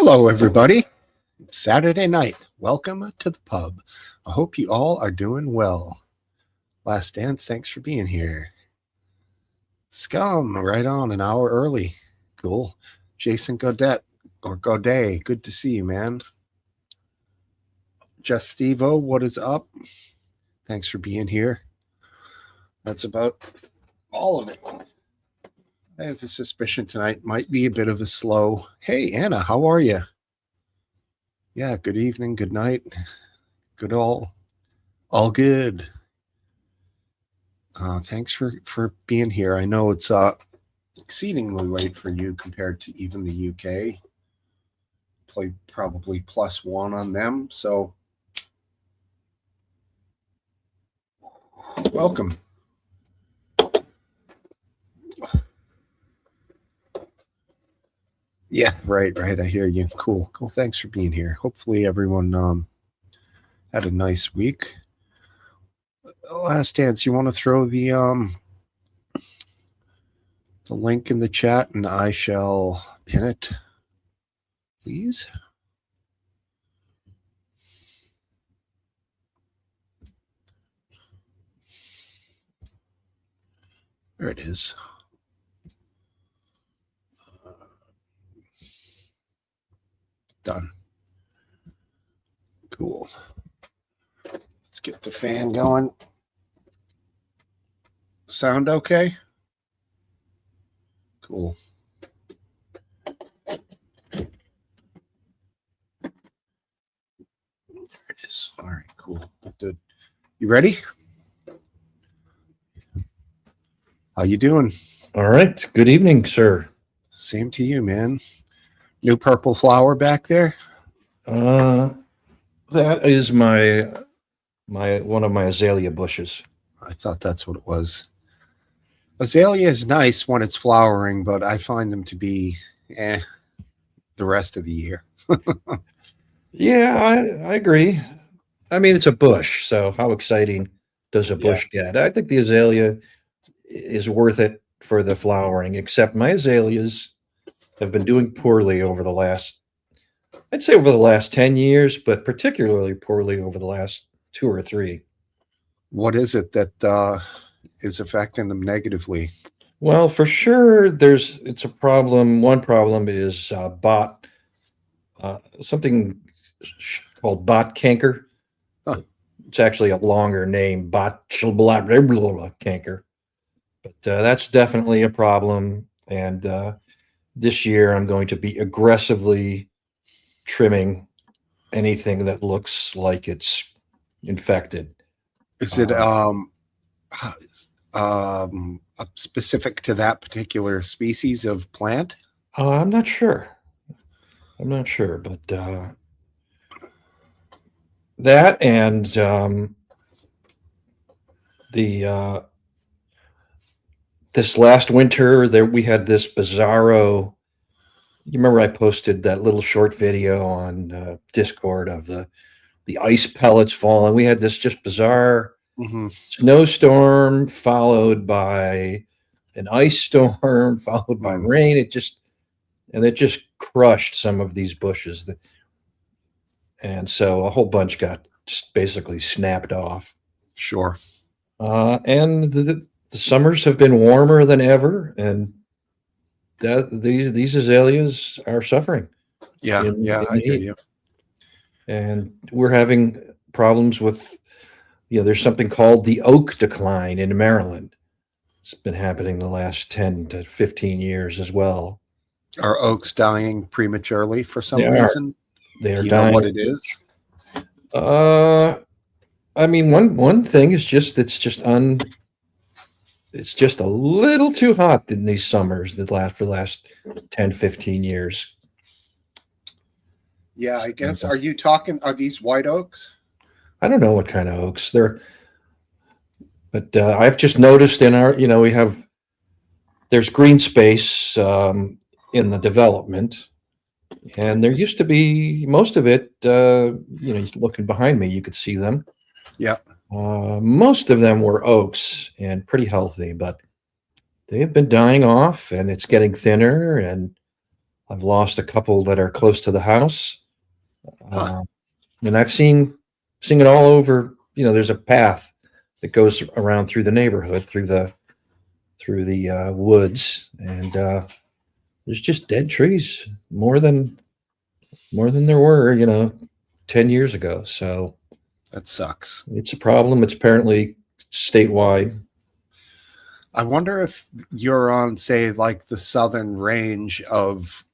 Hello, everybody. It's Saturday night. Welcome to the pub. I hope you all are doing well. Last Dance, thanks for being here. Scum, right on, an hour early. Cool. Jason Godet, or Godet, good to see you, man. Just Stevo, what is up? Thanks for being here. That's about all of it. I have a suspicion tonight might be a bit of a slow. Hey, Anna, how are you? Yeah, good evening, good night, good all good. Thanks for being here. I know it's exceedingly late for you compared to even the UK. Play probably +1 on them, so welcome. Yeah, right. I hear you. Cool. Thanks for being here. Hopefully everyone had a nice week. Last Dance, you want to throw the link in the chat and I shall pin it, please. There it is. Done. Cool. Let's get the fan going. Sound okay? Cool. There it is. All right, cool. Good. You ready? How you doing? All right. Good evening, sir. Same to you, man. New purple flower back there? That is my one of my azalea bushes. I thought that's what it was. Azalea is nice when it's flowering, but I find them to be the rest of the year. Yeah, I agree. I mean, it's a bush, so how exciting does a bush get? I think the azalea is worth it for the flowering, except my azaleas have been doing poorly over the last, I'd say over the last 10 years, but particularly poorly over the last 2 or 3. What is it that is affecting them negatively? Well, for sure, it's a problem. One problem is something called bot canker. Huh. It's actually a longer name, bot canker. But that's definitely a problem. And this year, I'm going to be aggressively trimming anything that looks like it's infected. Is it specific to that particular species of plant? I'm not sure. But that and this last winter, we had this bizarro. You remember I posted that little short video on Discord of the ice pellets falling. We had this just bizarre snowstorm followed by an ice storm followed by rain. It just crushed some of these bushes, and so a whole bunch got just basically snapped off. Sure. And the summers have been warmer than ever, and these azaleas are suffering. Yeah, I hear you. And we're having problems with, there's something called the oak decline in Maryland. It's been happening the last 10 to 15 years as well. Are oaks dying prematurely for some reason? They are Do you dying. know what it is? I mean, one thing is it's just a little too hot in these summers that last for the last 10, 15 years. Yeah, I guess. Are these white oaks? I don't know what kind of oaks they're, but I've just noticed in our, there's green space in the development, and there used to be most of it, looking behind me, you could see them. Yeah. Most of them were oaks and pretty healthy, but they have been dying off, and it's getting thinner, and I've lost a couple that are close to the house. Huh. And I've seen it all over. There's a path that goes around through the neighborhood, through the woods, and there's just dead trees more than there were, 10 years ago. So That sucks. it's a problem. It's apparently statewide. I wonder if you're on, say, like the southern range of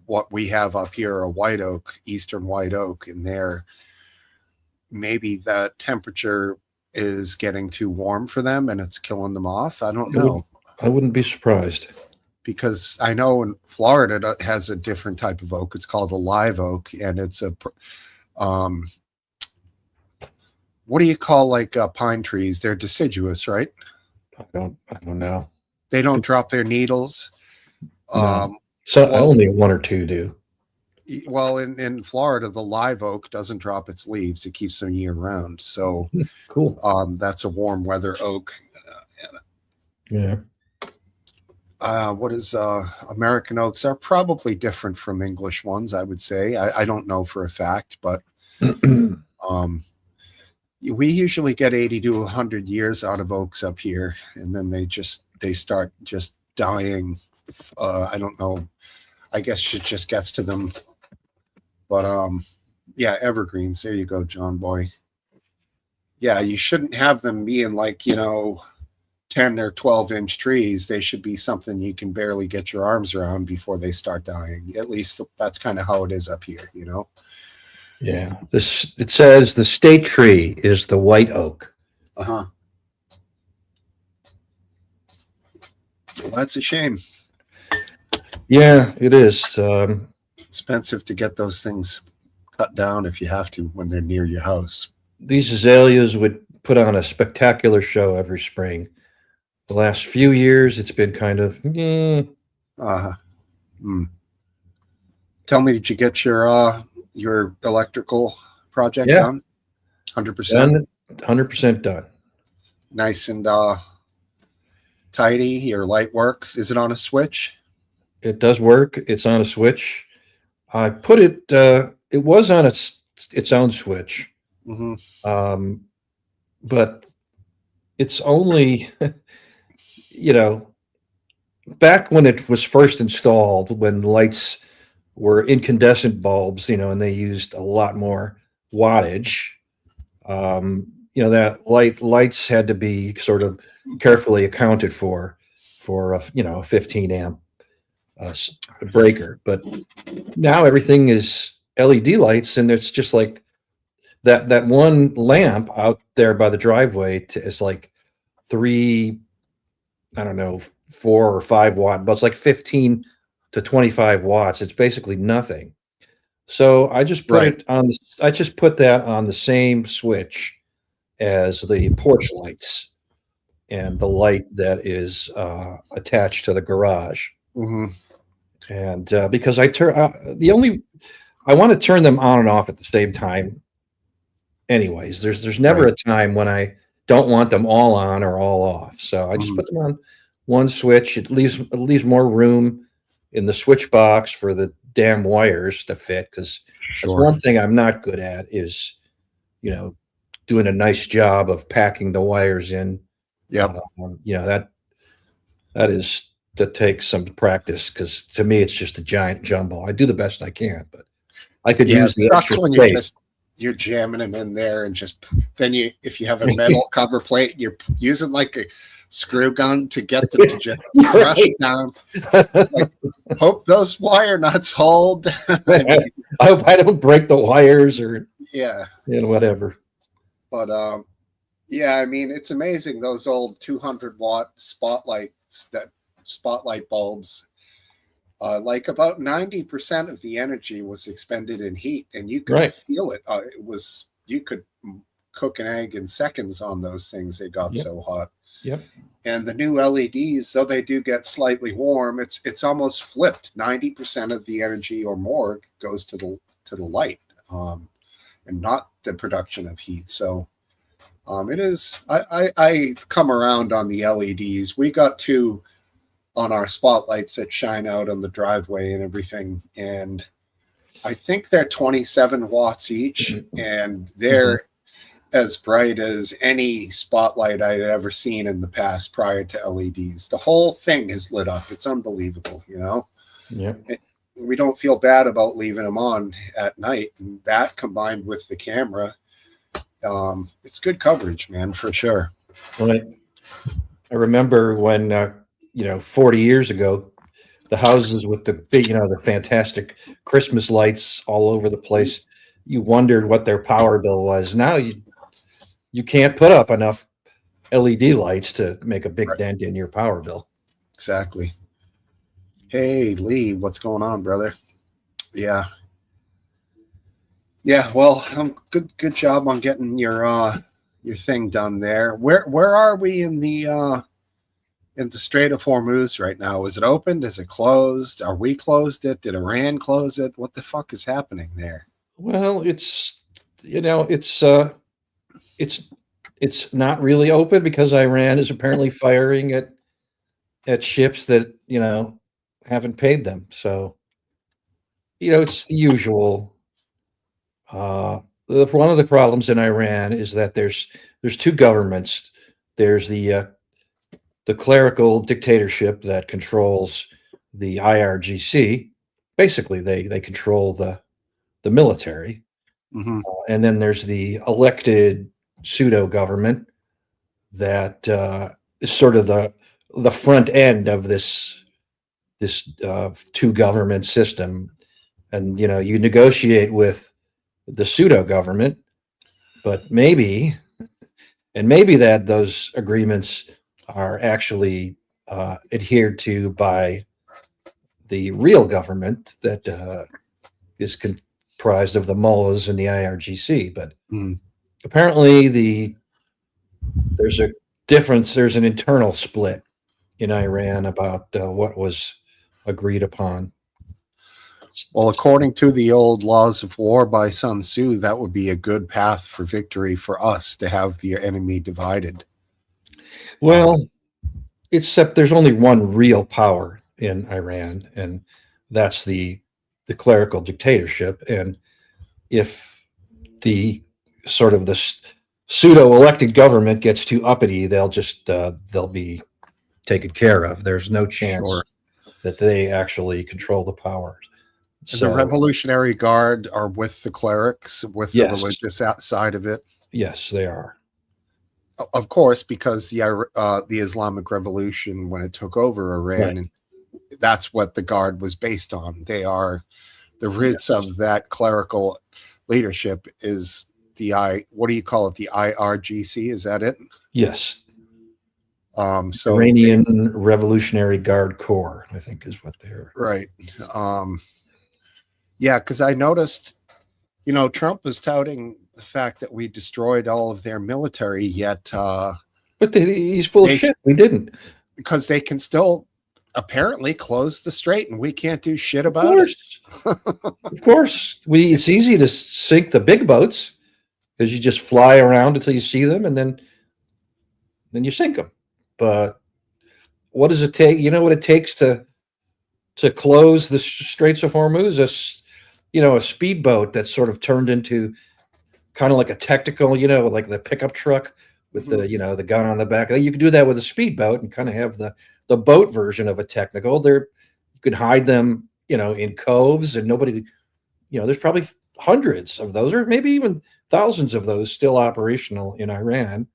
what we have up here, a white oak, eastern white oak, and there maybe that temperature is getting too warm for them and it's killing them off. I don't know, I wouldn't be surprised. because I know in Florida it has a different type of oak. It's called a live oak, and it's um, what do you call like pine trees? They're deciduous, right? I don't know. They don't drop their needles. No. Um, So well, only one or two do. well, in Florida, the live oak doesn't drop its leaves; it keeps them year round. So Cool. that's a warm weather oak. Yeah. What is American oaks are probably different from English ones, I would say. I don't know for a fact, but um, we usually get 80 to 100 years out of oaks up here, and then they start just dying. I don't know. I guess it just gets to them. But yeah, evergreens. There you go, John boy. Yeah, you shouldn't have them being like 10 or 12-inch trees. They should be something you can barely get your arms around before they start dying. At least that's kind of how it is up here. Yeah. It says the state tree is the white oak. Uh-huh. Well, that's a shame. Yeah, it is. Expensive to get those things cut down if you have to when they're near your house. These azaleas would put on a spectacular show every spring. The last few years, it's been kind of, Uh-huh. Tell me, did you get your electrical project Yeah. done? 100%. done, 100% done. Nice and tidy. Your light works. Is it on a switch? It does work. It's on a switch. I put it, it was on its own switch. Mm-hmm. But it's only, back when it was first installed, when lights were incandescent bulbs, and they used a lot more wattage. That lights had to be sort of carefully accounted for a 15 amp breaker. But now everything is LED lights, and it's just like that one lamp out there by the driveway is like 3, I don't know, 4 or 5 watt, but it's like 15 to 25 watts. It's basically nothing. So I just put Right. I just put that on the same switch as the porch lights and the light that is attached to the garage. Mm-hmm. And because I want to turn them on and off at the same time. Anyways, there's never Right. a time when I don't want them all on or all off. So I just Mhm. put them on one switch. It leaves more room in the switch box for the damn wires to fit. Because that's Sure. one thing I'm not good at is, doing a nice job of packing the wires in. Yep. That takes some practice, because to me it's just a giant jumble. I do the best I can, but I could Yeah, it use the sucks extra when space. you're jamming them in there, and just then if you have a metal cover plate, you're using like a screw gun to get them to just crush Right. down. Hope those wire nuts hold. I mean, I hope I don't break the wires or yeah, whatever. but yeah, I mean, it's amazing, those old 200-watt spotlight bulbs. Like about 90% of the energy was expended in heat, and you could Right. feel it. You could cook an egg in seconds on those things. They got Yep. so hot. Yep. And the new LEDs, though they do get slightly warm, it's almost flipped. 90% of the energy or more goes to the light, and not the production of heat. So it is. I've come around on the LEDs. We got two on our spotlights that shine out on the driveway and everything. And I think they're 27 watts each, and they're as bright as any spotlight I'd ever seen in the past prior to LEDs. The whole thing is lit up. It's unbelievable, you know? Yeah. We don't feel bad about leaving them on at night. And that combined with the camera, it's good coverage, man, for sure. Right. I remember when, 40 years ago, the houses with the big, the fantastic Christmas lights all over the place, you wondered what their power bill was. Now you can't put up enough LED lights to make a big dent in your power bill. Exactly. Hey, Lee, what's going on, brother? Yeah. Yeah, well, good job on getting your thing done there. Where are we in the Strait of Hormuz right now? Is it opened? Is it closed? Are we closed it? Did Iran close it? What the fuck is happening there? Well, it's not really open because Iran is apparently firing at ships that, haven't paid them. So, it's the usual. One of the problems in Iran is that there's two governments. There's the clerical dictatorship that controls the IRGC. Basically, they control the military. Mm-hmm. And then there's the elected pseudo government that is sort of the front end of this two government system. And you negotiate with the pseudo government, but maybe that those agreements are actually adhered to by the real government that is comprised of the mullahs and the IRGC. But apparently there's a difference. There's an internal split in Iran about what was agreed upon. Well, according to the old laws of war by Sun Tzu, that would be a good path for victory for us to have the enemy divided. Well, except there's only one real power in Iran, and that's the clerical dictatorship. And if the sort of the pseudo elected government gets too uppity, they'll be taken care of. There's no chance that they actually control the power. So, the Revolutionary Guard are with the clerics, with the religious side of it. Yes, they are. Of course, because the Islamic Revolution, when it took over Iran, and that's what the Guard was based on. They are the roots of that clerical leadership. Is what do you call it? The IRGC? Is that it? Yes. So Iranian Revolutionary Guard Corps, I think, is what they're. Right. Yeah, because I noticed, Trump was touting the fact that we destroyed all of their military, yet. But he's full of shit. We didn't. Because they can still apparently close the strait, and we can't do shit about it. Of course, it's easy to sink the big boats because you just fly around until you see them, and then you sink them. But what does it take? You know what it takes to close the Straits of Hormuz? A speedboat that's sort of turned into kind of like a technical, like the pickup truck with the the gun on the back. You could do that with a speedboat and kind of have the boat version of a technical. You could hide them, in coves, and nobody, there's probably hundreds of those, or maybe even thousands of those still operational in Iran.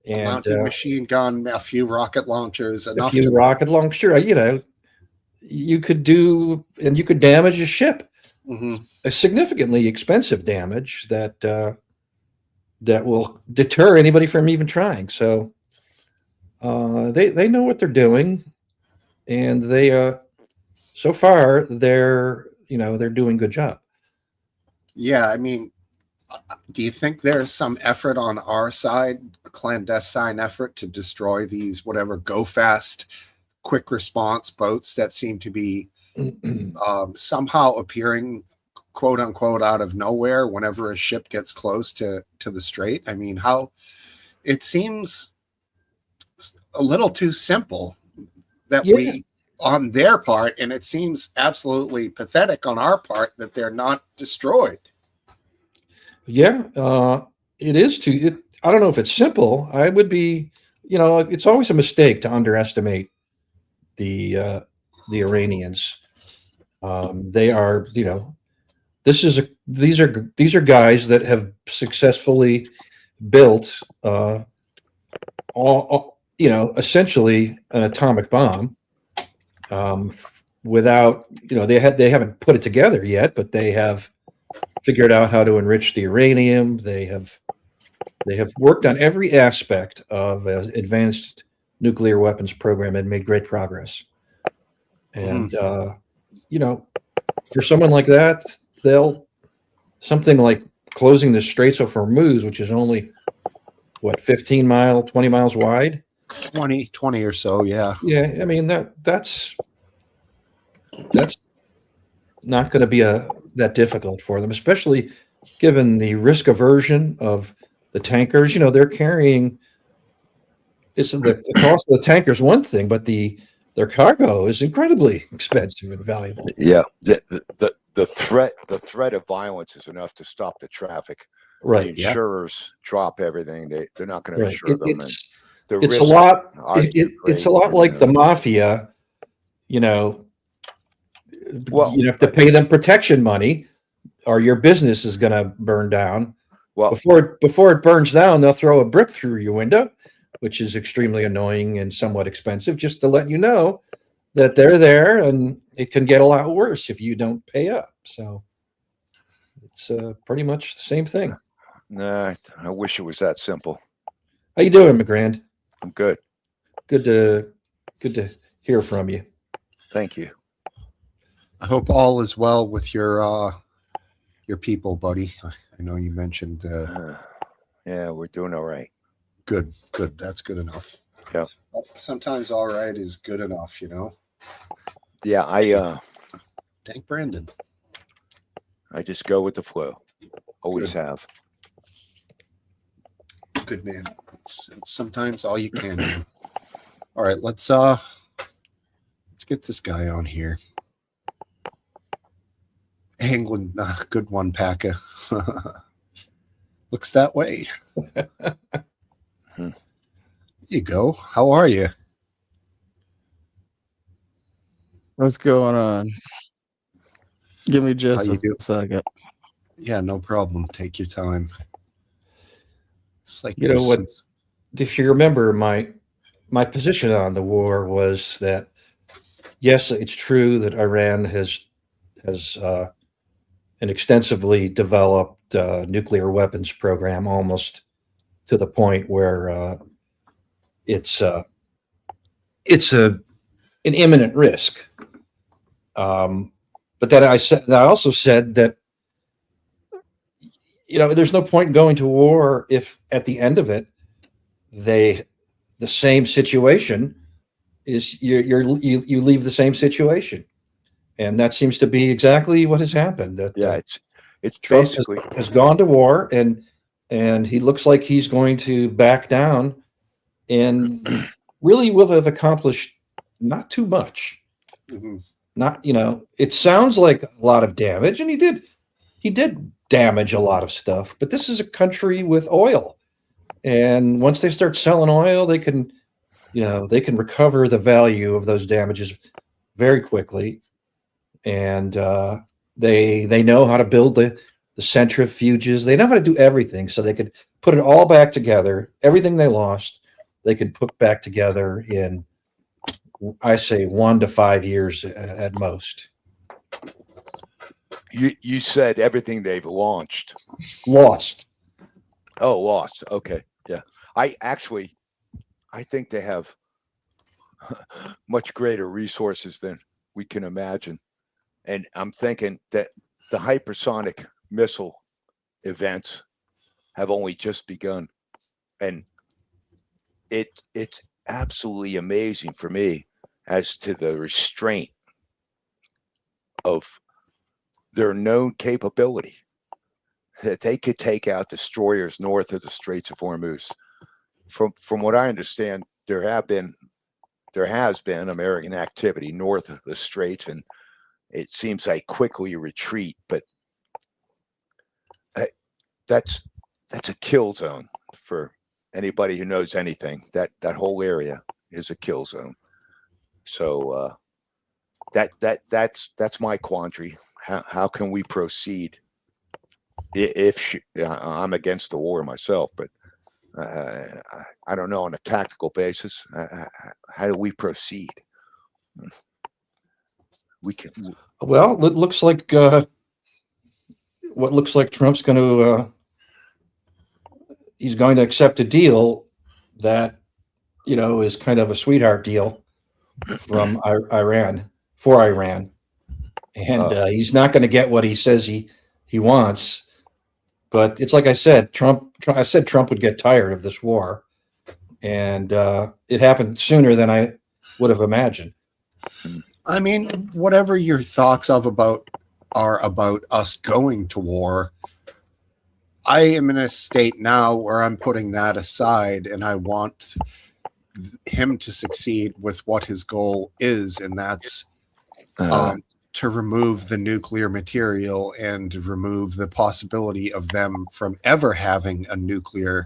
And a mounted machine gun, a few rocket launchers, enough. Rocket launcher, you could do, and you could damage a ship. A significantly expensive damage that will deter anybody from even trying. So they know what they're doing, and they so far they're doing a good job. Yeah, I mean, do you think there's some effort on our side, a clandestine effort to destroy these whatever go fast, quick response boats that seem to be somehow appearing, quote unquote, out of nowhere whenever a ship gets close to the strait? I mean, how it seems a little too simple that on their part, and it seems absolutely pathetic on our part that they're not destroyed. Yeah, it is too. I don't know if it's simple. I would be, it's always a mistake to underestimate the Iranians. They are, these are guys that have successfully built essentially an atomic bomb without, they haven't put it together yet, but they have figured out how to enrich the uranium. They have worked on every aspect of an advanced nuclear weapons program and made great progress. And for someone like that, something like closing the Straits of Hormuz, which is only 20 miles wide. 20 or so, yeah. Yeah, I mean that's not going to be that difficult for them, especially given the risk aversion of the tankers. They're carrying. It's the cost of the tankers one thing, but their cargo is incredibly expensive and valuable. Yeah, the threat of violence is enough to stop the traffic. Right. The insurers drop everything. They're not going to insure them. It's a lot. It's a lot like the mafia. Well, you have to pay them protection money, or your business is going to burn down. Well, before it burns down, they'll throw a brick through your window, which is extremely annoying and somewhat expensive, just to let you know that they're there, and it can get a lot worse if you don't pay up. So it's pretty much the same thing. Nah, I wish it was that simple. How you doing, McGrand? I'm good. Good to hear from you. Thank you. I hope all is well with your people, buddy. I know you mentioned. Yeah, we're doing all right. Good. That's good enough. Yeah. Sometimes all right is good enough, Yeah, Thank Brandon. I just go with the flow. Always have. Good man. It's sometimes all you can do. All right, let's get this guy on here. England, good one, Packer. Looks that way. There you go. How are you? What's going on? Give me How just you a do? second. Yeah, no problem. Take your time. It's like what? If you remember, my position on the war was that yes, it's true that Iran has an extensively developed nuclear weapons program, almost to the point where it's an imminent risk. But that I also said that there's no point in going to war if at the end of it the same situation is you leave the same situation. And that seems to be exactly what has happened. It's Trump basically has gone to war, and he looks like he's going to back down, and really will have accomplished not too much. Mm-hmm. Not, it sounds like a lot of damage, and he did damage a lot of stuff. But this is a country with oil, and once they start selling oil, they can recover the value of those damages very quickly. And they know how to build the centrifuges. They know how to do everything, so they could put it all back together. Everything they lost, they can put back together in, I say, 1 to 5 years at most. you said everything they've lost. Oh, lost. Okay, yeah. I think they have much greater resources than we can imagine. And I'm thinking that the hypersonic missile events have only just begun. And it's absolutely amazing for me as to the restraint of their known capability, that they could take out destroyers north of the Straits of Hormuz. From what I understand, there have been there has been American activity north of the Straits, and it seems like quickly retreat, but that's a kill zone for anybody who knows anything. That whole area is a kill zone. So that's my quandary. How can we proceed? I'm against the war myself, but I don't know on a tactical basis. How do we proceed? We can. Well, it looks like what looks like Trump's going to he's going to accept a deal that is kind of a sweetheart deal from Iran for Iran, and he's not going to get what he says he wants. But it's like I said, Trump would get tired of this war, and it happened sooner than I would have imagined. I mean, whatever your thoughts are about us going to war, I am in a state now where I'm putting that aside, and I want him to succeed with what his goal is, and that's to remove the nuclear material and remove the possibility of them from ever having a nuclear.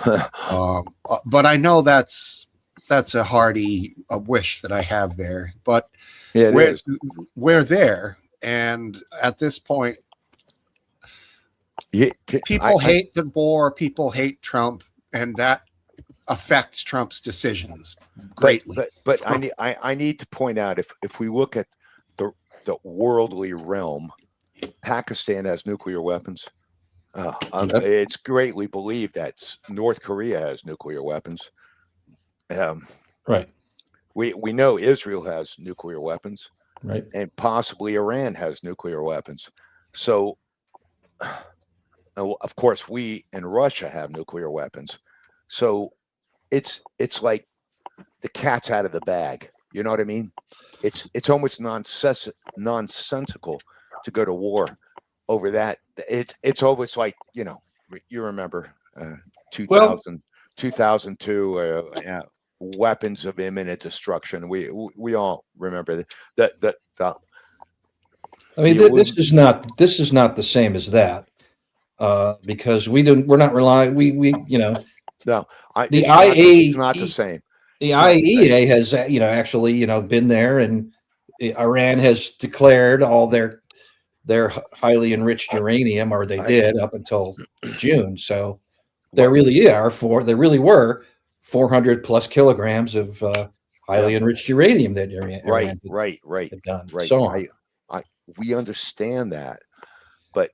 But I know that's a hearty wish that I have there. But yeah, we're there, and at this point, people hate the war. People hate Trump, and that affects Trump's decisions greatly. But I need to point out, if we look at the worldly realm, Pakistan has nuclear weapons. It's greatly believed that North Korea has nuclear weapons. Right. We know Israel has nuclear weapons. Right. And possibly Iran has nuclear weapons. So, of course, we and Russia have nuclear weapons. So it's like the cat's out of the bag. You know what I mean? It's almost nonsensical to go to war over that. It's almost like, you remember 2002, weapons of imminent destruction. We all remember that. I mean, this is not the same as that, because we're not relying. No, the it's not the same. The IAEA has, actually, been there, and Iran has declared all their highly enriched uranium, or they did up until June. So there really were 400 plus kilograms of highly enriched uranium that Iran had done. Right. So on. We understand that, but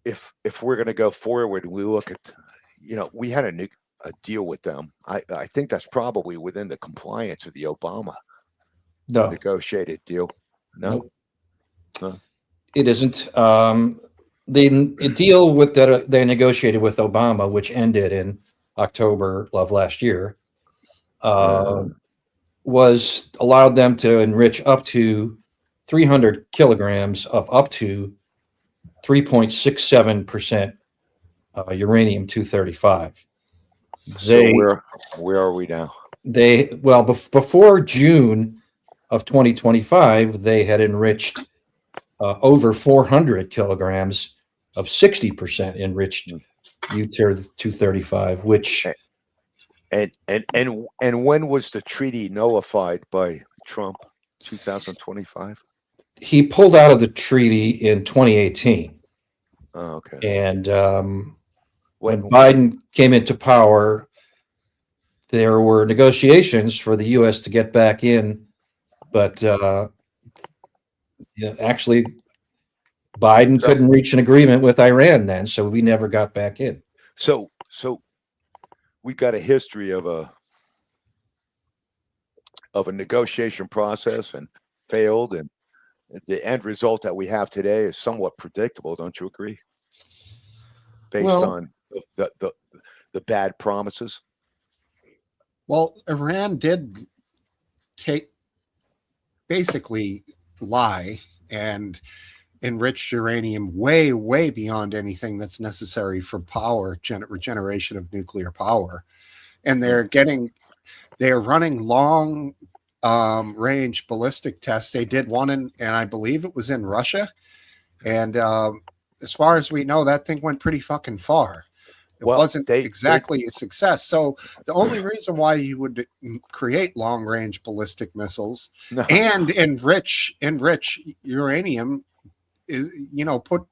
if we're going to go forward, we look at, we had a deal with them. I think that's probably within the compliance of the Obama negotiated deal. No, it isn't. The deal with that they negotiated with Obama, which ended in October of last year, was allowed them to enrich up to 300 kilograms of up to 3.67% uranium-235. So where are we now? Before June of 2025, they had enriched over 400 kilograms of 60% enriched U-235, which and when was the treaty nullified by Trump? 2025. He pulled out of the treaty in 2018. Oh, okay. And when Biden came into power, there were negotiations for the U.S. to get back in, but actually, Biden couldn't reach an agreement with Iran then, so we never got back in. So we got a history of a negotiation process and failed, and the end result that we have today is somewhat predictable. Don't you agree? Based on the bad promises. Well, Iran did basically lie and enrich uranium way, way beyond anything that's necessary for power, regeneration of nuclear power. And they're getting they're running long range ballistic tests. They did one and I believe it was in Russia. And as far as we know, that thing went pretty fucking far. It Well, wasn't they- exactly a success. So the only reason why you would create long range ballistic missiles No. and enrich uranium is, put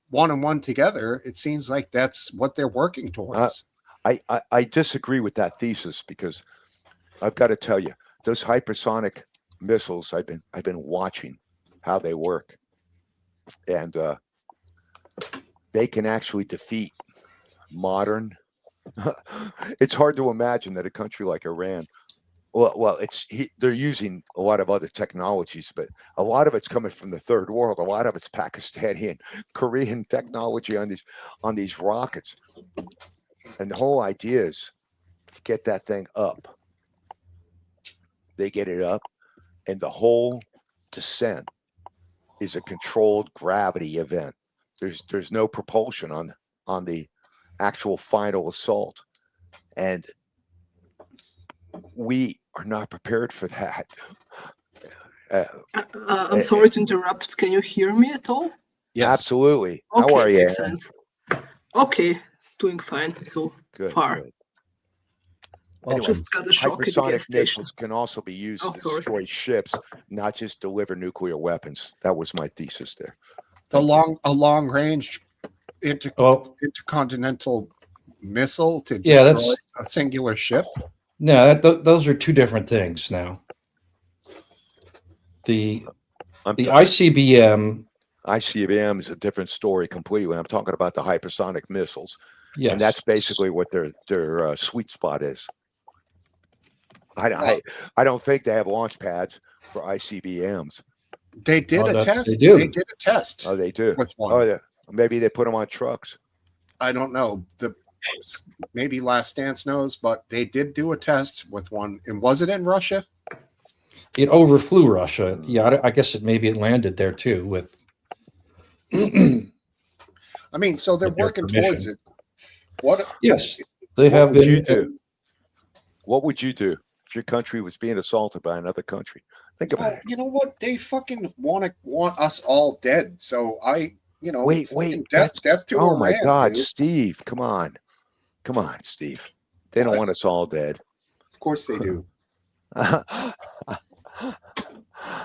one and one together, it seems like that's what they're working towards. I disagree with that thesis, because I've got to tell you, those hypersonic missiles, I've been watching how they work, and they can actually defeat modern. It's hard to imagine that a country like Iran, they're using a lot of other technologies, but a lot of it's coming from the third world. A lot of it's Pakistani and Korean technology on these rockets. And the whole idea is to get that thing up. They get it up, and the whole descent is a controlled gravity event. There's no propulsion on the actual final assault, and we are not prepared for that. I'm sorry to interrupt. Can you hear me at all? Yes. Absolutely. Okay, How are you? excellent. Okay, doing fine so Good. far. Good. Well, Anyway, Just got a shock at the gas hypersonic station. missiles can also be used Oh, to sorry. destroy ships, not just deliver nuclear weapons. That was my thesis there. a long range Well, intercontinental missile to Yeah, destroy that's- a singular ship. no, those are two different things now. The I'm ICBM, ICBM is a different story completely. I'm talking about the hypersonic missiles, yes, and that's basically what their sweet spot is. I don't think they have launch pads for ICBMs. They did Oh, a that- test. they do. They did a test Oh, they do. with one. Oh, yeah. Maybe they put them on trucks. I don't know. Maybe Last Dance knows, but they did do a test with one. And was it in Russia? it overflew Russia. Yeah, I guess maybe it landed there too with. I mean, so they're With their working towards permission. it. What? Yes, they What have would been. you do? What would you do if your country was being assaulted by another country? Think about Well, it. you know what? They fucking want us all dead. So Wait, fucking that's- death to Oh my Iran, God, dude. Steve, come on, Steve. They don't What? want us all dead. Of course they do.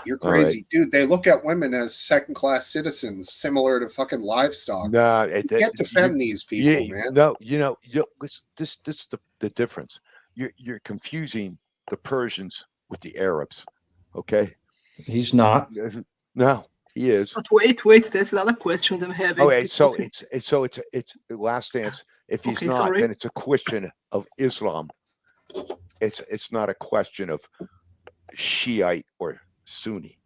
You're All right. crazy, dude. They look at women as second-class citizens, similar to fucking livestock. No, You can't defend these people, man. No, this is the difference. You're confusing the Persians with the Arabs. Okay, He's not. no, he is. But wait, there's another question I'm having. Okay, so because it's Last Dance. If he's Okay, not, sorry. then it's a question of Islam. It's not a question of Shiite or Sunni.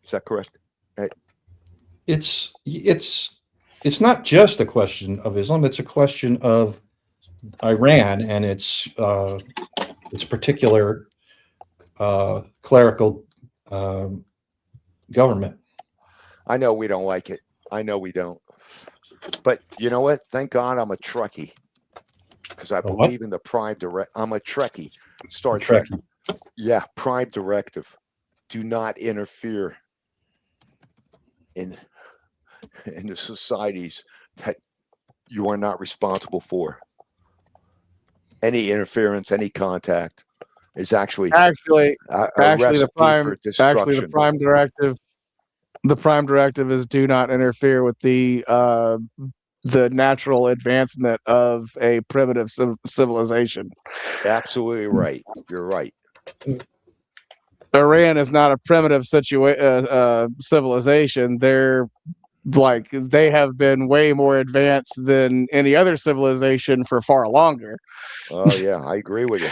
Is that correct? It's not just a question of Islam. It's a question of Iran and its particular clerical government. I know we don't like it. I know we don't. But you know what? Thank God I'm a Trekkie, because I A what? believe in the Prime Direct. I'm a Trekkie. Star A Trek. Trekkie. Yeah, Prime Directive. Do not interfere in the societies that you are not responsible for. Any interference, any contact is actually Actually, a actually, the recipe for destruction. the prime directive is do not interfere with the natural advancement of a primitive civilization. Absolutely right. You're right. Iran is not a primitive civilization. They have been way more advanced than any other civilization for far longer. Oh yeah, I agree with you.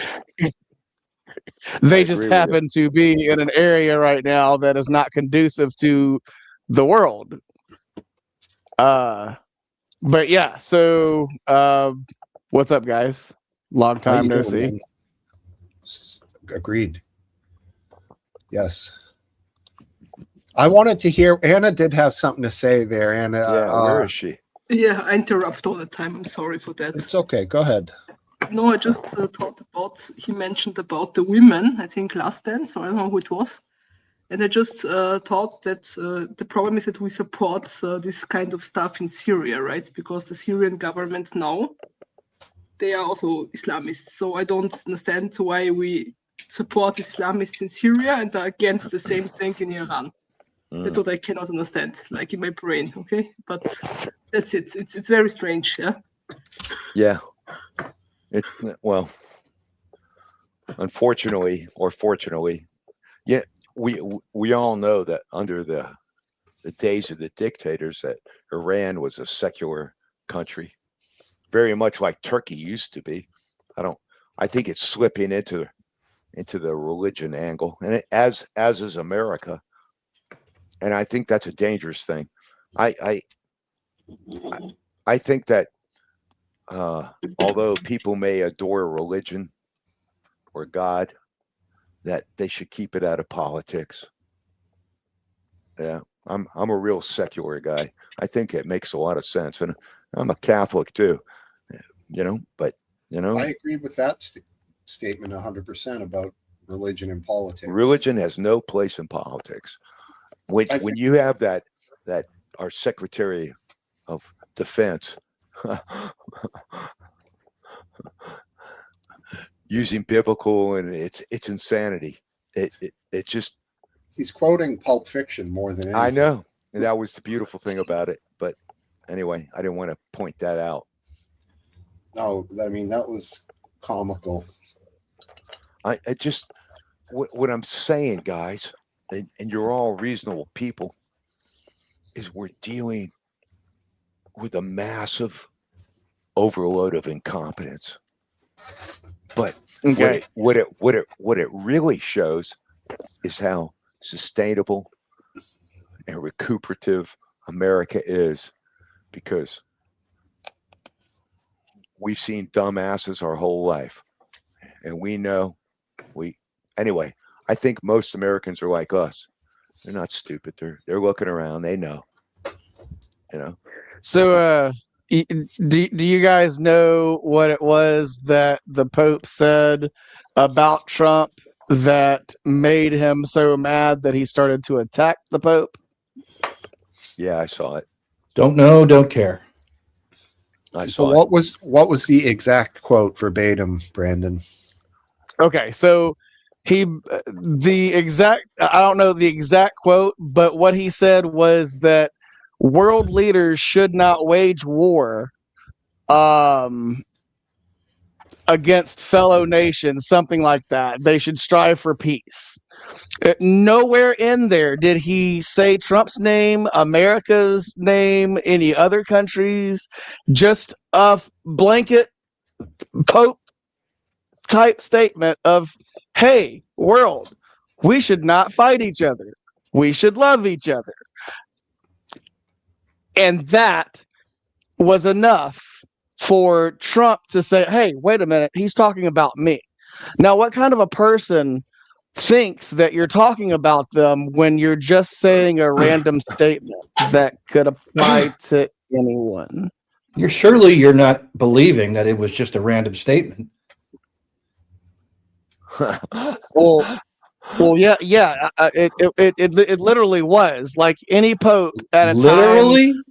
They I just agree with you. happen to be in an area right now that is not conducive to the world. But yeah, so what's up, guys? Long How time you no doing, see. man? Agreed. Yes. I wanted to hear. Anna did have something to say there. Anna, Yeah, where is she? yeah, I interrupt all the time. I'm sorry for that. it's okay. Go ahead. No, I just thought about, he mentioned about the women, I think last dance, or I don't know who it was. And I just thought that the problem is that we support this kind of stuff in Syria, right? Because the Syrian government now, they are also Islamists. So I don't understand why we support Islamists in Syria and are against the same thing in Iran. That's what I cannot understand, like in my brain, okay? But that's it. It's very strange, yeah? Yeah. Well, unfortunately or fortunately, yeah, we all know that under the days of the dictators that Iran was a secular country, very much like Turkey used to be. I think it's slipping into the religion angle, and as is America. And I think that's a dangerous thing. I think that although people may adore religion or God, that they should keep it out of politics. Yeah, I'm a real secular guy. I think it makes a lot of sense, and I'm a Catholic too. But I agree with that statement 100% about religion and politics. Religion has no place in politics. When you have that our Secretary of Defense using biblical, and it's insanity. It just, he's quoting Pulp Fiction more than anything. I know, and that was the beautiful thing about it. But anyway, I didn't want to point that out. No, I mean, that was comical. I just, what I'm saying, guys, and you're all reasonable people, is we're dealing with a massive overload of incompetence. But Okay. what it really shows is how sustainable and recuperative America is, because we've seen dumbasses our whole life, and we know anyway. I think most Americans are like us. They're not stupid. They're looking around. They know. So, do you guys know what it was that the Pope said about Trump that made him so mad that he started to attack the Pope? Yeah, I saw it. Don't know, don't care. I So saw it. what was the exact quote verbatim, Brandon? Okay, so I don't know the exact quote, but what he said was that world leaders should not wage war against fellow nations, something like that. They should strive for peace. Nowhere in there did he say Trump's name, America's name, any other countries, just a blanket Pope type statement of, hey, world, we should not fight each other. We should love each other. And that was enough for Trump to say, hey, wait a minute, he's talking about me. Now, what kind of a person thinks that you're talking about them when you're just saying a random statement that could apply to anyone? You're not believing that it was just a random statement. Well, yeah. It literally was like any pope at a Literally? time.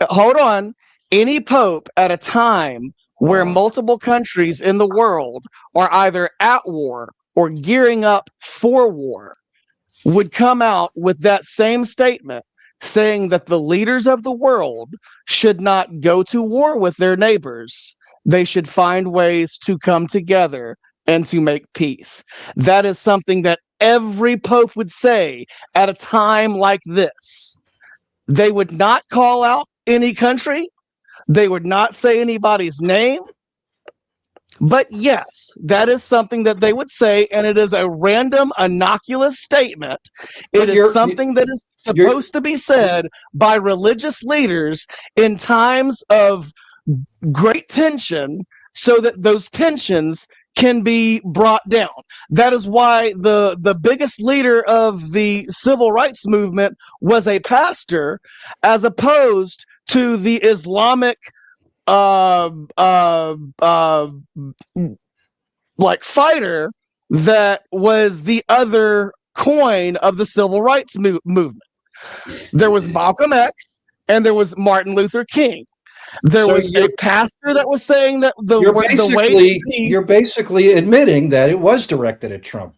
Hold on, any pope at a time where multiple countries in the world are either at war or gearing up for war would come out with that same statement, saying that the leaders of the world should not go to war with their neighbors. They should find ways to come together and to make peace. That is something that every pope would say at a time like this. They would not call out any country. They would not say anybody's name. But yes, that is something that they would say, and it is a random, innocuous statement. It is something that is supposed to be said by religious leaders in times of great tension, so that those tensions can be brought down. That is why the biggest leader of the civil rights movement was a pastor, as opposed to the Islamic like fighter that was the other coin of the civil rights movement. There was Malcolm X and there was Martin Luther King. There So was a pastor that was saying that the way to peace, you're basically admitting that it was directed at Trump.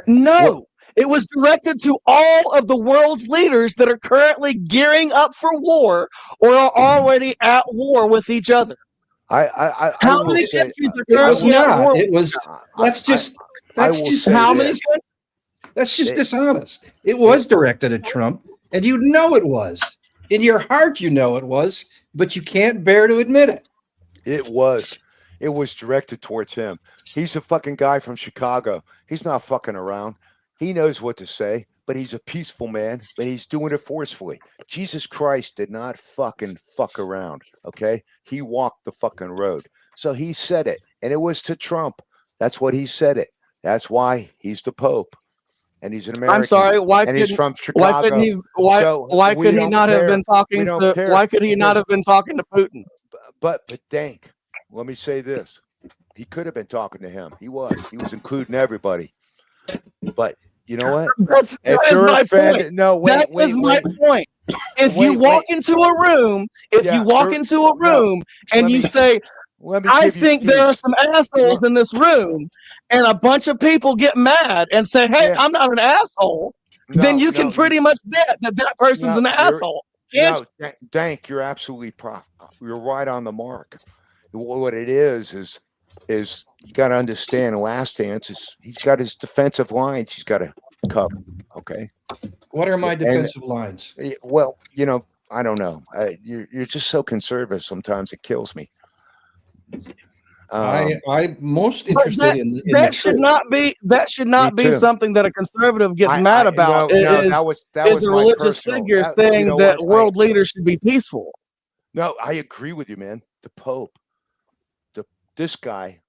no, it was directed to all of the world's leaders that are currently gearing up for war or are already at war with each other. I How will many say, countries are It was currently at war? not. It was. That's just. I That's will just. say How this. many countries? That's just dishonest. It was directed at Trump, and you know it was. In your heart, you know it was, but you can't bear to admit it. It was directed towards him. He's a fucking guy from Chicago. He's not fucking around. He knows what to say, but he's a peaceful man, and he's doing it forcefully. Jesus Christ did not fucking fuck around, okay? He walked the fucking road. So he said it, and it was to Trump. That's what he said it. That's why he's the Pope, and he's an American. I'm sorry. and he's from Chicago. Why couldn't he? Why we could he don't not have care. been talking We don't to? care Why could he not because- have been talking to Putin? But Dank, let me say this. He could have been talking to him. He was including everybody. But you know what? That If is you're my offended, point. no, wait, That wait, is my wait. point. If you Wait, walk wait. into a room, Yeah, and let you me- say, Let me I give you think there are peace. some assholes in this room, and a bunch of people get mad and say, hey, Yeah. I'm not an asshole, then you can pretty much bet that person's No, an you're- asshole. Can't you? No, Dank, you're absolutely you're right on the mark. What it is you got to understand. Last Dance is he's got his defensive lines. He's got to cover. Okay. What are my And- defensive lines? Well, I don't know. You're just so conservative. Sometimes it kills me. I'm most But interested in the That should truth. not be. That should not Me be too. something that a conservative gets mad about. No, Is that was a my religious personal- figure that- saying you know that what? world leaders should be peaceful. No, I agree with you, man. The Pope, this guy,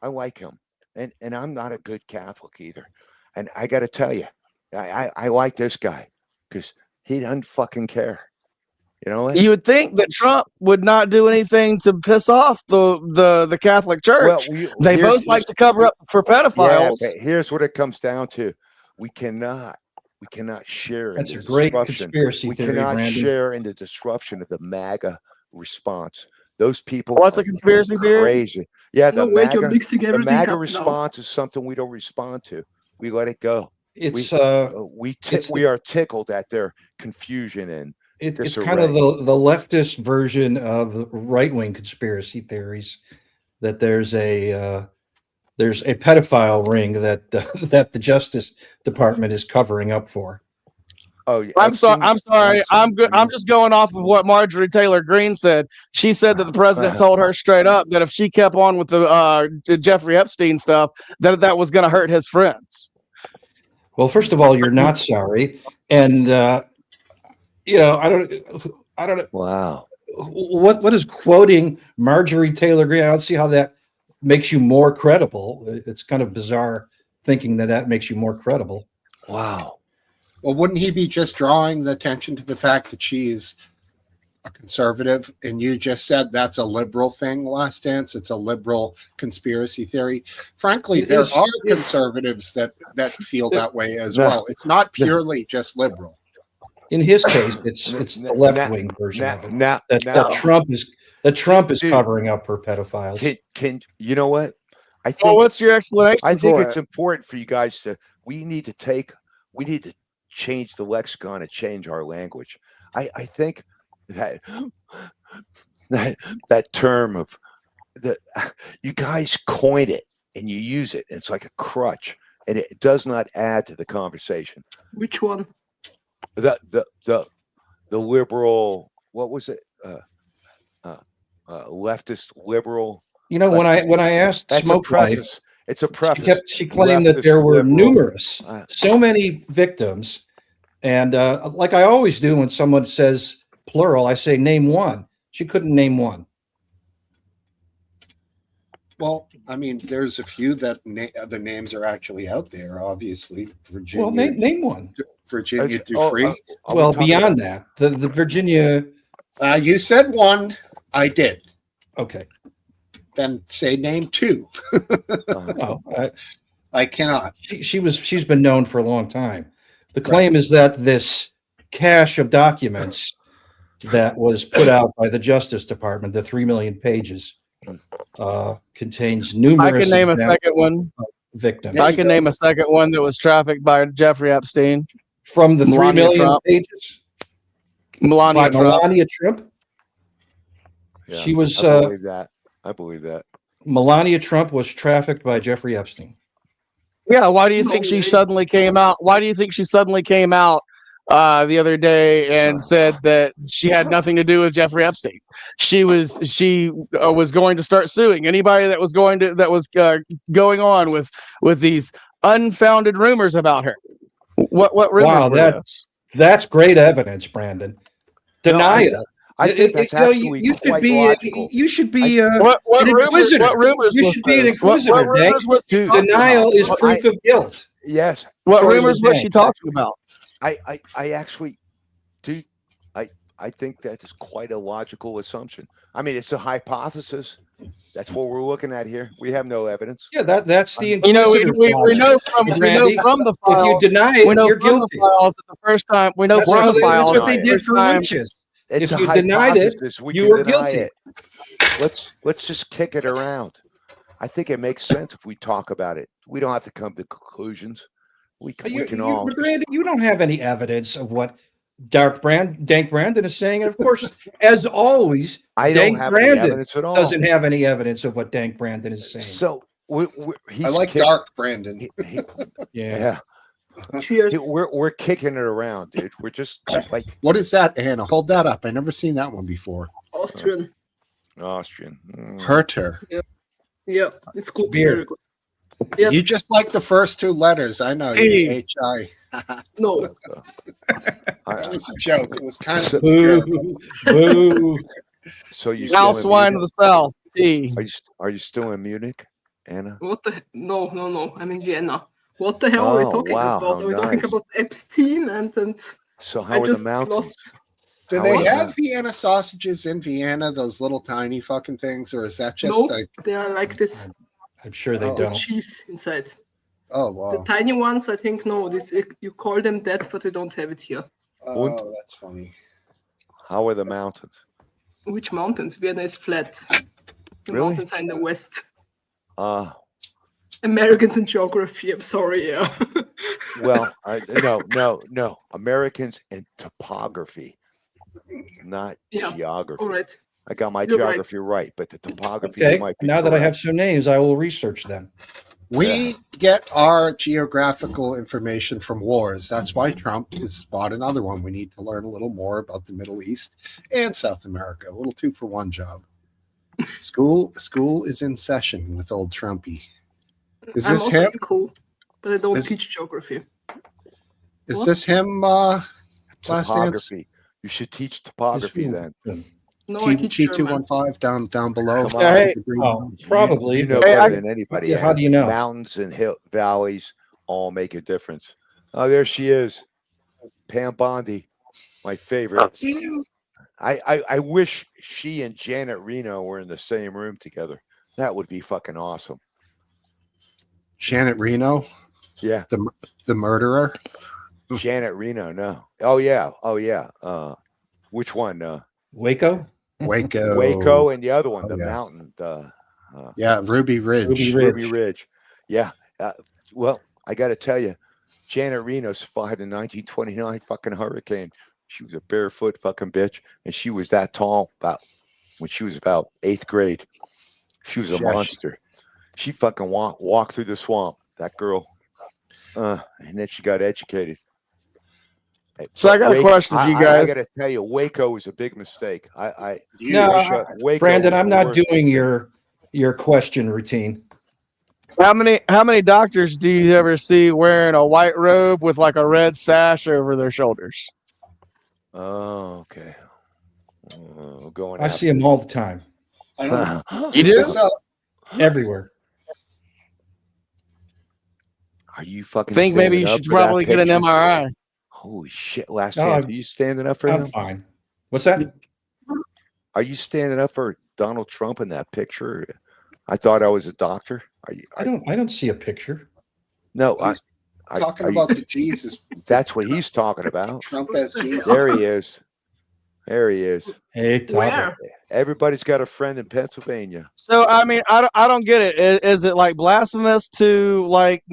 I like him, and I'm not a good Catholic either. And I got to tell you, I like this guy because he doesn't fucking care. You know what? You would think that Trump would not do anything to piss off the Catholic Church. They here's- both like to cover up for Yeah, pedophiles. but here's what it comes down to: we cannot share. That's in a the great disruption. conspiracy We theory, cannot Brandon. share in the disruption of the MAGA response. Those people. What's are a conspiracy theory? Crazy. Yeah, the No, wait, you're MAGA. mixing The everything MAGA up now. response is something we don't respond to. We let it go. It's We are tickled at their confusion and it's disarray. kind of the leftist version of right-wing conspiracy theories that there's a pedophile ring that that the Justice Department is covering up for. oh, yeah, I'm sorry. I'm Epstein's- sorry. I'm good. I'm Epstein's- just going off of what Marjorie Taylor Greene said. She said that the president told her straight up that if she kept on with the Jeffrey Epstein stuff, that was going to hurt his friends. Well, first of all, you're not sorry, and I don't know Wow. what is quoting Marjorie Taylor Greene. I don't see how that makes you more credible. It's kind of bizarre thinking that makes you more credible. Wow. Well, wouldn't he be just drawing the attention to the fact that she's a conservative? And you just said that's a liberal thing, Last Dance. It's a liberal conspiracy theory. Frankly, It there is- are it's- conservatives that feel that way as No. well. It's not purely just liberal. In his case, it's the left-wing version of it. Now, That Trump is Dude. covering up for pedophiles. can you know what? I think Well, what's your explanation I think for it's it? important for you guys to. We need to change the lexicon and change our language. I think that that term of you guys coined it and you use it. It's like a crutch, and it does not add to the conversation. Which one? The liberal. What was it? Leftist liberal. When I asked That's a Smoke Life, preface. It's a preface. she claimed that Leftist there were liberal. numerous, Uh, so many victims, and like I always do when someone says plural, I say name one. She couldn't name one. Well, I mean, there's a few that the names are actually out there. Obviously, Virginia, Well, name one. Virginia Are we Well, talking beyond about- that, the Virginia You said one. I did. Okay. Then say name two. No, I cannot. she's been known for a long time. The claim is that this cache of documents that was put out by the Justice Department, the 3 million pages, contains numerous I can name a examples second one. of victims. There I you can go. name a second one that was trafficked by Jeffrey Epstein. From the 3 Melania million Trump. pages Melania by Trump. Melania Trump. Yeah, She was I believe that. I believe that. Melania Trump was trafficked by Jeffrey Epstein. Yeah, why do you No think she way. suddenly came out? Why do you think she suddenly came out the other day and said that she had nothing to do with Jeffrey Epstein? She was going to start suing anybody that was going on with these unfounded rumors about her. What rumors Wow, were those? That's great evidence, Brandon. Deny it. I think that's actually you should quite be logical. you should be What an rumors? inquisitor. What rumors? You was should be an those? What inquisitor, Dave. rumors was she Dude, talking Denial about? is proof of guilt. Yes, What Or rumors was Dave. she talking about? I actually, dude, I think that is quite a logical assumption. I mean, it's a hypothesis. That's what we're looking at here. We have no evidence. Yeah, that's the You know, we inquisitor's know logic. from Randy, the if you files. deny We it, know you're from the guilty. files that the first time we know That's from what the they, that's files. what they did for time- witches. It's If a you denied it, hypothesis. We you can were deny guilty. it. Let's just kick it around. I think it makes sense if we talk about it. We don't have to come to conclusions. We can all. But Randy, you don't have any evidence of what Dank Brandon is saying, and of course, as always, I don't Dank have any Brandon evidence at all. doesn't have any evidence of what Dank Brandon is saying. So he's I like kick- Dark Brandon. Yeah. Yeah, Cheers. we're kicking it around, dude. We're just like What is that, Anna? Hold that up. I never seen that one before. Austrian. Austrian. Herter. Yeah, it's good. Beer. Very good. Yep. You just like the first two letters. I know. Hey. H-I. No, It was a joke. It was kind of So- Boo, boo. So you Mouse still in wine of Munich? the South. Tea. Are you still in Munich, Anna? what the? No. I'm in Vienna. What the hell are we Oh, talking wow, about? how Are we talking nice. about Epstein and So I how are the just mountains? lost. Do How they is have that? Vienna sausages in Vienna? Those little tiny fucking things, or is that just No, like? they are like this I'm sure they Oh, don't. cheese inside. Oh The wow! tiny ones, I think, no. You call them that, but we don't have it here. Oh, that's funny. How are the mountains? Which mountains? Vienna is flat. The Really? mountains are in the west. Americans Americans in geography. I'm sorry. Yeah. Well, no. Americans in topography, not Yeah, geography. All right. I got my You're right. geography right, but the topography Okay, might be now that I have correct. some names, I will research them. We get our geographical information from wars. That's why Trump has fought another one. We need to learn a little more about the Middle East and South America. A little 2-for-1 job. School is in session with old Trumpy. Is I'm this also him? in school, but I don't Is- teach geography. Is What? this him? Last dance. Topography. You should teach topography Ooh, then. good. No, I teach German. T215 down below. Come on. Hey. Oh, probably. You know Hey, better than anybody. Yeah, how Anna. do you know? Mountains and valleys all make a difference. Oh, there she is, Pam Bondi, my favorite. I wish she and Janet Reno were in the same room together. That would be fucking awesome. Janet Reno, Yeah, the murderer. Janet Reno. No. Oh yeah. Which one? Waco? Waco. Waco and the other one, Oh, the yeah. mountain. Yeah, Ruby Ridge. Ruby Ruby Ridge. Yeah. Well, I got to tell you, Janet Reno survived the 1929 fucking hurricane. She was a barefoot fucking bitch, and she was that tall when she was about 8th grade. She was a Yeah, she- monster. She fucking walked through the swamp. That girl. And then she got educated. So I got a question for you I guys. got to tell you, Waco was a big mistake. No, Waco Brandon, was I'm the not worst. doing your question routine. How many doctors do you ever see wearing a white robe with like a red sash over their shoulders? Oh, okay. Going. I see them all the time, I don't know. You Is do? this, everywhere. Are you fucking? Think maybe you standing up should for that probably get an picture? MRI. Holy shit! Last No, chance. I'm- Are you standing up for I'm him? fine. What's that? Are you standing up for Donald Trump in that picture? I thought I was a doctor. Are you? I don't see a picture. No, He's talking about the Jesus. That's what he's talking about. Trump as Jesus. There he is. There he is. Hey, Topic. Where? Everybody's got a friend in Pennsylvania. So I mean, I don't get it. Is it like blasphemous to like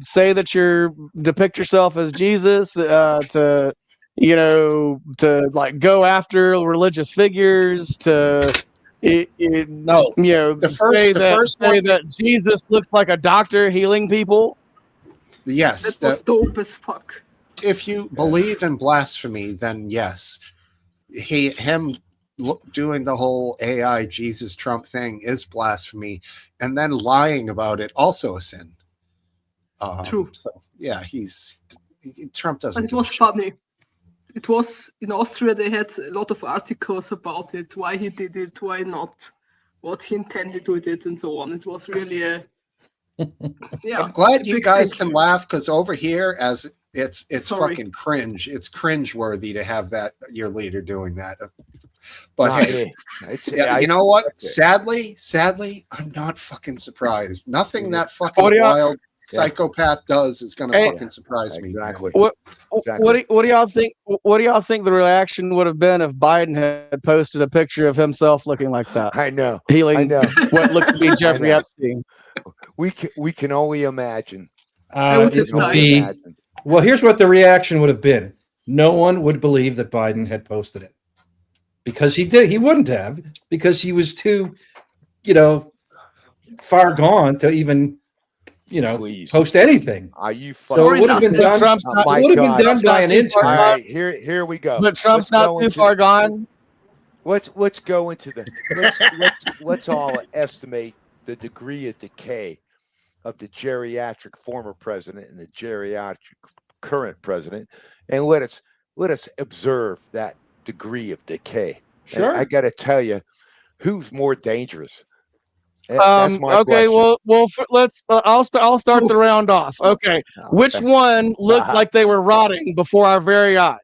say that you're depict yourself as Jesus to to like go after religious figures to No, say that Jesus looks like a doctor healing people? yes. That was dope as fuck. If you believe in blasphemy, then yes, him doing the whole AI Jesus Trump thing is blasphemy, and then lying about it also a sin. True. So yeah, Trump doesn't. But it was funny. It was in Austria. They had a lot of articles about it. Why he did it? Why not? What he intended with it, and so on. It was really a. Yeah. I'm glad you big guys thing. can laugh because over here, as it's Sorry. fucking cringe. It's cringe worthy to have that your leader doing that. But Not hey, me. yeah, you know what? Sadly, I'm not fucking surprised. Nothing that fucking What do y'all- wild psychopath does is gonna Hey, fucking surprise me. Exactly. What Exactly. what do y'all think? What do y'all think the reaction would have been if Biden had posted a picture of himself looking like that, I know. healing I know. what looked to be Jeffrey know. Epstein? We can only imagine. would It have would died. be Imagine. well. Here's what the reaction would have been: no one would believe that Biden had posted it because he did. He wouldn't have because he was too, far gone to even, Please. post anything. Are you So fucking? it would have been Sorry, done. Trump's Oh not, my It would have God. been done by an Trump's not too All intern. far right, here we go. but Trump's Let's not go too into far the- gone. Let's go into the let's all estimate the degree of decay of the geriatric former president and the geriatric current president, and let us observe that degree of decay. And Sure. I got to tell you, who's more dangerous? That's my Okay, question. let's. I'll start the round off. Okay, which Okay. one looked like they were rotting before our very eyes?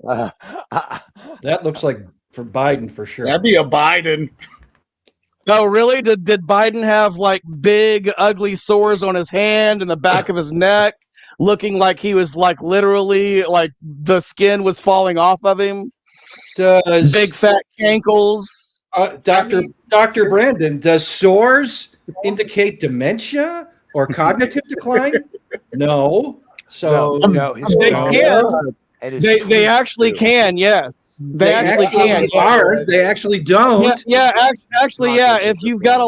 That looks like for Biden for sure. That'd be a Biden. No, really? Did Biden have like big, ugly sores on his hand and the back of his neck, looking like he was like literally like the skin was falling off of him? Does Big fat cankles. Dr. Brandon, does sores indicate dementia or cognitive decline? No. So no, his They tongue can. and his They tweet, actually too. can. Yes, they actually can. aren't. They actually don't. Actually, yeah. If you've got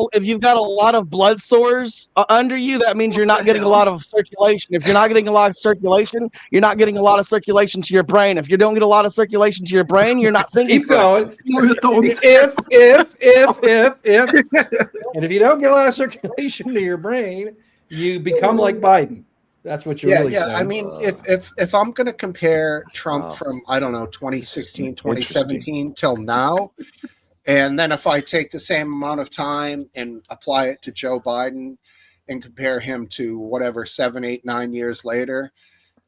a lot of blood sores under you, that means you're not getting a lot of circulation. If you're not getting a lot of circulation, you're not getting a lot of circulation to your brain. If you don't get a lot of circulation to your brain, you're not thinking. Keep going. No, you don't. If, and if you don't get a lot of circulation to your brain, you become like Biden. That's what you're really saying. I mean, if I'm going to compare Trump Wow. from, I don't know, 2016, Interesting. 2017 till now, and then if I take the same amount of time and apply it to Joe Biden and compare him to whatever 7, 8, 9 years later,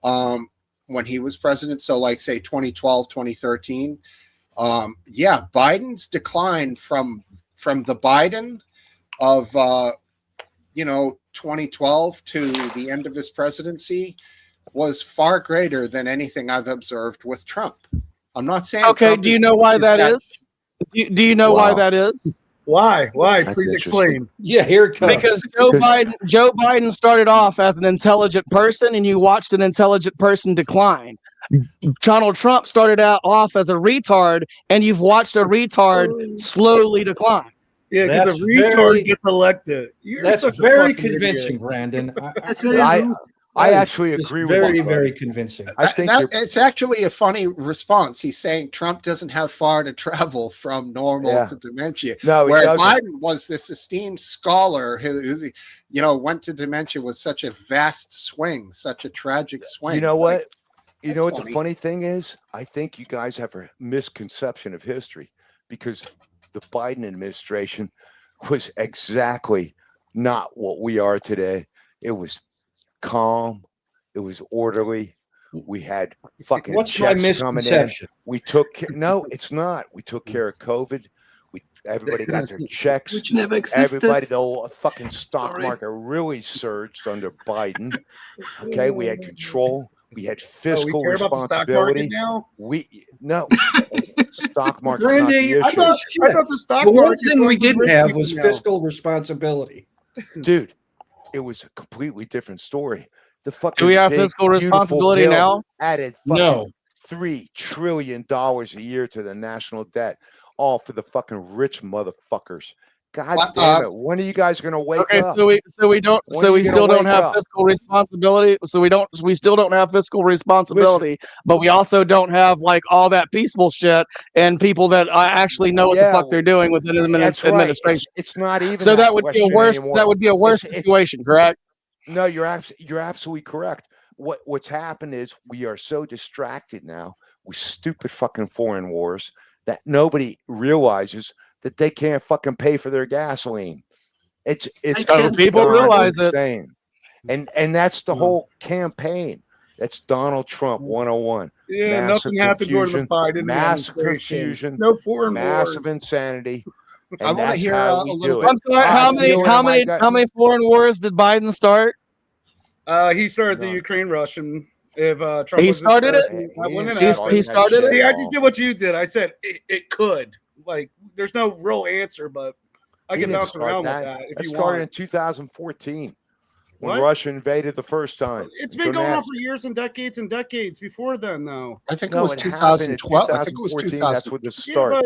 when he was president, so like say 2012, 2013, Biden's decline from the Biden of 2012 to the end of his presidency was far greater than anything I've observed with Trump. I'm not saying. Okay. Trump Do you is- know why is that is? Do you know why Wow. that is? Why? That's Please interesting. explain. Yeah, here it comes. Because Joe Biden started off as an intelligent person, and you watched an intelligent person decline. Donald Trump started out off as a retard, and you've watched a retard slowly decline. Yeah, because That's a retard very- gets elected. You're That's such a very fucking convincing, idiot. Brandon. That's very I rude. I That is actually just agree with very, you. very convincing. I think it's actually a funny response. He's saying Trump doesn't have far to travel from normal Yeah. to dementia. No, he where doesn't. Biden was this esteemed scholar who went to dementia with such a vast swing, such a tragic swing. You know what? You that's know what funny. the funny thing is? I think you guys have a misconception of history because the Biden administration was exactly not what we are today. It was calm. It was orderly. We had fucking What's my checks coming in. misconception? We took no, it's not. We took care of COVID. Everybody got their checks. which never existed. Everybody, the fucking stock Sorry. market really surged under Biden. Okay, we had control. We had fiscal care about the stock market responsibility. now? No, stock market. Not Randy, the I issue. I thought the stock The one market thing we was didn't rich have people was now. fiscal responsibility. Dude, it was a completely different story. The fucking Do we have big, fiscal beautiful responsibility bill now? added fucking No. $3 trillion a year to the national debt, all for the fucking rich motherfuckers. God What, damn it! When are you guys gonna wake Okay, up? so we don't When so are we you gonna still don't wake have up? fiscal responsibility. So we still don't have fiscal responsibility, but we also don't have like all that peaceful shit and people that actually know what the Yeah, fuck they're doing within the That's right. administration. It's not even So that would be a question worse anymore. that would be a worse It's- situation, correct? No, you're absolutely correct. What's happened is we are so distracted now with stupid fucking foreign wars that nobody realizes that they can't fucking pay for their gasoline. It's can't. People beyond realize it. insane. And that's the whole campaign. That's Donald Trump 101. Yeah, Massive nothing happened during the confusion, Biden massive administration. confusion, No foreign massive wars. insanity. And I wanna that's hear, how a we little do bit- it. I'm sorry, I how feel it in my gut. many foreign wars did Biden start? He started the No. Ukraine-Russian. If Trump He was started it? president, He that wouldn't didn't have start he that started shit it? See, at I all. just did what you did. I said it could. Like, there's no real answer, but I He can didn't bounce start around that. with that if That you started in want. 2014 when What? Russia invaded the first time. It's been going on Dramatic. for years and decades before then, though. I think it No, was it happened in 2012. I think it was 2014. That's when the Yeah, start. but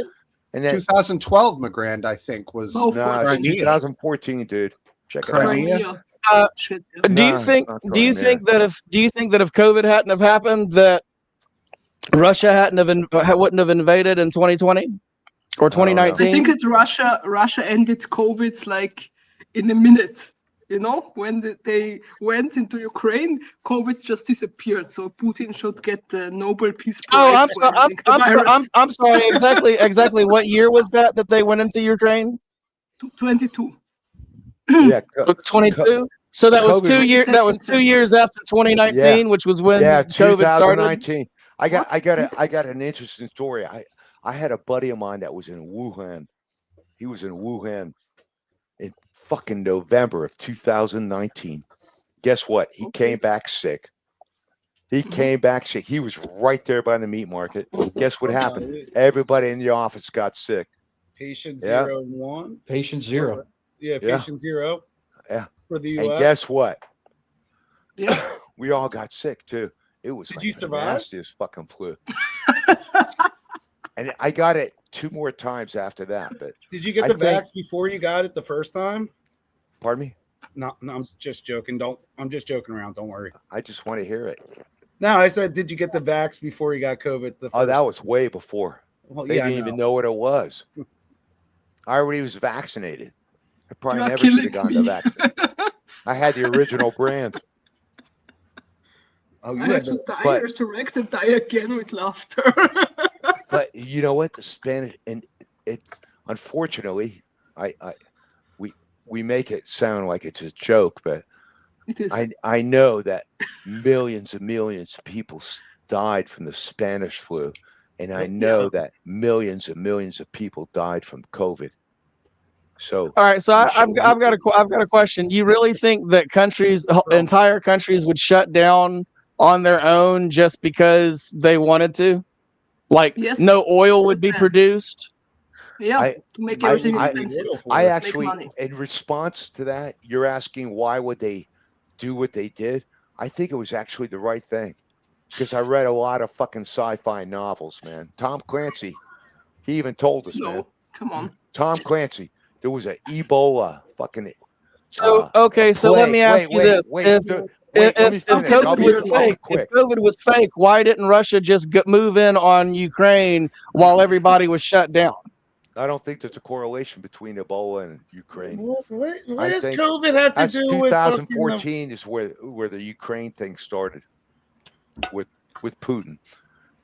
And then 2012, McGrand, I think, was Oh, no, it's Crimea. 2014, dude. Check it out. Crimea. Crimea. Uh, Shit, yeah. Do you No, it's think not do you Crimea. think that if COVID hadn't have happened that Russia wouldn't have invaded in 2020 or don't know. 2019? I think that Russia ended COVID like in a minute. You know, when they went into Ukraine, COVID just disappeared. So Putin should get the Nobel Peace Prize. Oh, for ending the virus. I'm sorry. Exactly. What year was that they went into Ukraine? 22. Yeah, 22. So that was COVID 2 years. That was 2 years after 2019, which was when yeah, COVID started. 2019. I got an interesting story. I had a buddy of mine that was in Wuhan. He was in Wuhan in fucking November of 2019. Guess what? He came back sick. He came back sick. He was right there by the meat market. Guess what happened? Everybody in the office got sick. Patient Yeah. 01. Patient zero. Yeah, Yeah. patient 0. Yeah. For the And US. guess what? Yeah. We all got sick too. It was Did like you the survive? nastiest fucking flu. And I got it 2 more times after that. But Did you get I the think- vax before you got it the first time? pardon me, No, I'm just joking. I'm just joking around. Don't worry. I just want to hear it. No, I said, did you get the vax before you got COVID? The Oh, that first- was way before. Well, They yeah, I didn't even know what it was. I already was vaccinated. I probably You are never should have killing gotten the me. vaccine. I had the original brand. Oh, you I had have to the, die, but- resurrect, and die again with laughter. But you know what? The Spanish and it unfortunately, we make it sound like it's a joke, but It is. I know that millions and millions of people died from the Spanish flu, and I know that millions and millions of people died from COVID. So All right, so I've got a question. You really think that entire countries would shut down on their own just because they wanted to? Like, Yes. no oil would be Yeah. produced? Yeah, I- to make I- everything I- expensive. I Make actually, money. in response to that, you're asking why would they do what they did? I think it was actually the right thing because I read a lot of fucking sci-fi novels, man. Tom Clancy, he even told us, man. No, come on. Tom Clancy, there was an Ebola fucking. So okay, so let me ask you this: If let me if finish. I'll COVID be was fake, quick. if COVID was fake, why didn't Russia just move in on Ukraine while everybody was shut down? I don't think there's a correlation between Ebola and Ukraine. what I does think COVID have to That's do with fucking 2014 is where the Ukraine thing started with Putin.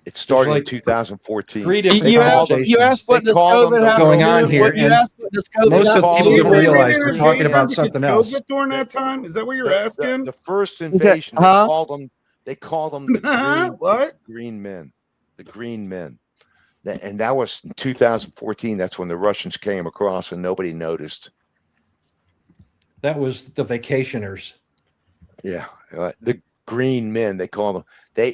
It started in like 2014. 3 You different asked conversations what They does call them COVID the- have going to do? on here, What, you and asked what does COVID most have of to the do people with don't it? realize they're talking about something else. COVID during that time? Is that what you're The- asking? The first invasion, Huh? they called them the What? green men. The green men. And that was in 2014. That's when the Russians came across and nobody noticed. That was the vacationers. Yeah, the green men, they call them.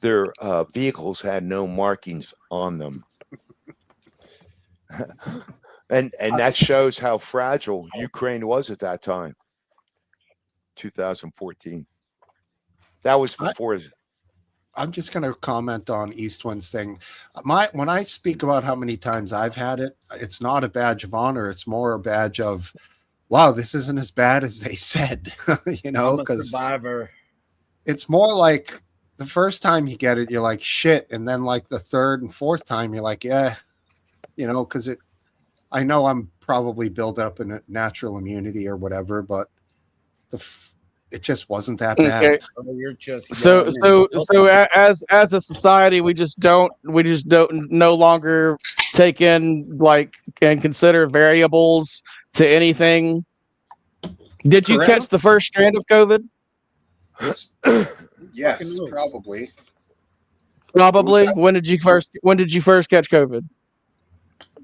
Their vehicles had no markings on them. and that shows how fragile Ukraine was at that time. 2014. That was before. I'm just going to comment on Eastwind's thing. When I speak about how many times I've had it, it's not a badge of honor. It's more a badge of, wow, this isn't as bad as they said. You know, I'm a because survivor. it's more like the first time you get it, you're like shit, and then like the third and fourth time, you're like, yeah, you know, because I know I'm probably built up in a natural immunity or whatever, but it just wasn't that bad. Okay. Oh, you're just So young and- so as a society, we just don't no longer take in like and consider variables to anything. Did you Correct. catch the first strand of COVID? Yes, knows? probably. Probably. that? When did you first catch COVID?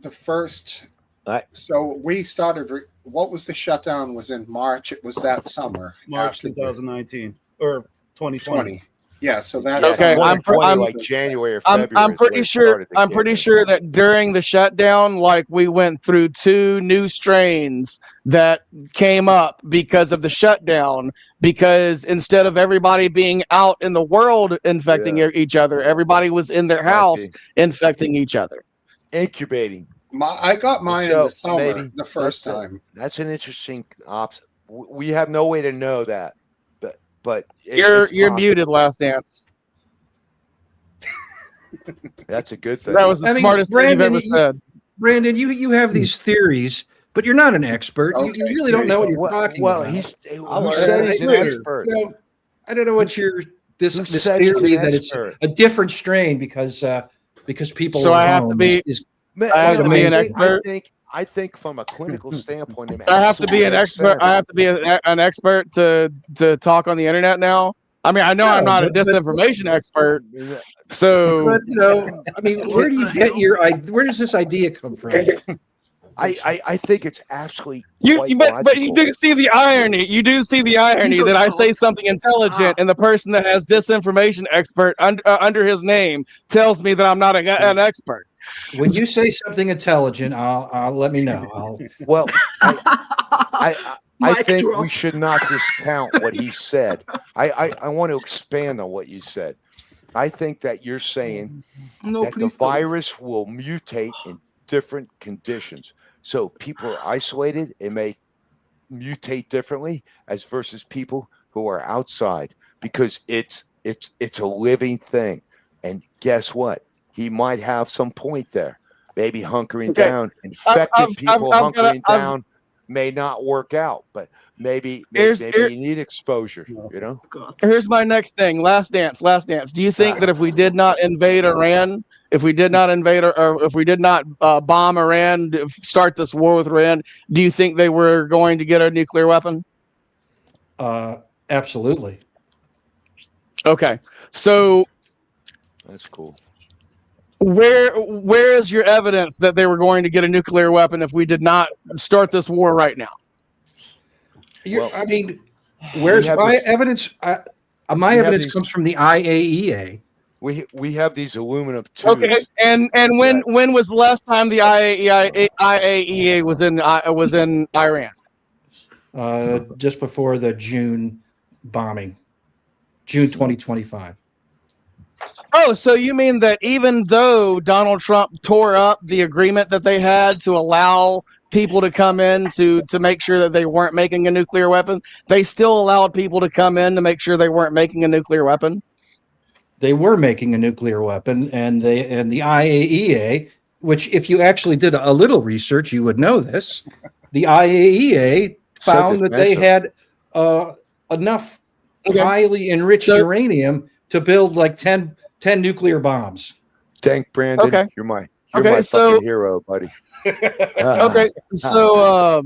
The first. I- So we started. What was the shutdown? Was in March. It was that summer. March after the 2019 or 2020. 20. Yeah. So that. Okay, summer- I'm- like January or I'm February. is pretty when it sure started to I'm kick pretty in. sure that during the shutdown, like we went through 2 new strains that came up because of the shutdown. Because instead of everybody being out in the world infecting each other, everybody was in their house infecting each other. Incubating. I got mine in So, the summer maybe the first that's time. That's an interesting ops. We have no way to know that, but You're it's possible. muted, Last Dance. That's a good thing. That was the I mean, smartest thing you've Brandon, ever said. Brandon, you have these theories, but you're not an expert. You Okay, really don't know what you're well, talking well, about. he's I'll who learn said that he's an later. expert. You know, I don't know what your this Who this said he's theory an that it's expert? a different strain because people. So are I have to home be- is Man, I have to be an expert. I think from a clinical standpoint, it I have to be absolutely an makes expert. sense. I have to be an expert to talk on the internet now. I mean, I know I'm No, not a but- disinformation expert, so But you know, I mean, where do you get where does this idea come from? I think it's actually but you do see the irony. You do see the irony Ego that I talk. say something intelligent, and the person that has disinformation expert under his name tells me that I'm not an expert. When you say something intelligent, I'll let me know. Well, I Mic think drop. we should not discount what he said. I want to expand on what you said. I think that you're saying No, that the please don't. virus will mutate in different conditions. So if people are isolated, it may mutate differently as versus people who are outside because it's a living thing. And guess what? He might have some point there. Maybe hunkering Okay. down, infected people I've got hunkering down may not work out, but maybe Here's- maybe here- you need exposure, you know? God. Here's my next thing. Last Dance. Do you think that if we did not invade Iran, if we did not invade or if we did not bomb Iran, start this war with Iran, do you think they were going to get a nuclear weapon? Absolutely. Okay. So That's cool. where is your evidence that they were going to get a nuclear weapon if we did not start this war right now? Well, I mean, where's have my this- evidence? My have evidence these- comes from the IAEA. We have these aluminum tubes. Okay. And when was the last time the IAEA was in Iran? Just before the June bombing, June 2025. Oh, so you mean that even though Donald Trump tore up the agreement that they had to allow people to come in to make sure that they weren't making a nuclear weapon, they still allowed people to come in to make sure they weren't making a nuclear weapon? They were making a nuclear weapon, and the IAEA, which if you actually did a little research, you would know this. The IAEA So found that they defensive. had enough Okay. highly enriched So- uranium to build like 10 nuclear bombs. Thank Brandon. Okay. You're my Okay, so- fucking hero, buddy. Okay, so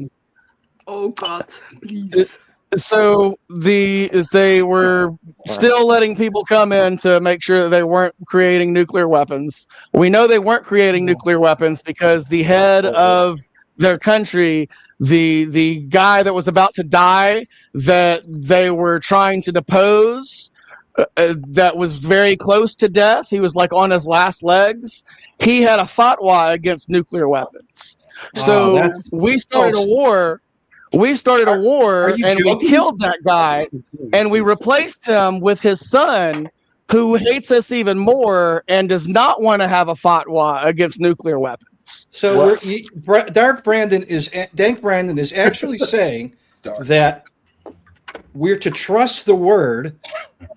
Oh God, please. So they were still letting people come in to make sure that they weren't creating nuclear weapons. We know they weren't creating nuclear weapons because the head of their country, the guy that was about to die, that they were trying to depose, that was very close to death. He was like on his last legs. He had a fatwa against nuclear weapons. So that's- we started a war. We started a war are you and we joking? killed that guy, and we replaced him with his son, who hates us even more and does not want to have a fatwa against nuclear weapons. So Well- Dank Brandon is actually saying Dark. that we're to trust the word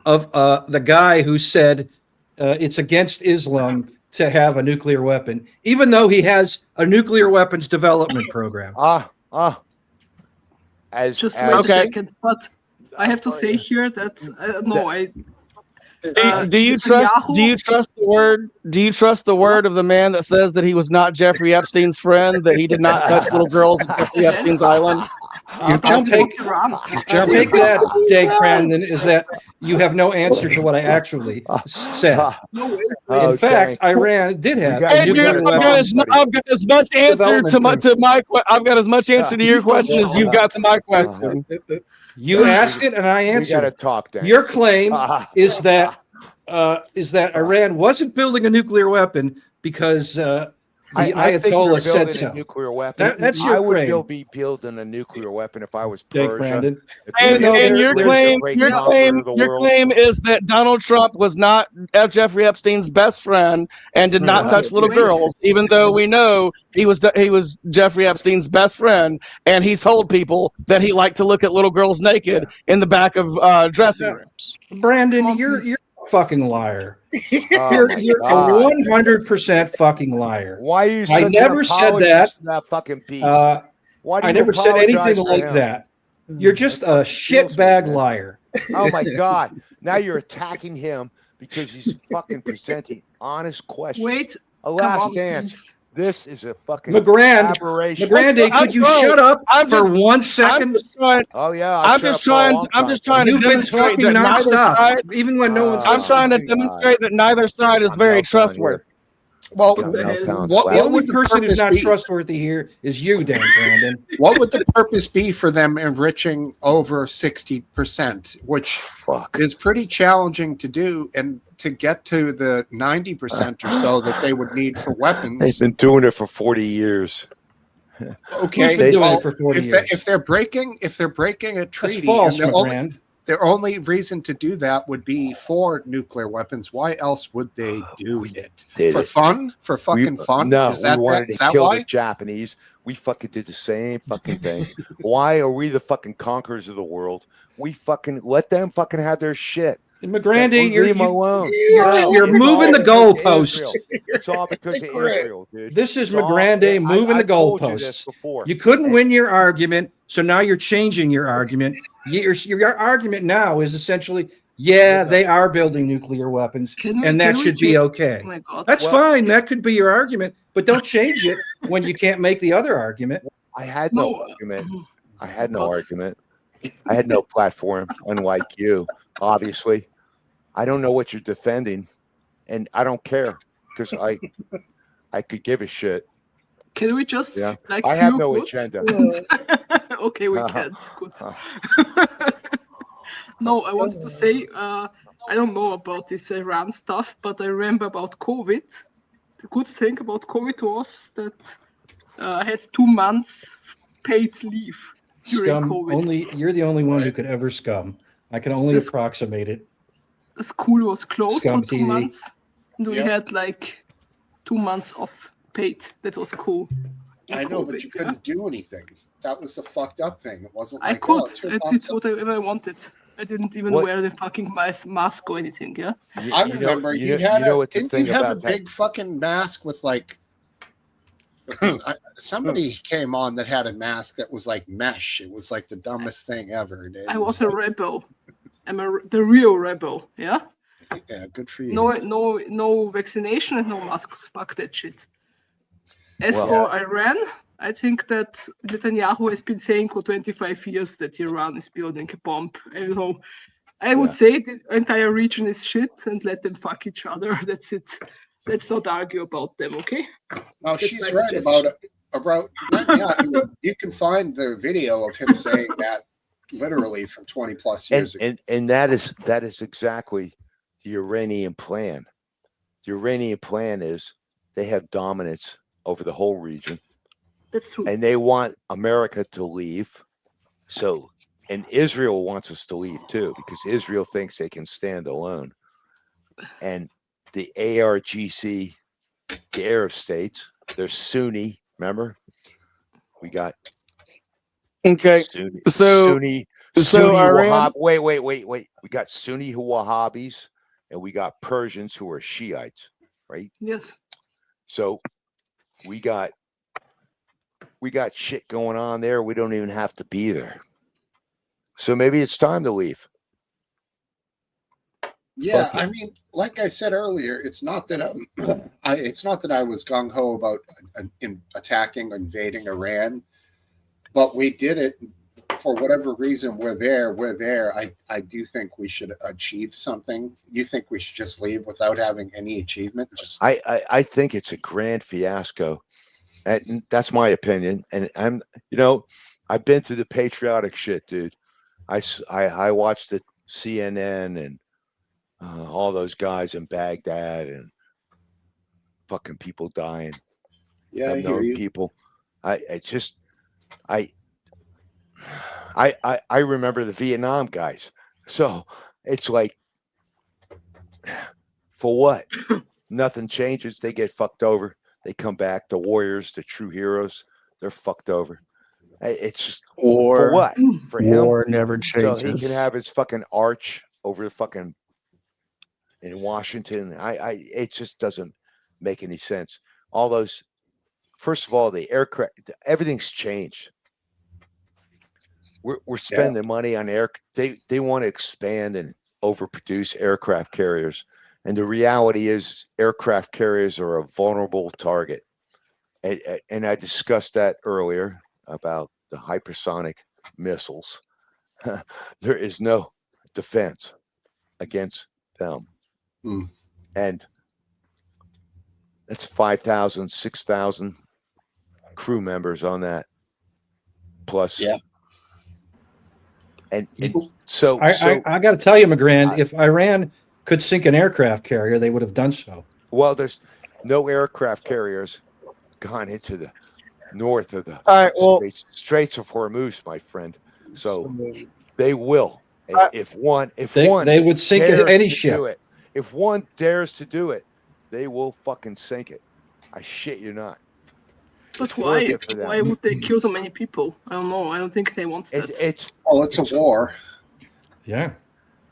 of the guy who said it's against Islam to have a nuclear weapon, even though he has a nuclear weapons development program. As Just as, wait Okay. a second, but I have to say here that no, I Do you trust? Do you trust the word? Do you trust the word of the man that says that he was not Jeffrey Epstein's friend, that he did not touch little girls at Jeffrey Epstein's island? I'll take that, Dank Brandon, is that you have no answer to what I actually said. Oh, In fact, dang. Iran did have got- a And nuclear I've got weapons. I've got as much answer to my I've got as much answer to your Please don't question as you've got to my question. You asked it, and I We answered. gotta it. talk, Dan. Your claim is that Iran wasn't building a nuclear weapon because the I think Ayatollah you're said building so. a nuclear weapon. That's your I would claim. be building a nuclear weapon if I was Dank Persia. Brandon. If And, Even though and your there's a claim, great your conqueror claim, of the your world. claim is that Donald Trump was not Jeffrey Epstein's best friend and did not Right. touch little Wait. girls, even though we know he was Jeffrey Epstein's best friend, and he's told people that he liked to look at little girls naked in the back of dressing rooms. Brandon, Come on, you're please. a fucking liar. Oh You're my a God. 100% fucking liar. Why are you? I such an never said apologist that. to that fucking piece. Why do I you never said apologize anything for like him? that. You're just a shitbag liar. Oh my God! Now you're attacking him because he's fucking presenting honest questions. Wait, A come last on, dance. please. This is a fucking Legrand, aberration. Legrande, could you I'm shut up I'm for just- 1 I'm second? just trying. Oh yeah, I'm just trying to You've been demonstrate talking that neither nonstop, side. even when no one's Oh, I'm trying to my God. demonstrate that neither side is I'm very meltdown trustworthy. Well, Yeah, the hell? meltdown. What- the Wow. what only would the person who's purpose not be? trustworthy here is you, Dan Brandon. what would the purpose be for them enriching over 60%, which Fuck. is pretty challenging to do, and to get to the 90% or so that they would need for They've weapons? been doing it for 40 years. Okay, Who's been doing well, it for 40 if, years? if they're breaking a That's treaty, false, and McGrand. their only reason to do that would be for nuclear weapons, why else would they do We it? did For it. fun? For fucking fun? No, is that, we wanted is to that kill why? the Japanese. We fucking did the same fucking thing. Why are we the fucking conquerors of the world? We fucking let them fucking have their shit. McGrande, Leave you're, them alone. you're It's moving all the because of goalposts. Israel. It's all because of Correct. Israel, dude. This is It's all- McGrande moving I the told you this goalposts. before. You couldn't win your argument, so now you're changing your argument. Your argument now is essentially, yeah, they are building nuclear weapons, and that should be okay. Oh my God. That's Well- fine. That could be your argument, but don't change it when you can't make the other argument. I had no No, argument. I had no But- argument. I had no platform, unlike you, obviously. I don't know what you're defending, and I don't care because I could give a shit. Can we just Yeah. like I have feel no good? agenda. Okay, we Uh-huh. can't. Good. No, I wanted to say I don't know about this Iran stuff, but I remember about COVID. The good thing about COVID was that I had 2 months paid leave during Scum, COVID. you're the only one who could ever scum. I can only This- approximate it. The school was closed Scum for 2 TV. months. And we Yep. had like 2 months off paid. That was cool. I know, but you COVID, yeah. couldn't do anything. That was the fucked up thing. It wasn't I like, could. oh, 2 I did months. whatever I wanted. I didn't even What- wear the fucking mask or anything. Yeah. I remember you had didn't you have a big fucking mask with like somebody came on that had a mask that was like mesh. It was like the dumbest thing ever. Dude. I was a rebel. I'm the real rebel. Yeah. Yeah, good for you. No vaccination and no masks. Fuck that shit. As Well- for Iran, I think that Netanyahu has been saying for 25 years that Iran is building a bomb. I would say the entire region is shit and let them fuck each other. That's it. Let's not argue about them, okay? No, That's she's my right suggestion. about you can find the video of him saying that literally from 20 plus years ago. And that is exactly the Iranian plan. The Iranian plan is they have dominance over the whole region, That's true. and they want America to leave. So, and Israel wants us to leave too, because Israel thinks they can stand alone. And the ARGC, the Arab states, they're Sunni. Remember, we got Okay. Sunni, So Sunni Iran. Wait. We got Sunni Wahhabis, and we got Persians who are Shiites, right? Yes. So we got shit going on there. We don't even have to be there. So maybe it's time to leave. Yeah, Fuck it. I mean, like I said earlier, it's not that it's not that I was gung ho about attacking, invading Iran, but we did it for whatever reason. We're there. I do think we should achieve something. You think we should just leave without having any achievement? Just I think it's a grand fiasco. And that's my opinion. And I've been through the patriotic shit, dude. I watched the CNN and all those guys in Baghdad and fucking people dying. yeah, I hear you. People. I remember the Vietnam guys. So it's like, for what? Nothing changes. They get fucked over. They come back. The warriors, the true heroes, they're fucked over. It's just for what? For him? War never So changes. he can have his fucking arch over the fucking in Washington. It just doesn't make any sense. All those, first of all, the aircraft, everything's changed. We're spending money on air. They want to expand and overproduce aircraft carriers. And the reality is aircraft carriers are a vulnerable target. And I discussed that earlier about the hypersonic missiles. There is no defense against them. And that's 5,000, 6,000 crew members on that. Plus. Yeah. And so I got to tell you, McGran, if Iran could sink an aircraft carrier, they would have done so. well, there's no aircraft carriers gone into the north of the All right, well, Straits of Hormuz, my friend. So they will. If one They would sink dares any to ship. do it, if one dares to do it, they will fucking sink it. I shit you not. But It's worth why? it for them. Why would they kill so many people? I don't know. I don't think they want that. It's It's a war. Yeah.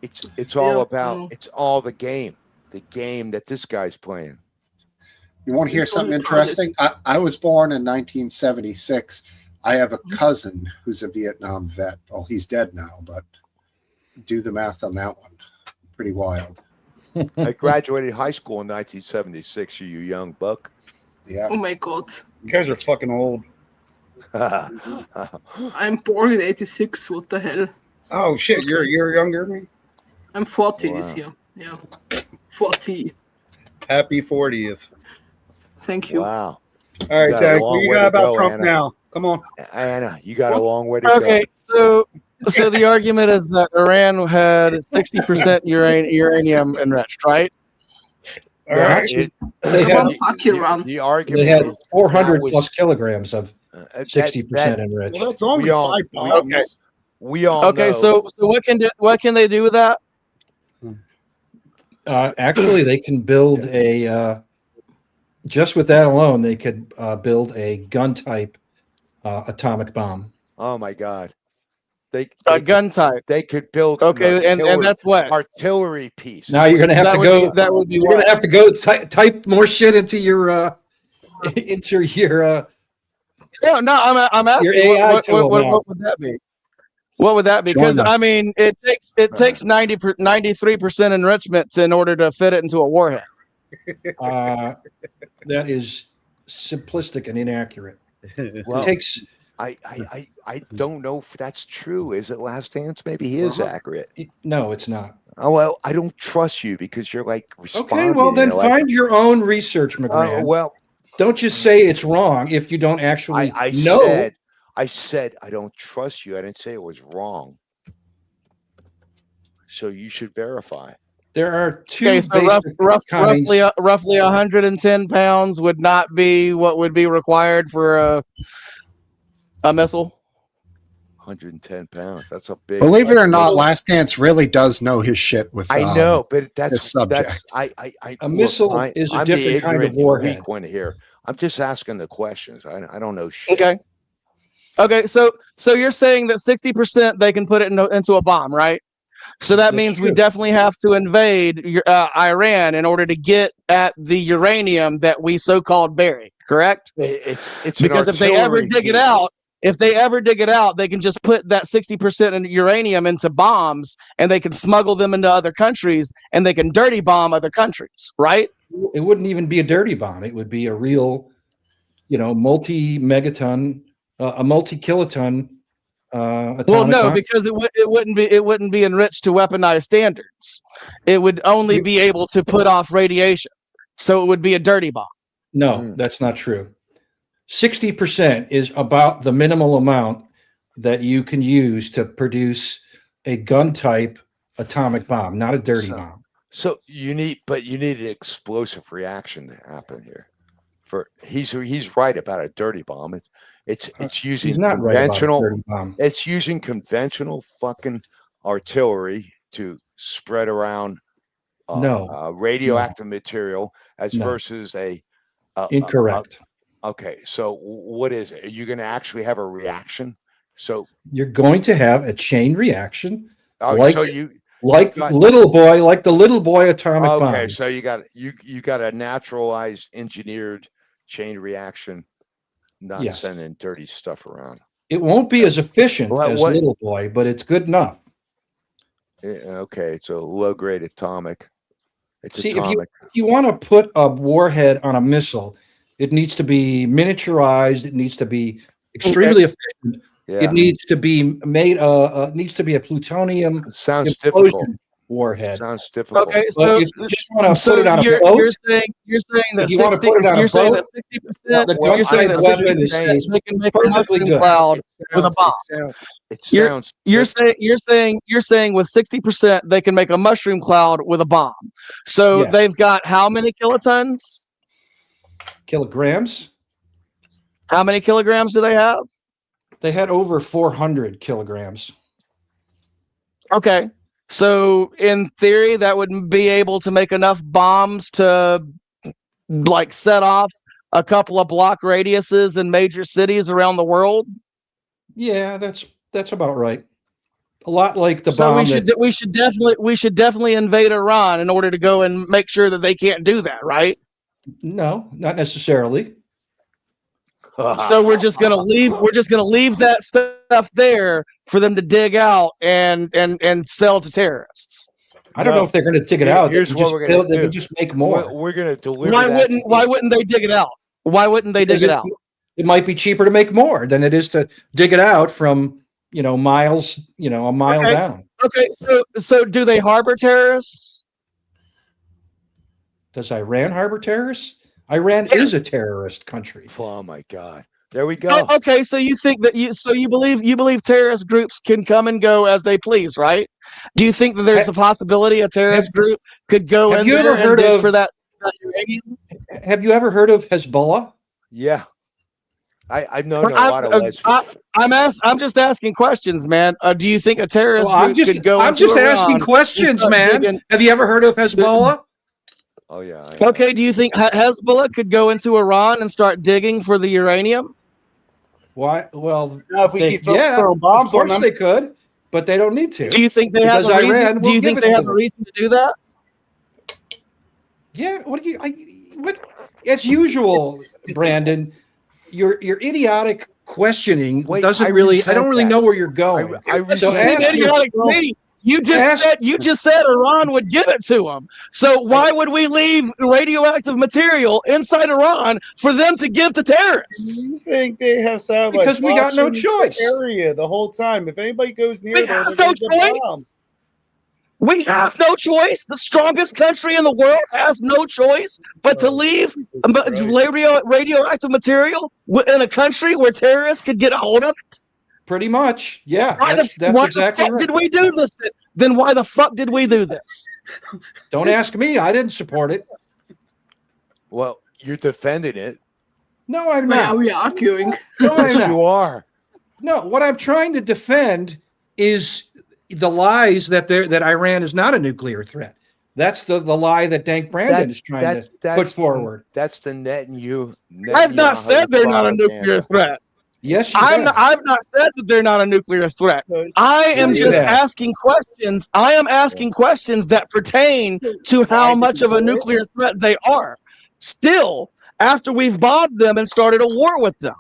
it's all Yeah, about it's all the game that this guy's playing. You want to hear It's something only interesting? I was born in 1976. I have a cousin who's a Vietnam vet. Well, he's dead now, but do the math on that one. Pretty wild. I graduated high school in 1976. You young buck. Yeah. Oh my god. You guys are fucking old. I'm born in 86. What the hell? Oh shit, you're younger than me. I'm 40 Wow. this year. Yeah. 40. Happy 40th. Thank you. Wow, All right, got a Zach, long what you way got to about go, Trump Anna. now? Come on. Anna, you got a What? long way to go. Okay, so the argument is that Iran had 60% uranium enriched, right? All Well, right. actually, I they had, wanna fuck Iran. The argument they had is 400 that was- plus kilograms of that- 60% that- enriched. Well, that's only We all- 5 we- bombs. Okay. we all Okay, know. so what can they do with that? Actually, they can build a just with that alone, they could build a gun type atomic bomb. Oh my God, they Gun type. they could build an Okay, and artillery- that's what? artillery piece. Now you're going to have That to would go. be, that would be You're what? going to have to go type more shit into your No, I'm asking. Your AI What tool now. what would that be? What would that be? Join Because us. I mean, it takes 93% enrichment in order to fit it into a warhead. that is simplistic and inaccurate. Well, It takes I don't know if that's true. Is it Last Dance? Maybe he is accurate. no, it's not. Oh well, I don't trust you because you're like responding. Okay, well then you're like, find your own research, McGrath. well, Don't just say it's wrong if you don't actually I know. said I don't trust you. I didn't say it was wrong. So you should verify. There are two Okay, so basic kinds. roughly 110 pounds would not be what would be required for a missile. 110 pounds. That's a big. Believe it or not, Last Dance really does know his shit with. I know, but the that's subject. A missile is a different kind of warhead. Weak one here. I'm just asking the questions. I don't know shit. Okay. Okay, so you're saying that 60% they can put it into a bomb, right? So that That's means we true. definitely have to invade Iran in order to get at the uranium that we so-called bury, correct? It's Because if they ever dig it out, they can just put that 60% in uranium into bombs, and they can smuggle them into other countries, and they can dirty bomb other countries, right? It wouldn't even be a dirty bomb. It would be a real, multi-megaton, a multi-kiloton atomic Well, no, bomb. because it wouldn't be enriched to weaponized standards. It would only be able to put off radiation, so it would be a dirty bomb. No, that's not true. 60% is about the minimal amount that you can use to produce a gun type atomic bomb, not a dirty bomb. So you need an explosive reaction to happen here. He's right about a dirty bomb. It's using He's not right about a conventional. dirty bomb. It's using conventional fucking artillery to spread around radioactive material versus a Incorrect. Okay, so what is it? Are you going to actually have a reaction? So You're going to have a chain reaction, like the little boy atomic bomb. Okay, so you got a naturalized, engineered chain reaction, not sending dirty stuff around. It won't be as efficient as what- little boy, but it's good enough. Okay, it's a low grade atomic. It's See, atomic. if you want to put a warhead on a missile, it needs to be miniaturized. It needs to be extremely efficient. Yeah. It needs to be made. Needs to be a plutonium It sounds implosion difficult. warhead. Sounds difficult. Okay, But so if you just want to so put it on a you're, boat, you're saying that If you wanna 60 put it on a you're saying boat, that 60% the you're saying that gun-type weapon is 60% they can make a perfectly mushroom good. cloud with a bomb. It sounds. You're saying with 60% they can make a mushroom cloud with a bomb. So Yes. they've got how many kilotons? kilograms. How many kilograms do they have? They had over 400 kilograms. Okay. So in theory, that would be able to make enough bombs to like set off a couple of block radiuses in major cities around the world. Yeah, that's about right. A lot like the So bomb. we should definitely invade Iran in order to go and make sure that they can't do that, right? No, not necessarily. So we're just gonna leave that stuff there for them to dig out and sell to terrorists. I don't know if they're going to dig it out. Here's what we're gonna They do. can just make more. We're going to deliver. Why wouldn't they dig it out? Why wouldn't they dig it out? It might be cheaper to make more than it is to dig it out from miles, a mile Okay. down. Okay, so do they harbor terrorists? Does Iran harbor terrorists? Iran is a terrorist country. Oh my God! There we go. Oh, okay, so you think that you believe terrorist groups can come and go as they please, right? Do you think that there's a possibility a terrorist group could go have in you there ever and heard dig of- for that uranium? Have you ever heard of Hezbollah? Yeah, I've known a lot of lesbians. I'm just asking questions, man. Do you think a terrorist Well, group could go? I'm into just Iran asking questions, and start man. digging- Have you ever heard of Hezbollah? Oh yeah. Okay, do you think Hezbollah could go into Iran and start digging for the uranium? Why? Well, Now, if we keep yeah, throwing bombs of course on them, they could, but they don't need to. Do you think they have Because a reason? Iran Do you won't think give they it have to a them. reason to do that? Yeah. What do you? What? As usual, Brandon, your idiotic questioning Wait, doesn't I really. I resent don't really that. know where you're going. I So resent ask that. Idiotic to yourself- me. You just said Iran would give it to them. So why would we leave radioactive material inside Iran for them to give to terrorists? You think they have satellites? Because we got no watching the choice. Area the whole time. If anybody goes near We there, have they're no gonna get bombed. choice. We have no choice. The strongest country in the world has no choice but to leave radioactive material in a country where terrorists could get a hold of it. Pretty much. Yeah. Why That's the exactly fuck right. did we do this? Then why the fuck did we do this? Don't ask me. I didn't support it. Well, you're defending it. No, I'm Why are not. we arguing? No, I'm Yes, not. you are. No, what I'm trying to defend is the lies that Iran is not a nuclear threat. That's the lie that Dank Brandon is trying to put forward. That's the Netanyahu. I've not said they're not a nuclear threat. Yes, you I've have. not said that they're not a nuclear threat. I am you just have. asking questions. I am asking questions that pertain to how much of a nuclear threat they are. Still, after we've bombed them and started a war with them.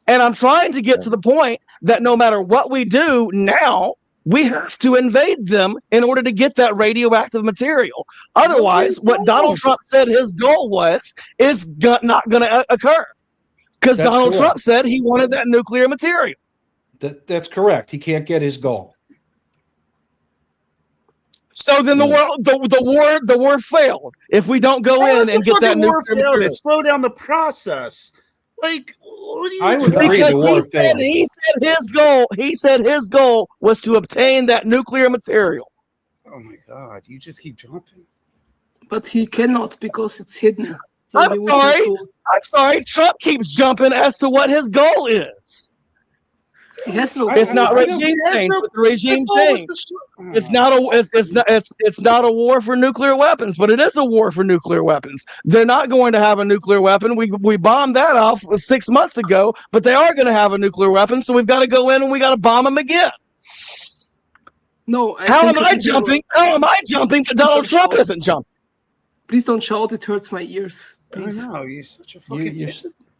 And I'm trying to get to the point that no matter what we do now, we have to invade them in order to get that radioactive material. Otherwise, what Donald Trump said his goal was is not going to occur. Because That's Donald correct. Trump said he wanted that nuclear material. That's correct. He can't get his goal. So then the war failed. If we don't go in and get that nuclear material. Slow down the process. Like, what do you? I would doing? agree. Because the war failed. he said his goal was to obtain that nuclear material. Oh my God! You just keep jumping. But he cannot because it's hidden. So I'm he would sorry. need to- I'm sorry, Trump keeps jumping as to what his goal is. He has no. It's not I don't- regime that's change, no- but the regime It's always change. the- It's not it's not a war for nuclear weapons, but it is a war for nuclear weapons. They're not going to have a nuclear weapon. We bombed that off 6 months ago, but they are going to have a nuclear weapon, so we've got to go in and we got to bomb them again. No. How am think I that you- jumping? How am I jumping? Donald Trump isn't jumping. Please don't shout. It hurts my ears. I Please. know you're such a You, fucking.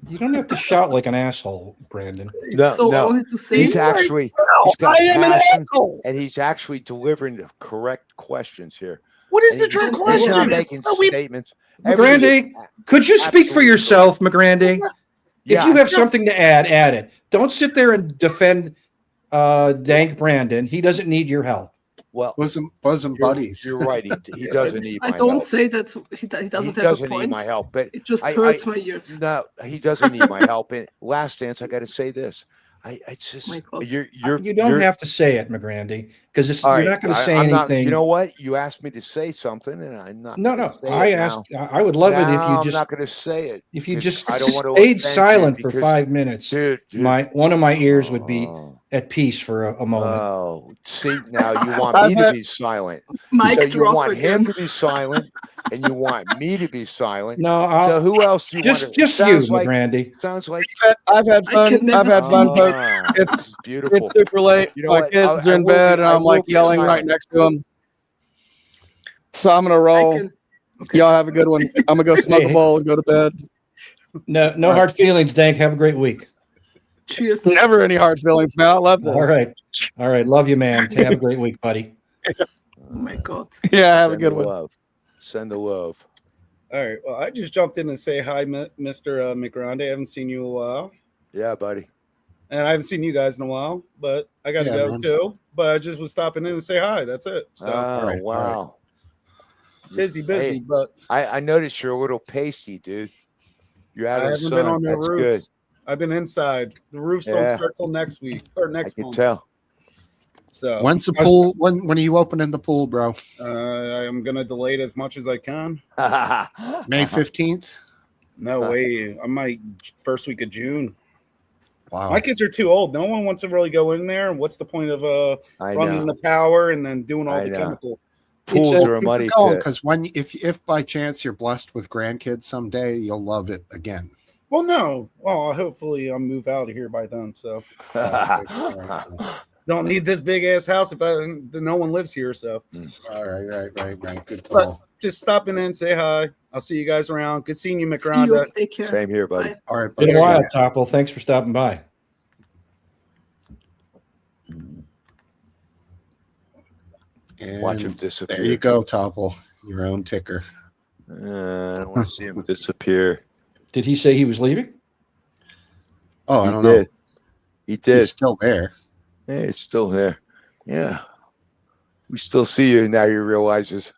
you don't have to shout like an asshole, Brandon. No, So I no. wanted to say. He's actually he's got I am an passion, asshole. and he's actually delivering the correct questions here. What is And the he- true He's He's question? not Yes. making No, we- statements. McGrandy, could you speak for Absolutely. yourself, McGrandy? If Yeah, you have something to add it. Don't sit there and defend Dank Brandon. He doesn't need your help. well, Bosom you're, buddies. you're right. He doesn't need my I help. don't say that he doesn't he have doesn't a need point. my help, but It just I- hurts my ears. no, he doesn't need my help. And last dance, I got to say this. I just My God. You don't have to say it, McGrandy, because all you're right, not going to say I'm not- anything. you know what? You asked me to say something, and I'm not. No, gonna no. say I it asked. now. I would love it if No, you I'm just not going to say it. if you because just I don't want to stayed offend you silent for because- 5 minutes. Dude, One of my ears would be Oh, at peace for a moment. oh, see now you want I've me to had- be silent. Mic So you drop want him again. to be silent, and you want me to be silent. No, So who else do you want? just to, you, sounds like McGrandy. sounds like I've had I fun. can never I've had fun, speak. folks. ah, It's- this is beautiful. It's super late. You know My what? kids I are in will bed, be- and I I'm will like be yelling right silent. next to them. So I'm gonna I roll. can. Y'all have a good one. I'm gonna go smoke a Hey. bowl and go to bed. No hard feelings, Dank. Have a great week. Cheers. Never any hard feelings, man. I love this. All right. Love you, man. Have a great week, buddy. Oh my God. Yeah, have a Send good the one. Love. Send the love. All right. Well, I just jumped in and say hi, Mr. McGrande. I haven't seen you in a while, Yeah, buddy. and I haven't seen you guys in a while. But I got to Yeah, go man. too. But I just was stopping in and say hi. That's it. So Oh, all right. wow. busy, Hey, but I noticed you're a little pasty, dude. You're out I of the haven't sun. been on the That's roofs. good. I've been inside. The roofs Yeah. don't start till next week or I next can month. tell. So When's the pool? When are you opening the pool, bro? I'm gonna delay it as much as I can. May 15th. No way. I might first week of June. Wow. My kids are too old. No one wants to really go in there. What's the point of I running know. the power and then doing all I the know. chemical? Pools are a money pit. Because when if by chance you're blessed with grandkids someday, you'll love it again. Well, no. Well, hopefully I'll move out of here by then. So don't need this big ass house if no one lives here. So All right. Good But- call. just stopping in, say hi. I'll see you guys around. Good seeing you, See you. McRonda. Take care. Same here, buddy. Bye. All right, Been a buddy. while, Topple. Thanks for stopping by. Watch him And disappear. there you go, Topple. Your own ticker. I don't want to see him disappear. Did he say he was leaving? Oh, I He don't did. know. He did. He's still there. Yeah, it's still there. Yeah. We still see you now. You realizes.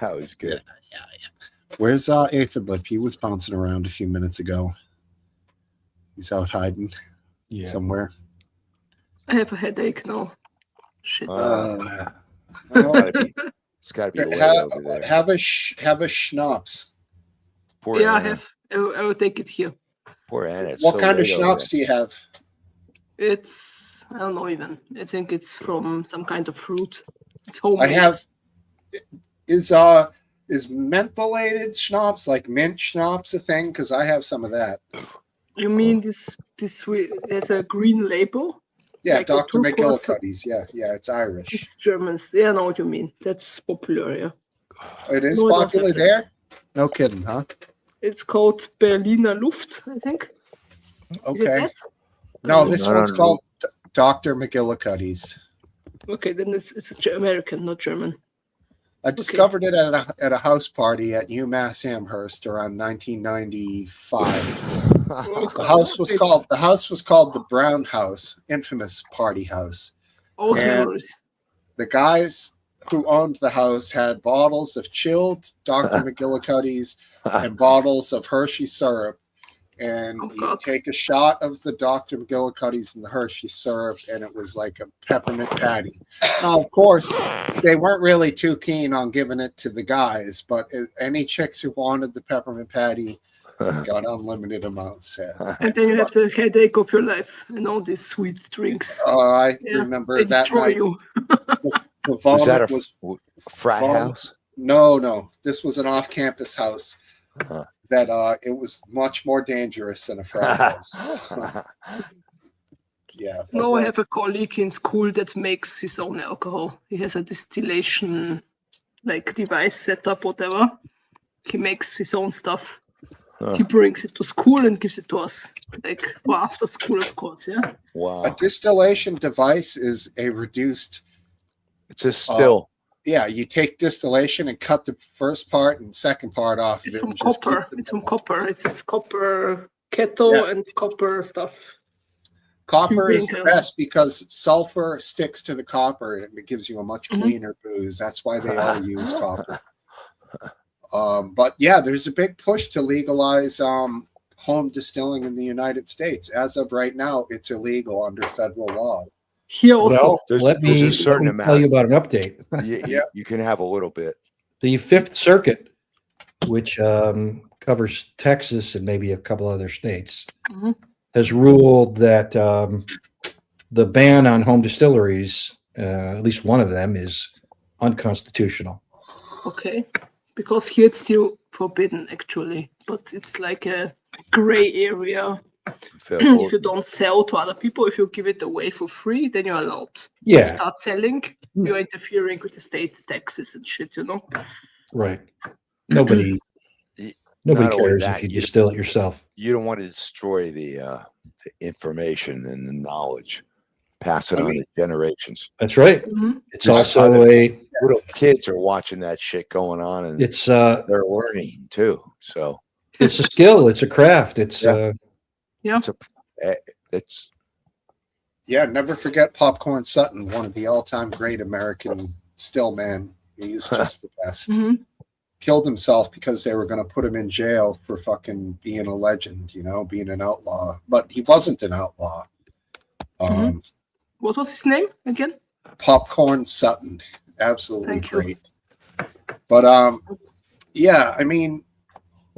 That was good. Where's Aphidlip? He was bouncing around a few minutes ago. He's out hiding Yeah. somewhere. I have a headache now. Shit. Uh, It's gotta be late over there. have a schnapps. Poor yeah, I Anna. have. I will take it here. Poor Anna. It's What so kind of late over schnapps do you have? It's I don't know even. I think it's from some kind of fruit. It's I homemade. have is mentholated schnapps, like mint schnapps, a thing? Because I have some of that. You mean this there's a green label? Yeah, Like a Dr. turquoise- McGillicuddy's. Yeah, it's Irish. It's Germans. Yeah, I know what you mean. That's popular, yeah. It is No, I don't popular have that. there? No kidding, huh? It's called Berliner Luft, I think. Is it Okay. that? No, this Not one's on called Dr. McGillicuddy's. Okay, then it's American, not German. I discovered it at a house party at UMass Amherst around 1995. The house was called the Brown House, infamous party house. Old And- memories. The guys who owned the house had bottles of chilled Dr. McGillicuddy's and bottles of Hershey syrup. And Oh, you God. take a shot of the Dr. McGillicuddy's and the Hershey syrup, and it was like a peppermint patty. Now, of course, they weren't really too keen on giving it to the guys, but any chicks who wanted the peppermint patty got unlimited amounts. And then you have the headache of your life and all these sweet drinks. I Yeah, remember They that destroy night. you. The Was vomit that a was frat vomit. house? No. This was an off-campus house. Uh-huh. That it was much more dangerous than a frat house. Yeah. but, No, I have a colleague in school that makes his own alcohol. He has a distillation like device set up, whatever. He makes his own stuff. Huh. He brings it to school and gives it to us. Like for after school, of course, yeah. a Wow. distillation device is a reduced. It's a still. Yeah, you take distillation and cut the first part and second part off. of It's it from and just keep copper. them- It's from copper. It's copper kettle Yeah. and copper stuff. Copper is the Drink, best because sulfur sticks to the copper and it gives you a much Mhm. cleaner booze. That's why they all use copper. But yeah, there's a big push to legalize home distilling in the United States. As of right now, it's illegal under federal law. Here also. Well, There's- let there's me a certain tell you amount. about an update. You can have a little bit. The Fifth Circuit, which covers Texas and maybe a couple other states, Mhm. has ruled that the ban on home distilleries, at least one of them, is unconstitutional. Okay. Because here it's still forbidden actually, but it's like a gray area. If you don't sell to other people, if you give it away for free, then you're allowed. If you Yeah, start selling, you're interfering with the state taxes and shit, you know? right. Nobody Not only cares that, if you you- distill it yourself. You don't want to destroy the information and the knowledge. Pass it I on mean- to generations. That's right. Mhm. It's Just also other- a Little kids are watching that shit going on, and it's they're learning too. So a skill. It's a craft. It's it's Yeah, never forget Popcorn Sutton, one of the all-time great American still man. He's just the best. Mhm. Killed himself because they were going to put him in jail for fucking being a legend, being an outlaw. But he wasn't an outlaw. What was his name again? Popcorn Sutton, absolutely Thank you. great. But yeah, I mean,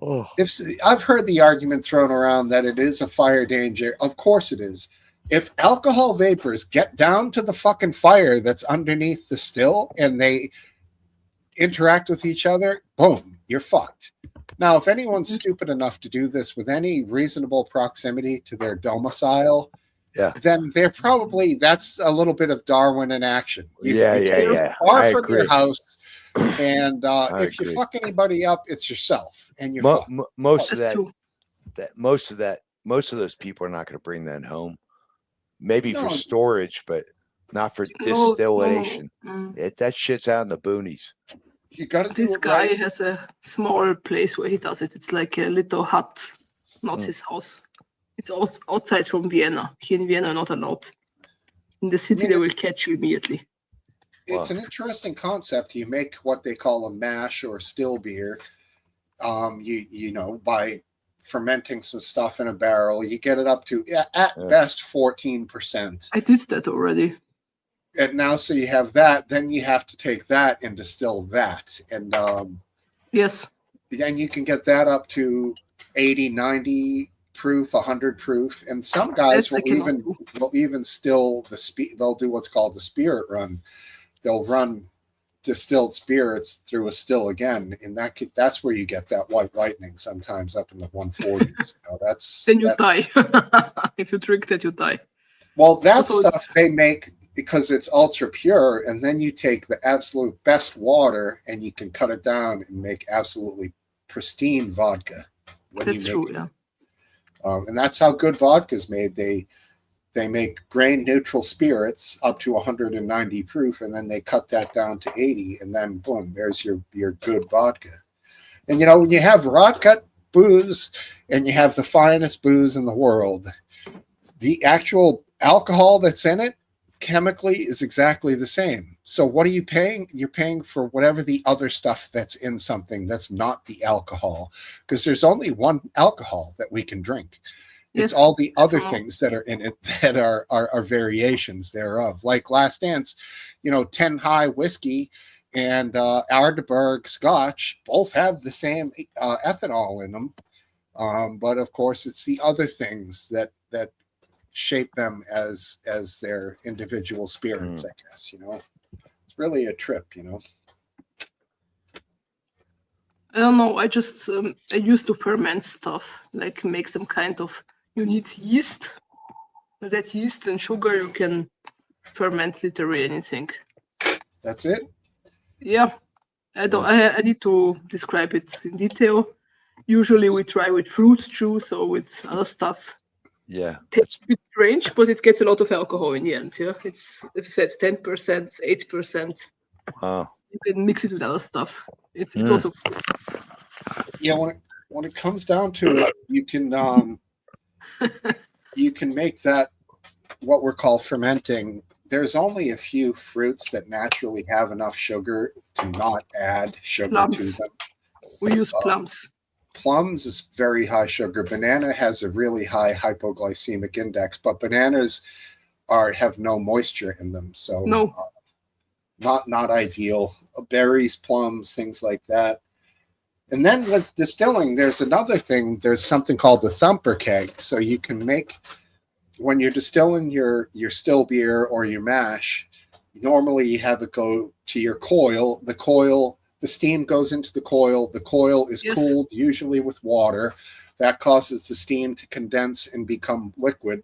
oh, if I've heard the argument thrown around that it is a fire danger, of course it is. If alcohol vapors get down to the fucking fire that's underneath the still and they interact with each other, boom, you're fucked. Now, if anyone's stupid enough to do this with any reasonable proximity to their domicile, Yeah. then that's a little bit of Darwin in action. Yeah. Far I from agree. your house, and I if you agree. fuck anybody up, it's yourself, and you're Mo- fucked. mo- most of That's that, true. most of those people are not going to bring that home. Maybe for No. storage, but not for No, distillation. no. That shit's out in the boonies. You got to do This it guy right. has a small place where he does it. It's like a little hut, not Mm. his house. It's outside from Vienna. Here in Vienna, not allowed. In the city, mean, they will catch you immediately. It's Wow. an interesting concept. You make what they call a mash or still beer. You know, by fermenting some stuff in a barrel, you get it up to at Yeah. best 14%. I did that already. And now, so you have that, then you have to take that and distill that, and Yes. then you can get that up to 80, 90 proof, 100 proof, and some guys That I will cannot even still they'll do what's called the spirit run. They'll run distilled spirits through a still again, and that's where you get that white lightning sometimes up in the 140s. You know, Then you that's die. If you drink that, you die. well, that Also, stuff it's- they make because it's ultra pure, and then you take the absolute best water and you can cut it down and make absolutely pristine vodka. When That's you true. make it. Yeah. And that's how good vodka is made. They make grain neutral spirits up to 190 proof, and then they cut that down to 80, and then boom, there's your good vodka. And you know, when you have rot gut booze and you have the finest booze in the world, the actual alcohol that's in it chemically is exactly the same. So what are you paying? You're paying for whatever the other stuff that's in something that's not the alcohol, because there's only one alcohol that we can drink. It's Yes. all the other Oh. things that are in it that are variations thereof. Like Last Dance, you know, 10 High whiskey and Ardbeg Scotch both have the same ethanol in them. But of course, it's the other things that shape them as their individual spirits, I guess. You know, it's really a trip. You know, I don't know. I just I used to ferment stuff, like make some kind of. You need yeast. With that yeast and sugar, you can ferment literally anything. that's it. Yeah, I don't. I need to describe it in detail. Usually, we try with fruit juice or with other stuff. Yeah. Tastes a bit strange, but it gets a lot of alcohol in the end. Yeah, it's as I said, 10%, 8%. Wow. You can mix it with other stuff. It's Mm. also Yeah, when it comes down to it, you can make that what we're called fermenting. There's only a few fruits that naturally have enough sugar to not add sugar Plums. to them. we use plums. Plums is very high sugar. Banana has a really high hypoglycemic index, but bananas have no moisture in them, so No. not ideal. Berries, plums, things like that. And then with distilling, there's another thing. There's something called the thumper keg. So you can make, when you're distilling your still beer or your mash, normally you have it go to your coil. The steam goes into the coil. The coil is Yes. cooled, usually with water. That causes the steam to condense and become liquid.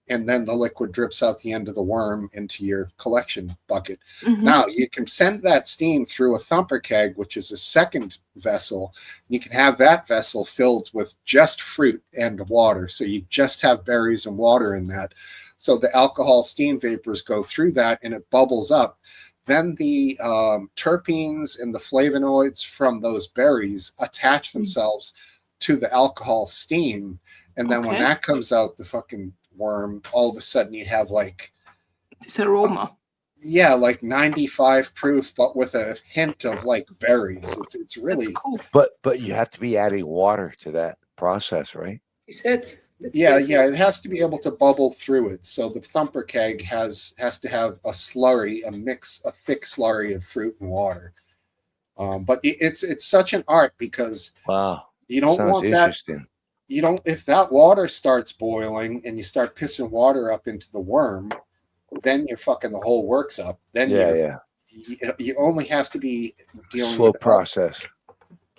And then the liquid drips out the end of the worm into your collection bucket. Mhm. Now you can send that steam through a thumper keg, which is a second vessel. You can have that vessel filled with just fruit and water. So you just have berries and water in that. So the alcohol steam vapors go through that and it bubbles up. Then the terpenes and the flavonoids from those berries attach themselves to the alcohol steam. And then when Okay. that comes out, the fucking worm, all of a sudden you have like, This aroma. yeah, like 95 proof, but with a hint of like berries. It's really, That's cool. But you have to be adding water to that process, right? He said. that yeah, yes, it has to be able to bubble through it. So the thumper keg has to have a slurry, a thick slurry of fruit and water. But it's such an art because Wow. you don't Sounds want that. interesting. If that water starts boiling and you start pissing water up into the worm, then you're fucking the whole works up. Then Yeah. you only have to be dealing Slow with process.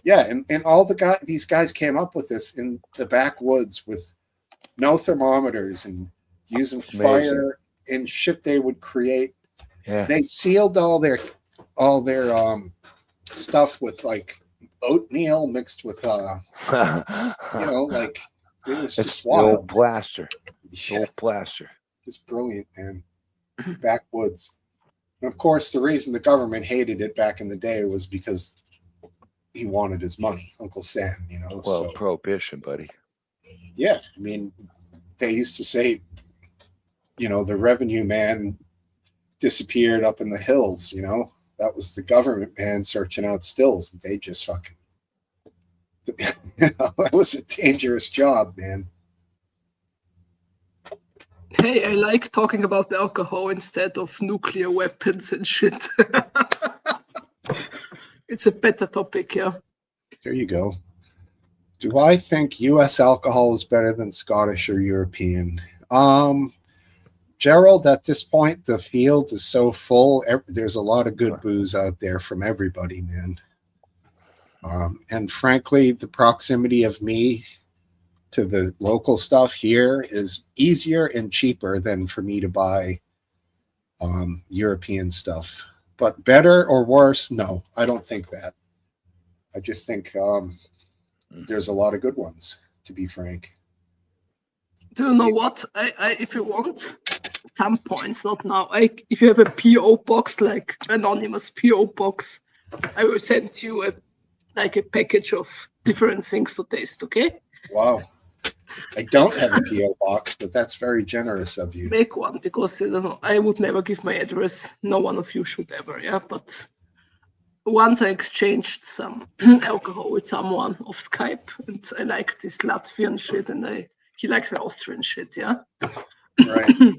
Yeah, and all these guys came up with this in the backwoods with no thermometers and using fire and shit they would create. Yeah. They sealed all their stuff with like oatmeal mixed with like it was It's just the old wild. blaster. The Yeah, old blaster. just brilliant, man. backwoods. And of course, the reason the government hated it back in the day was because he wanted his money, Uncle Sam, you know. Well, So prohibition, buddy. yeah, I mean, they used to say, you know, the revenue man disappeared up in the hills, you know. That was the government man searching out stills. They just fucking, you know, that was a dangerous job, man. Hey, I like talking about alcohol instead of nuclear weapons and shit. It's a better topic, yeah. There you go. Do I think U.S. alcohol is better than Scottish or European? Gerald, at this point, the field is so full. There's a lot of good booze out there from everybody, man. And frankly, the proximity of me to the local stuff here is easier and cheaper than for me to buy European stuff. But better or worse? No, I don't think that. I just think there's a lot of good ones, to be frank. Do you know what? I if you want, at some points, not now. If you have a PO box, like anonymous PO box, I will send you a package of different things to taste. Okay? Wow. I don't have a PO box, but that's very generous of you. Make one, because I don't know, I would never give my address. No one of you should ever. Yeah, but once I exchanged some alcohol with someone off Skype, and I like this Latvian shit, and he likes the Austrian shit. Yeah. Right.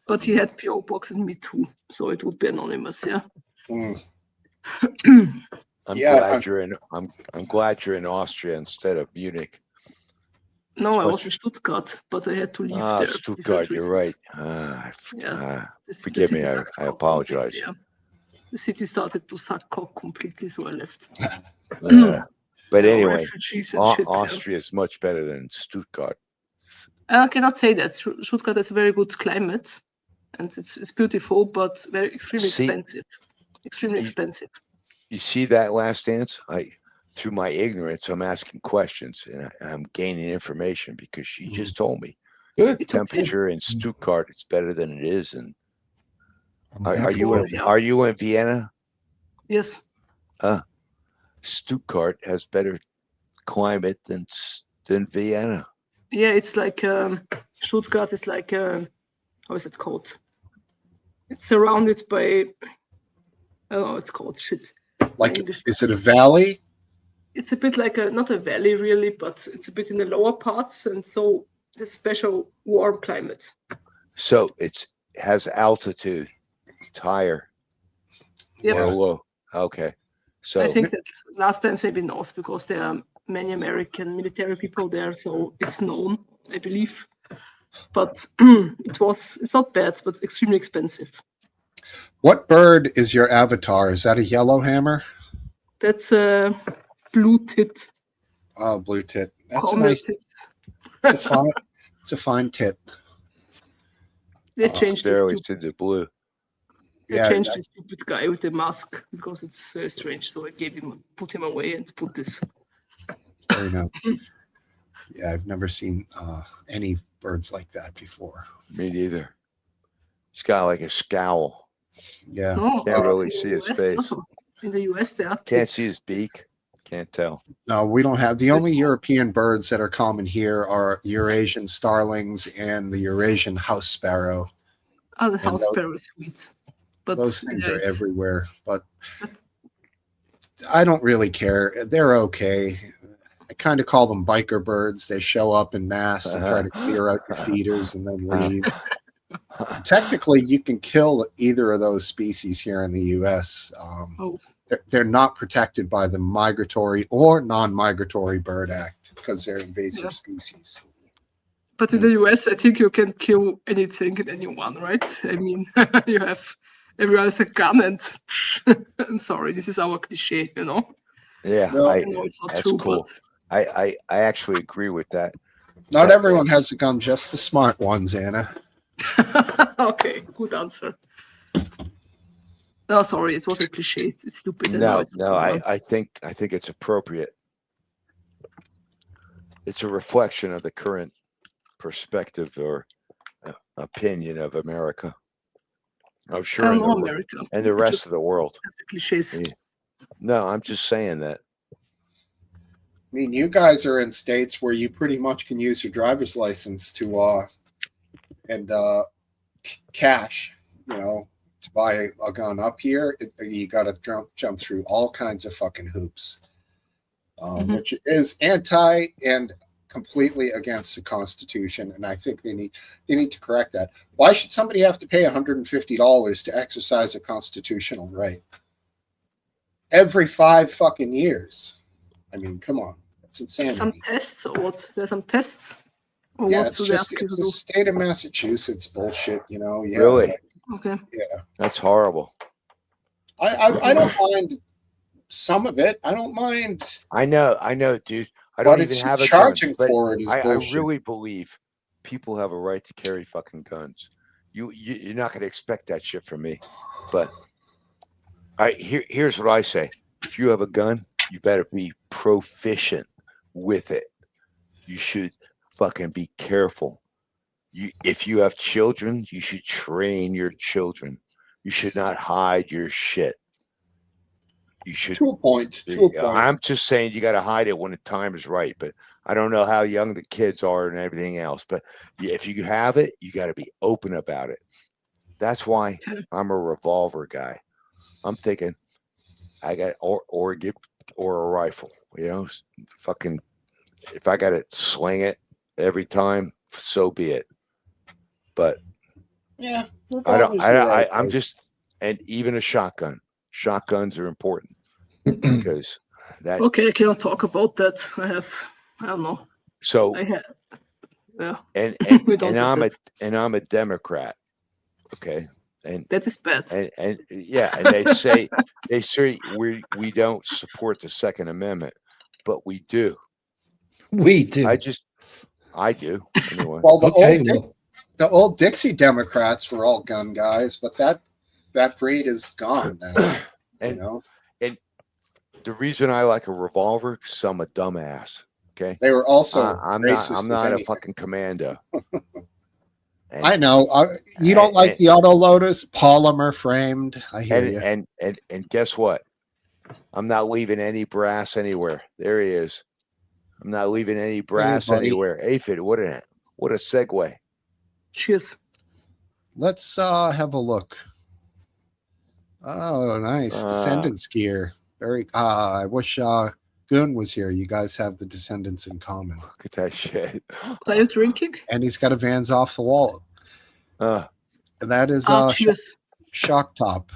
But he had PO box and me too, so it would be anonymous. Yeah. Mm. I'm Yeah, glad you're in. I'm glad you're in Austria instead of Munich. No, I Much- was in Stuttgart, but I had to leave there. for Stuttgart. different You're right. reasons. Yeah. The Forgive me, city I sucked cock apologize. completely, yeah. The city started to suck cock completely, so I left. But Now anyway, refugees and shit, yeah. Austria is much better than Stuttgart. I cannot say that. Stuttgart has a very good climate, and it's beautiful, but very extremely See- expensive. Extremely you- expensive. You see that last dance? Through my ignorance, I'm asking questions and I'm gaining information because she just told me Good. It's okay. temperature in Stuttgart is better than it is. And are That's you cool, in, yeah. are you in Vienna? Yes. Stuttgart has better climate than Vienna. Yeah, it's like Stuttgart is like how is it called? It's surrounded by I don't know. It's called shit. Like, English. is it a valley? It's a bit like not a valley really, but it's a bit in the lower parts, and so it's special warm climate. So it has altitude. It's higher Yep. or low. Okay. So I think that last dance maybe north because there are many American military people there, so it's known, I believe. But it's not bad, but extremely expensive. What bird is your avatar? Is that a yellowhammer? That's a blue tit. Oh, blue tit. That's a Common nice. tit. It's a fine tit. They changed there we this see the blue. They Yeah, changed the stupid guy with the mask because it's very strange. So I put him away and put this. very nice. Yeah, I've never seen any birds like that before. Me neither. He's got like a scowl. Yeah. No, Can't really in see the his US face. also. In the US, there are Can't tits. see his beak. Can't tell. No, we don't have. The That's only cool. European birds that are common here are Eurasian starlings and the Eurasian house sparrow. Oh, the And house those- sparrow is sweet. But Those things yeah, are everywhere, but I don't really care. They're okay. I kind of call them biker birds. They show up in mass and try to clear out your feeders and then leave. Technically, you can kill either of those species here in the U.S. Oh. They're not protected by the Migratory or Non-Migratory Bird Act because they're invasive Yeah. species. But in the US, I think you can kill anything and anyone, right? I mean, you have everyone has a gun, and I'm sorry, this is our cliche, you know. Yeah, No, I know it's not that's true, cool. I actually agree with that. Not Yeah. everyone has a gun, just the smart ones, Anna. but okay, good answer. No, sorry, it was a cliche. It's stupid. I know No, it's a no, cool I, one. I think it's appropriate. It's a reflection of the current perspective or opinion of America. I'm I sure don't in know the America. and the We rest just of the world. have the cliches. Yeah. No, I'm just saying that. I mean, you guys are in states where you pretty much can use your driver's license to cash, to buy a gun. Up here. You got to jump through all kinds of fucking hoops, Mhm. which is anti and completely against the Constitution. And I think they need to correct that. Why should somebody have to pay $150 to exercise a constitutional right every 5 fucking years? I mean, come on, that's Some insanity. tests or what? There's some tests or Yeah, what it's do they just ask you it's to the do? state of Massachusetts bullshit, Yeah, Really? Okay. yeah. That's horrible. I don't mind some of it. I don't mind, I know, dude. I but don't it's even have a gun, charging but for it is I bullshit. really believe people have a right to carry fucking guns. You're not going to expect that shit from me. But here's what I say: if you have a gun, you better be proficient with it. You should fucking be careful. If you have children, you should train your children. You should not hide your shit. You should. To a point. I'm just saying you got to hide it when the time is right. But I don't know how young the kids are and everything else. But if you have it, you got to be open about it. That's why I'm a revolver guy. I'm thinking I got or a rifle. Fucking if I got to sling it every time, so be it. But Yeah, I'm just, and even a shotgun. Shotguns are important because that. Okay, I cannot talk about that. I don't know. So I have. Yeah. and We don't have that. I'm a Democrat. Okay. And That is bad. and yeah, and they say we don't support the Second Amendment, but we do. We do. I do anyway. Well, Okay, the old Dixie Democrats were all gun guys, but that breed is gone now. And the reason I like a revolver, because I'm a dumbass. Okay, they were also I'm not a fucking commando. I know. You don't like the Auto Lotus polymer framed. I hear you. And guess what? I'm not leaving any brass anywhere. There he is. I'm not leaving any brass anywhere. Aphid, what a segue. Cheers. Let's have a look. Oh, nice. Descendants gear. Very I wish Goon was here. You guys have the Descendants in common. Look at that shit. Are you drinking? And he's got a Vans off the wall. And that is cheers. Shock Top.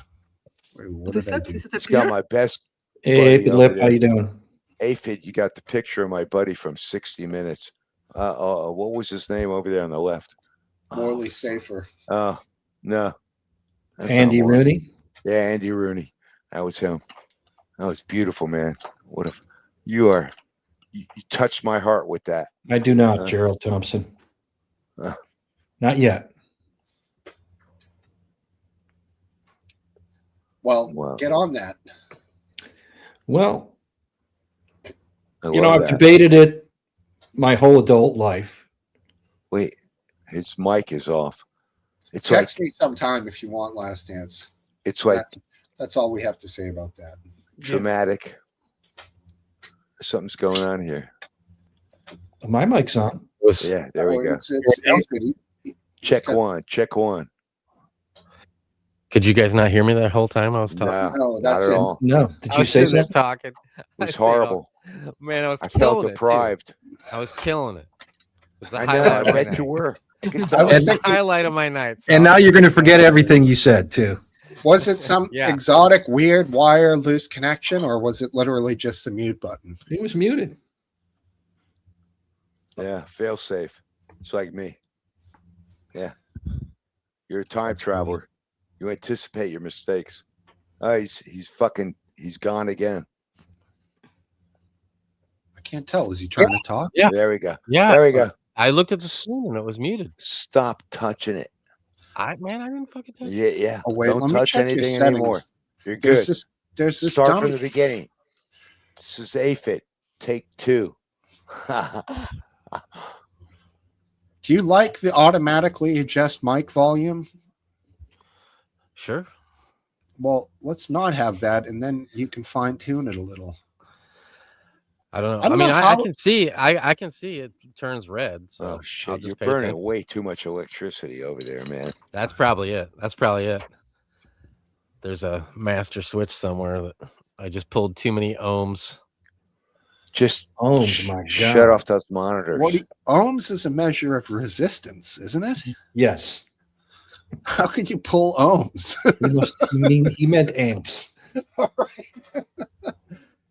Wait, What is that? Is it a It's got beer? my best. Hey, Lip, how you doing? Aphid, you got the picture of my buddy from 60 Minutes. What was his name over there on the left? Morley Safer. Oh, no. That's Andy not Morley. Rooney? Yeah, Andy Rooney. That was him. That was beautiful, man. You touched my heart with that. I do not, Gerald Thompson. Not yet. Well, get on that. Well, I I've love that. debated it my whole adult life. Wait, his mic is off. It's Text me sometime if you want Last Dance. It's like that's all we have to say about that. Dramatic. Something's going on here. My mic's on. Yeah, there we go. It's Aphid. Check one. Could you guys not hear me that whole time I was talking? No, not that's at it. all. No. Did I you was say sitting there that? talking. It was I said, horrible. Man, I was I killing felt it, too. deprived. I was killing it. It was the I know. highlight I of my bet night. you were. I could I tell. was The thinking, highlight of my night. so And now you're going to forget everything you said, too. was it some Yeah. exotic, weird wire loose connection, or was it literally just the mute button? It was muted. Yeah, fail safe. It's like me. Yeah. You're a time traveler. You anticipate your mistakes. Oh, he's gone again. I can't tell. Is he trying to talk? Yeah. There we go. Yeah. There we go. I looked at the screen and it was muted. Stop touching it. I didn't fucking touch it. Yeah. Oh, wait, Don't let me touch check your anything settings. anymore. You're good. There's this Start dumb from the beginning. This is Aphid. Take 2. Do you like the automatically adjust mic volume? Sure. Well, let's not have that, and then you can fine tune it a little. I don't know. I don't I mean, know I how- can see. I can see it turns red. So Oh I'll shit! just You're pay burning attention. way too much electricity over there, man. That's probably it. That's probably it. There's a master switch somewhere that I just pulled too many ohms. Just Ohms, my shut God. off those monitors. Ohms is a measure of resistance, isn't it? Yes. How can you pull ohms? He meant amps. All right.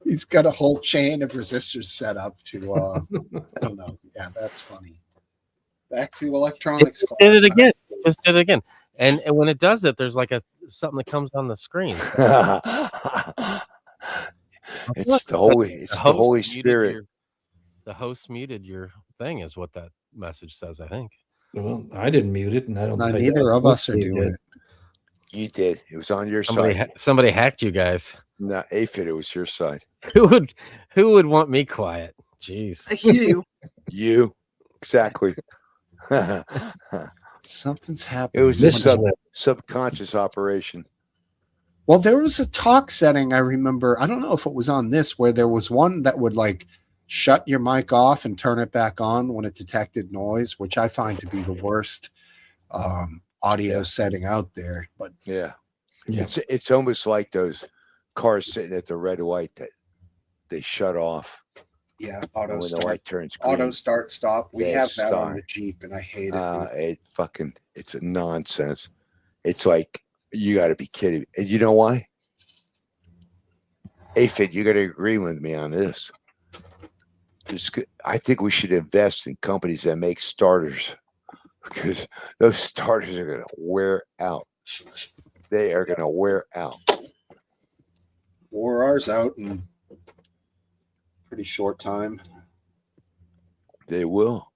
He's got a whole chain of resistors set up to I don't know. Yeah, that's funny. Back to electronics. It did it class, huh? again. It just did it again. And when it does it, there's like something that comes on the screen. It's the Holy host muted Spirit. the host muted your thing, is what that message says. I think. Well, I didn't mute it, and I don't. No, I neither doubt of us are they doing did. it. You did. It was on your Somebody side. somebody hacked you guys. No, Aphid, it was your side. Who would want me quiet? Jeez. I hear you. You. Exactly. Something's It happening. was a This is lit. subconscious operation. Well, there was a talk setting I remember. I don't know if it was on this, where there was one that would like shut your mic off and turn it back on when it detected noise, which I find to be the worst audio setting out there. But Yeah. Yeah. It's almost like those cars sitting at the red light that they shut off yeah, and auto when the start, light turns green. stop. We Yeah, have that on start. the Jeep, and I hate it. It's a nonsense. It's like, you got to be kidding me. And you know why? Aphid, you got to agree with me on this. I think we should invest in companies that make starters, because those starters are going to wear out. They are going to wear out. Wore ours out in pretty short time. They will.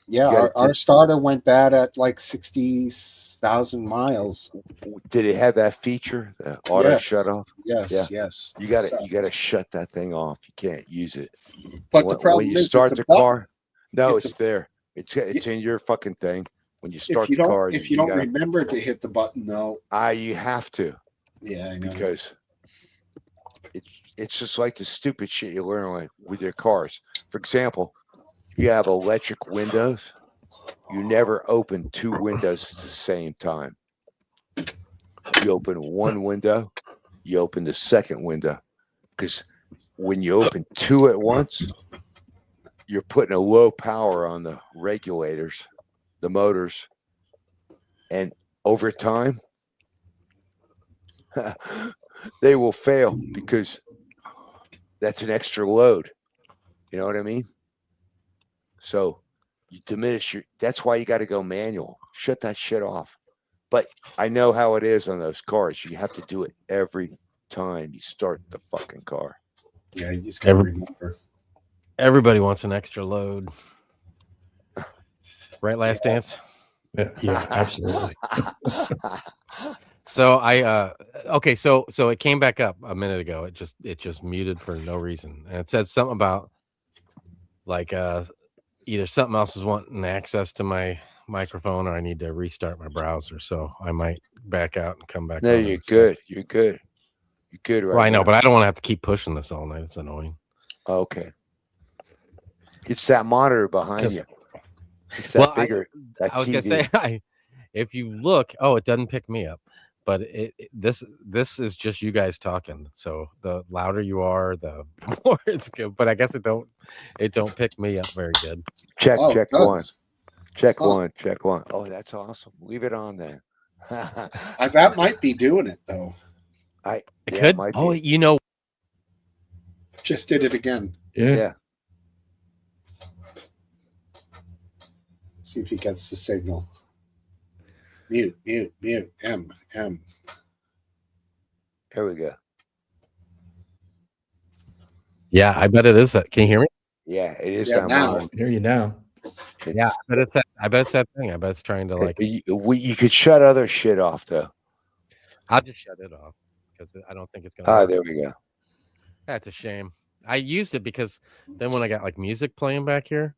Yeah, You gotta our starter went bad at like 60,000 miles. Did it have that feature, the auto Yes. shut off? Yes, Yeah. yes. You got Sucks. to shut that thing off. You can't use it. But when, the problem when you is, start it's the a button. car, no, It's it's there. It's in your fucking thing. When you start If you the don't, car, if you don't gotta, remember to hit the button, though, you have to, yeah, I know. because it's just like the stupid shit you learn like with your cars. For example, if you have electric windows, you never open two windows at the same time. You open one window, you open the second window, because when you open two at once, you're putting a low power on the regulators, the motors, and over time they will fail because that's an extra load. You know what I mean? So you diminish that's why you got to go manual. Shut that shit off. But I know how it is on those cars. You have to do it every time you start the fucking car. Yeah, you just gotta remember. Everybody wants an extra load. Right, Last Dance? Yeah, absolutely. So okay, so it came back up a minute ago. It just muted for no reason. And it said something about like either something else is wanting access to my microphone, or I need to restart my browser. So I might back out and come back. No, on you're and good. You're good. You're good right Well, I know, now. but I don't want to have to keep pushing this all night. It's annoying. Okay. It's that monitor behind 'Cause- you. It's that Well, bigger. That I was TV. gonna say, if you look, it doesn't pick me up, but this is just you guys talking. So the louder you are, the more it's good. But I guess it don't pick me up very good. Check Oh, it one. does. Check Oh. one. Check one. Oh, that's awesome. Leave it on there. That might be doing it though. It Yeah, could. might Oh, be. you know, Just did it again. Yeah. Yeah. See if he gets the signal. Mute. M. There we go. yeah, I bet it is that. Can you hear me? Yeah, it is Yeah, that now. monitor. Hear you now. Yeah, I bet it's that. I bet it's that thing. I bet it's trying to like. You could shut other shit off though. I'll just shut it off because I don't think it's gonna. work. There we go. That's a shame. I used it because then when I got like music playing back here,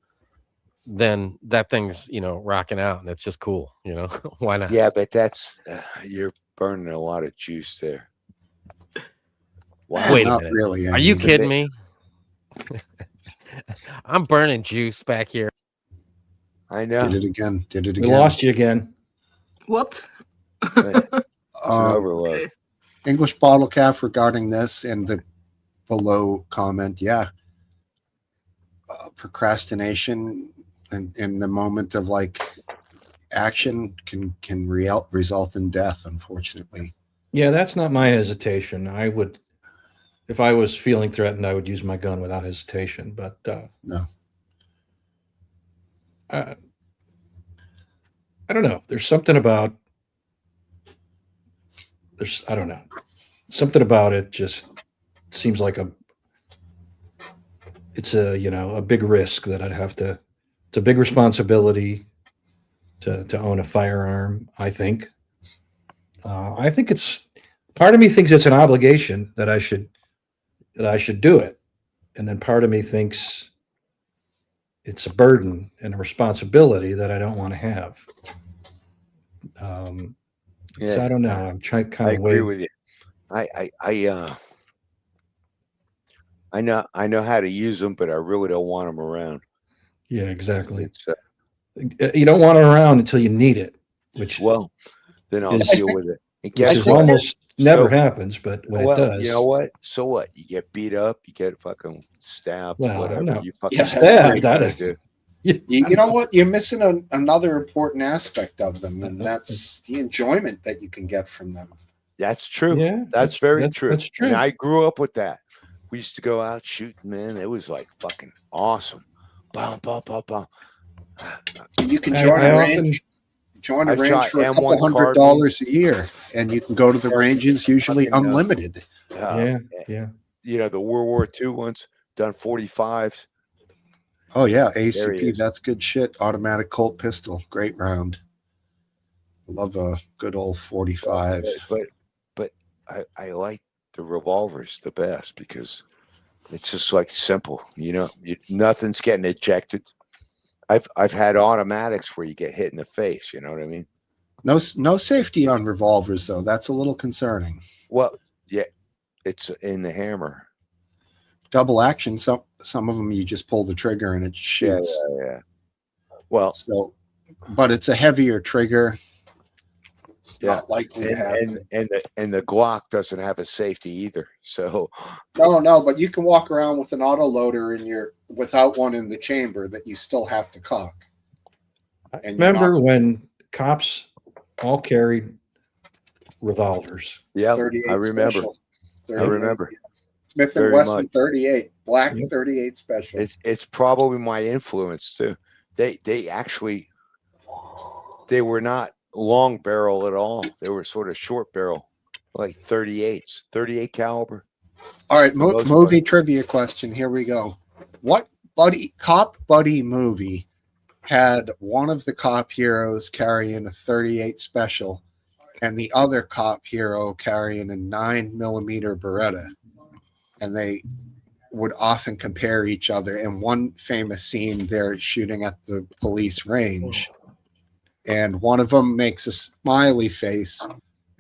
then that thing's rocking out and it's just cool. Why not? Yeah, but that's burning a lot of juice there. Wow. Wait a Not minute. really. I Are you mean, kidding me? I'm burning juice back here. I know. Did it again. Did it We again. lost you again. What? It's an Um, overload. Okay. English bottle calf regarding this and the below comment. Yeah. Procrastination in the moment of like action can result in death, unfortunately. Yeah, that's not my hesitation. I would, if I was feeling threatened, I would use my gun without hesitation. But No. I don't know. There's something about I don't know. Something about it just seems like it's a big risk that I'd have to. It's a big responsibility to own a firearm. I think it's part of me thinks it's an obligation that I should do it, and then part of me thinks it's a burden and a responsibility that I don't want to have. So I don't know. I'm trying kind I of agree weigh. with you. I know how to use them, but I really don't want them around. Yeah, exactly. It's You don't want it around until you need it, which well, then I'll Is- deal with it. And which guess is what? almost never So- happens. But when Well, it does, you know what? So what? You get beat up, you get fucking stabbed, Well, whatever. no. You fucking Yeah, do what stabbed, you gotta I- do. You know what? You're missing another important aspect of them, and that's the enjoyment that you can get from them. That's true. yeah, That's very true. That's true. And I grew up with that. We used to go out shooting, man. It was like fucking awesome. Bum, bum, bum, bum. And you can I- join I a often- range. Join a I've range shot for a couple M1 $100 a year, and you can go to the ranges usually Fucking, unlimited. yeah. You know, the World War II ones, done 45s. Oh yeah, There he ACP, is. that's good shit. Automatic Colt pistol, great round. Love a good old 45. But I like the revolvers the best because it's just like simple. You know, nothing's getting ejected. I've had automatics where you get hit in the face. You know what I mean? No safety on revolvers though. That's a little concerning. Well, yeah, it's in the hammer. Double action. Some of them you just pull the trigger and it shoots. Yeah. Well, So, but it's a heavier trigger. It's Yeah, not likely to happen. and the Glock doesn't have a safety either. So No, but you can walk around with an auto loader without one in the chamber that you still have to cock. I And you're remember not- when cops all carried revolvers. yeah, 38 I remember. special. I 38. remember. Smith and Very Wesson much. 38, black Yep. 38 special. It's probably my influence too. They were not long barrel at all. They were sort of short barrel, like 38s, 38 caliber. All right, the most movie trivia question. Here we go. What cop buddy movie had one of the cop heroes carrying a 38 special and the other cop hero carrying a 9mm Beretta? And they would often compare each other. In one famous scene, they're shooting at the police range, and one of them makes a smiley face,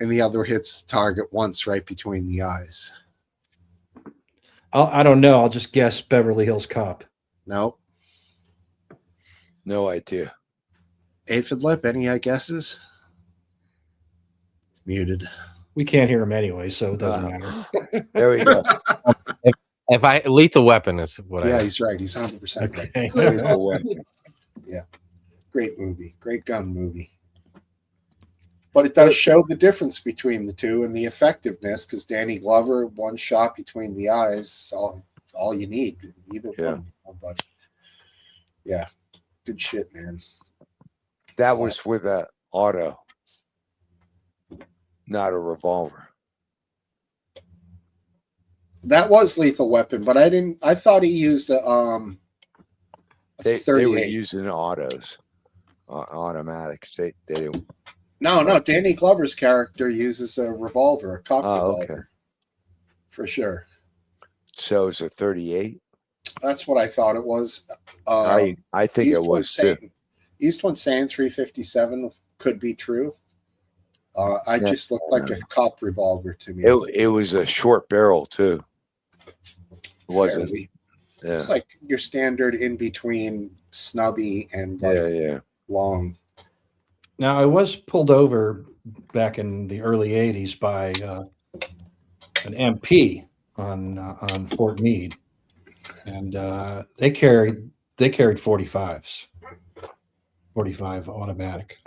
and the other hits the target once right between the eyes. I don't know. I'll just guess Beverly Hills Cop. Nope. No idea. Aphid Lip, any guesses? It's muted. We can't hear him anyway, so it doesn't Uh, matter. There we go. If Lethal Weapon is what Yeah, I he's right. He's 100% right. Okay. There's the weapon. Great movie. Great gun movie. But it does show the difference between the two and the effectiveness, because Danny Glover, one shot between the eyes, all you need. Either Yeah. one. But yeah, good shit, man. That was with a auto, not a revolver. That was Lethal Weapon, but I thought he used a They 38. were using autos, automatics. They didn't. No, Danny Glover's character uses a revolver, a cock Oh, revolver. okay. For sure. So it's a 38. That's what I thought it was. I think it Eastwood was too. saying 357 could be true. I Yeah. just looked like a cop revolver to me. It was a short barrel too. Was it? Fairly. Yeah. It's like your standard in between snubby and like Yeah. long. Now, I was pulled over back in the early '80s by an MP on Fort Meade, and they carried 45s, 45 automatic.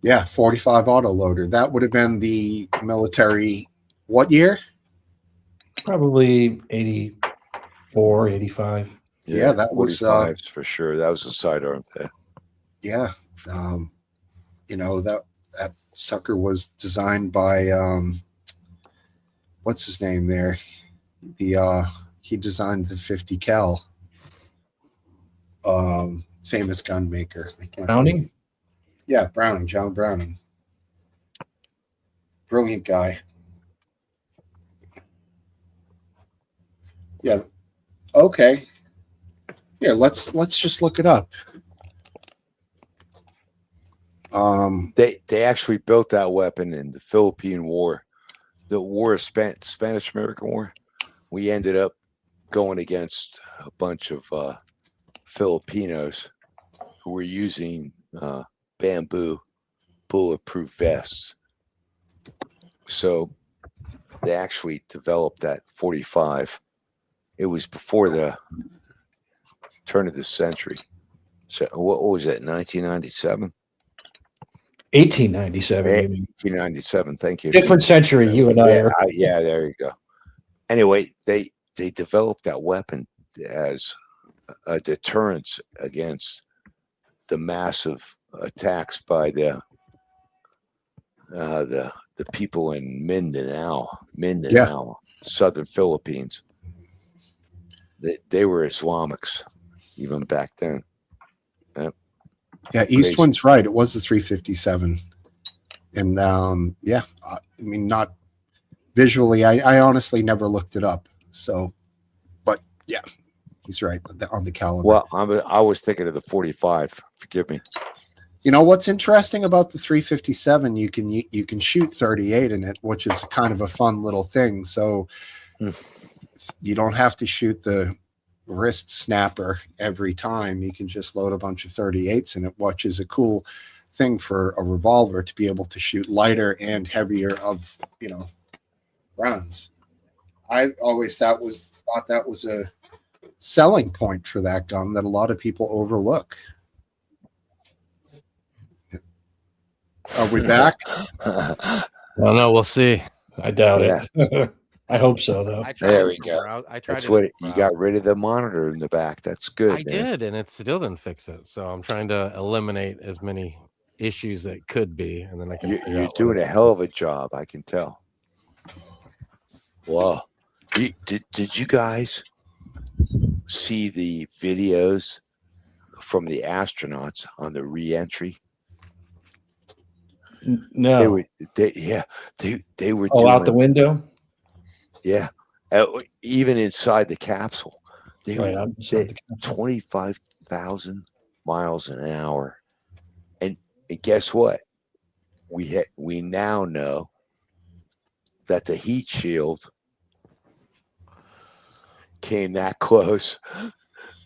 Yeah, 45 autoloader. That would have been the military. What year? Probably 84, 85. Yeah, that was, 45s for sure. That was a sidearm thing. Yeah. You know, that sucker was designed by what's his name there? He designed the 50 cal famous gun maker. I can't Browning? Yeah, Browning, John Browning. Brilliant guy. Yeah. Okay. Yeah, let's just look it up. They actually built that weapon in the Philippine War, the War of Spanish American War. We ended up going against a bunch of Filipinos who were using bamboo bulletproof vests. So they actually developed that 45. It was before the turn of the century. So what was it, 1997? 1897. You mean. 1997, thank you. Different century, you and I are. Yeah, there you go. Anyway, they developed that weapon as a deterrence against the massive attacks by the people in Mindanao, southern Philippines. They were Islamics even back then. Yeah, Eastwood's right. It was the 357. And yeah, I mean, not visually, I honestly never looked it up. So, but yeah, he's right on the caliber. Well, I was thinking of the 45. Forgive me. You know what's interesting about the 357? You can shoot 38 in it, which is kind of a fun little thing. So you don't have to shoot the wrist snapper every time. You can just load a bunch of 38s in it, which is a cool thing for a revolver to be able to shoot lighter and heavier of rounds. I always thought that was a selling point for that gun that a lot of people overlook. Are we back? Well, no, we'll see. I doubt it. I hope so, though. There we go. I tried That's it what in you the got browser. rid of the monitor in the back. That's good. I man. did, and it still didn't fix it. So I'm trying to eliminate as many issues that could be, and then I can. figure You're out what doing a it's- hell of a job. I can tell. Wow. Did you guys see the videos from the astronauts on the re-entry? No. They were doing, out the window? yeah, even inside the capsule. They Right. were I'm inside the capsule. 25,000 miles an hour, and guess what? We now know that the heat shield came that close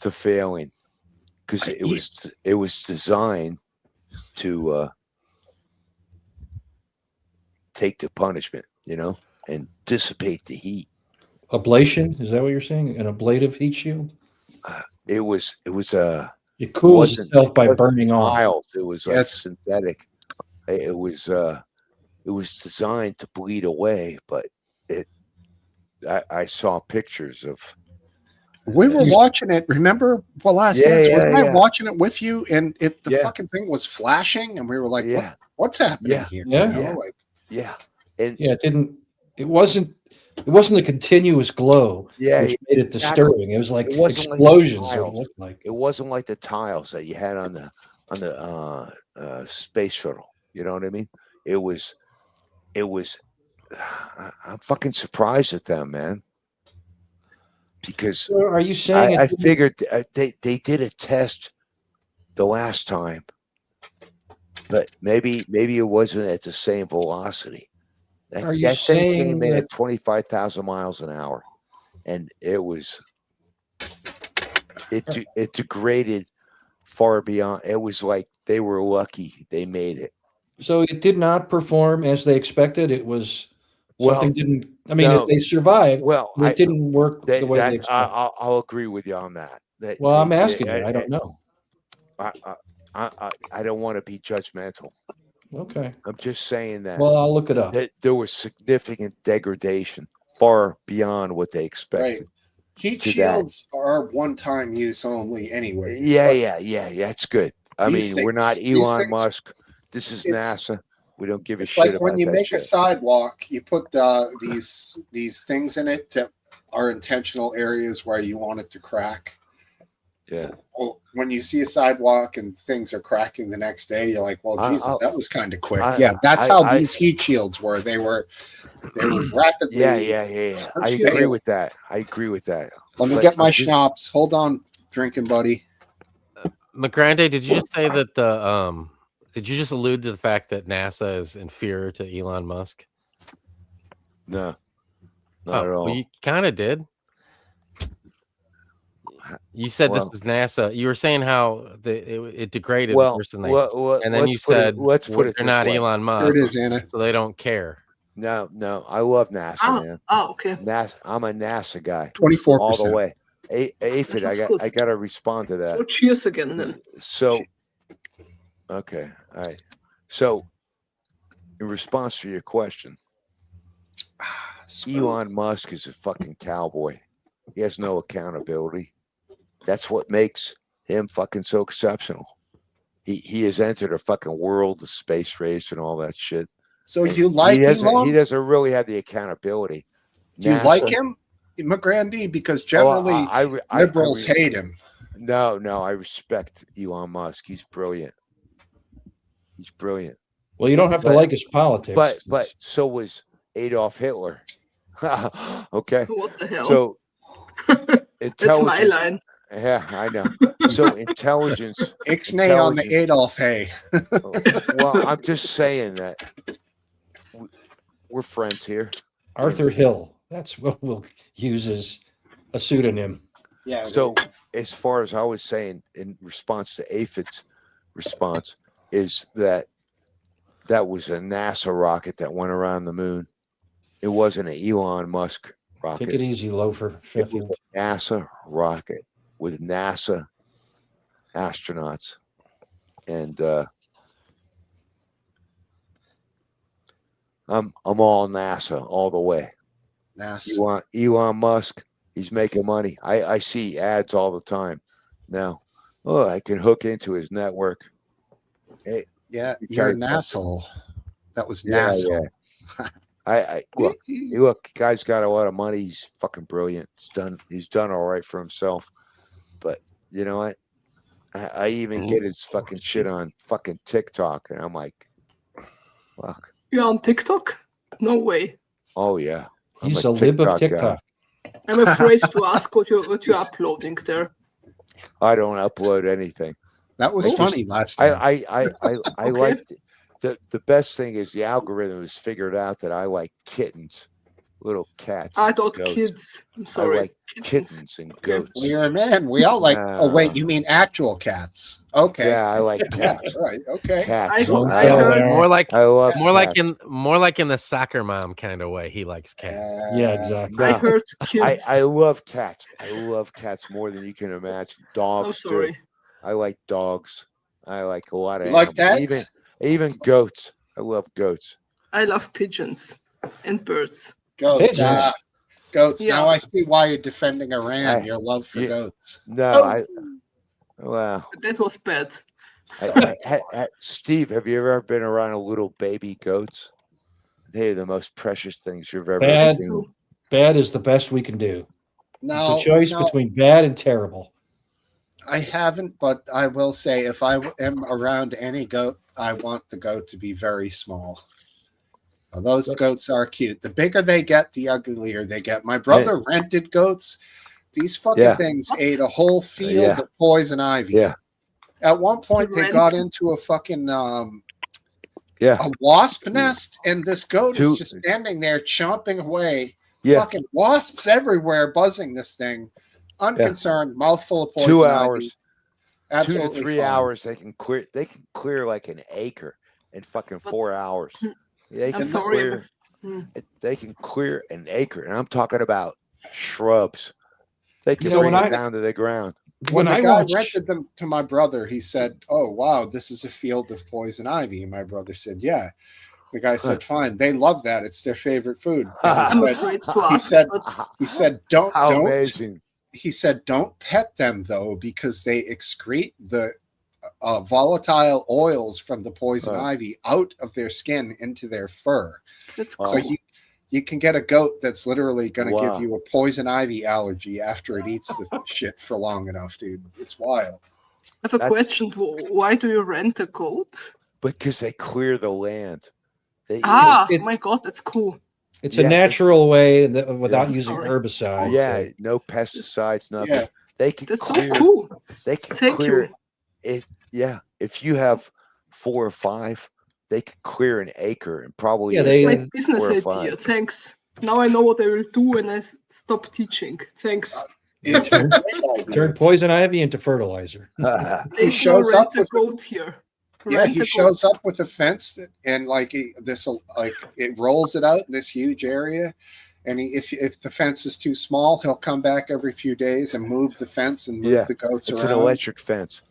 to failing because it was designed to take the punishment, and dissipate the heat. Ablation? Is that what you're saying? An ablative heat shield? It was It cools wasn't- itself by it wasn't burning off. tiles. It was like That's- synthetic. It was designed to bleed away, but I saw pictures of. We were watching it. Remember last Yeah, dance? Wasn't yeah, I yeah. watching it with you? And the Yeah. fucking thing was flashing, and we were like, Yeah, what's happening Yeah. here? Yeah. You know, Yeah. like, yeah, and Yeah, it wasn't a continuous glow, yeah, which made it disturbing. It was like It wasn't like explosions. What it tiles. looked like. it wasn't like the tiles that you had on the space shuttle. You know what I mean? It was. I'm fucking surprised at them, man. Because So are you saying I it didn't- figured they did a test the last time, but maybe it wasn't at the same velocity. Are you That thing saying came in that- at 25,000 miles an hour, and it degraded far beyond. It was like they were lucky they made it. So it did not perform as they expected. It was Well, something didn't. I mean, no. they survived. Well, But it didn't work the way they expected. I'll agree with you on that. Well, I'm asking you. I don't know. I don't want to be judgmental. Okay. I'm just saying that, Well, I'll look it up. that there was significant degradation far beyond what they expected. Right. Heat to that. shields are one-time use only anyway. Yeah. That's good. I These mean, we're not things- these Elon things- Musk. This is it's- NASA. We don't give a It's shit like about when you that make shit. a sidewalk, you put these things in it that are intentional areas where you want it to crack. Yeah. Well, when you see a sidewalk and things are cracking the next day, you're like, "Well, Jesus, that was kind of quick." Yeah, that's how these heat shields were. They were rapidly. Yeah. I agree with that. Let me But get my I'm just- schnapps. Hold on, drinking buddy. McGrande, did you just say that did you just allude to the fact that NASA is inferior to Elon Musk? No, not at all. Well, you kind of did. You said Well- this is NASA. You were saying how it degraded Well, worse than they, well, and then let's you put it- said let's put it they're this not way. Elon Here Musk, it is, Anna. so they don't care. No, I love NASA, man. Okay. I'm a NASA guy 24%. all the way. Aphid, That sounds good. I gotta respond to that. So cheers again then. So, okay, all right. So, in response to your question, Elon Musk is a fucking cowboy. He has no accountability. That's what makes him fucking so exceptional. He has entered a fucking world, the space race, and all that shit. So And you like he Elon? doesn't really have the accountability. Do you NASA- like him, McGrande? Because Oh, generally I liberals hate him. No, I respect Elon Musk. He's brilliant. He's brilliant. Well, you don't have to But- like his politics. But so was Adolf Hitler. Okay. What the hell? So That's my intelligence. line. Yeah, I know. So intelligence. Ixnay on the Adolf Hay. Well, I'm just saying that we're friends here. Arthur Hill. That's what we'll use as a pseudonym. Yeah. So as far as I was saying in response to Aphid's response is that was a NASA rocket that went around the moon. It wasn't an Elon Musk rocket. Take it easy, loafer. It was Sheffield. a NASA rocket with NASA astronauts. And I'm all NASA all the way. NASA. You want Elon Musk? He's making money. I see ads all the time now. Oh, I can hook into his network. Hey, Yeah, You you're an tried- asshole. That was yeah, NASA. I look, guy's got a lot of money. He's fucking brilliant. He's done all right for himself. But you know what? I even get his fucking shit on fucking TikTok, and I'm like, fuck. You're on TikTok? No way. Oh yeah. I'm He's a lib of guy. TikTok. I'm afraid to ask what you're uploading there. I don't upload anything. That was I funny last time. I Okay. like the best thing is the algorithm has figured out that I like kittens, little cats. I and thought goats. kids. I'm sorry. like kittens and goats. Well, you're a man. We all like. Oh wait, Uh, you mean actual cats? Okay. Yeah, I like Yeah, cats. right. Okay. Cats. I I heard. know. More like I love more like cats. in the soccer mom kind of way. He likes cats. Yeah, exactly. I No, heard kids. I love cats. I love cats more than you can imagine. Dogs. I'm too. sorry. I like dogs. I like a lot of You like animals. cats? Even goats. I love goats. I love pigeons and birds. Goats. Pigeons. Goats. Yeah. Now I see why you're defending Iran. I- Your love for yeah. goats. No, Oh. well, But that was bad. Steve, have you ever been around a little baby goats? They're the most precious things you've ever Bad. seen. Bad is the best we can do. No, It's a choice no, between bad and terrible. I haven't, but I will say if I am around any goat, I want the goat to be very small. Now, those goats are cute. The bigger they get, the uglier they get. My brother rented goats. These fucking Yeah. things ate a whole field Yeah. of poison ivy. Yeah. At one point, they Rent- got into a fucking Yeah. a wasp nest, and this goat Two- is just standing there chomping away. Yeah. Fucking wasps everywhere buzzing this thing. Unconcerned, mouthful of poison 2 ivy. hours, 2 to Absolutely 3 fine. hours, they can clear like an acre in fucking But- 4 hours. They I'm can sorry. clear. Hmm. They can clear an acre, and I'm talking about shrubs. They can You know, bring when it down to the ground. When the I guy watched- rented them to my brother, he said, "Oh wow, this is a field of poison ivy." And my brother said, "Yeah." The guy said, "Fine, they love that. It's their favorite food." And I'm he said, afraid to he ask, said, but he said, "Don't, How don't." amazing! He said, "Don't pet them though, because they excrete the volatile oils from the poison Oh. ivy out of their skin into their fur. that's Oh. So cool. you can get a goat that's literally going to Wow. give you a poison ivy allergy after it eats the shit for long enough, dude. It's wild." I have a That's- question. Why do you rent a goat? Because they clear the land. They it- My God, that's cool. It's Yeah, a natural way that, without I'm using sorry. herbicides. yeah, no pesticides, nothing. Yeah. They can That's so clear. cool. They can Thank clear. you. If you have 4 or 5, they can clear an acre and probably Yeah, eat they- My business 4 or idea. 5. Thanks. Now I know what I will do when I stop teaching. Thanks. It's a great idea. Turn poison ivy into fertilizer. They shows rent up a with the- goat here. Yeah, Rent he a shows up with a fence that, and like it rolls it out in this huge area. And if the fence is too small, he'll come back every few days and move the fence and move Yeah, the goats it's an around. electric fence.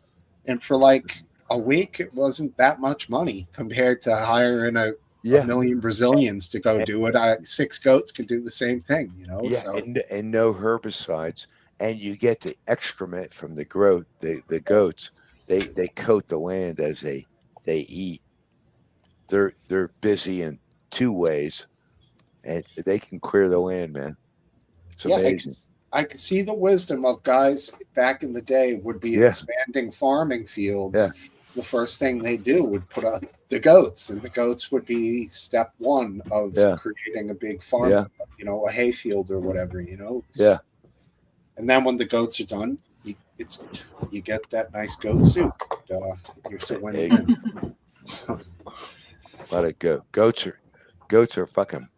And for like a week, it wasn't that much money compared to hiring a Yeah, million Brazilians to go do it. 6 goats can do the same thing, you know. yeah, So and no herbicides, and you get the excrement from the growth. The goats, they coat the land as they eat. They're busy in 2 ways, and they can clear the land, man. It's yeah, amazing. I can see the wisdom of guys back in the day would be Yeah. expanding farming fields. Yeah. The first thing they do would put up the goats, and the goats would be step 1 of Yeah. creating a big farm, Yeah. you know, a hayfield or whatever, you know. Yeah. And then when the goats are done, you get that nice goat soup. It's a win-win. Let it go. Goats are fucking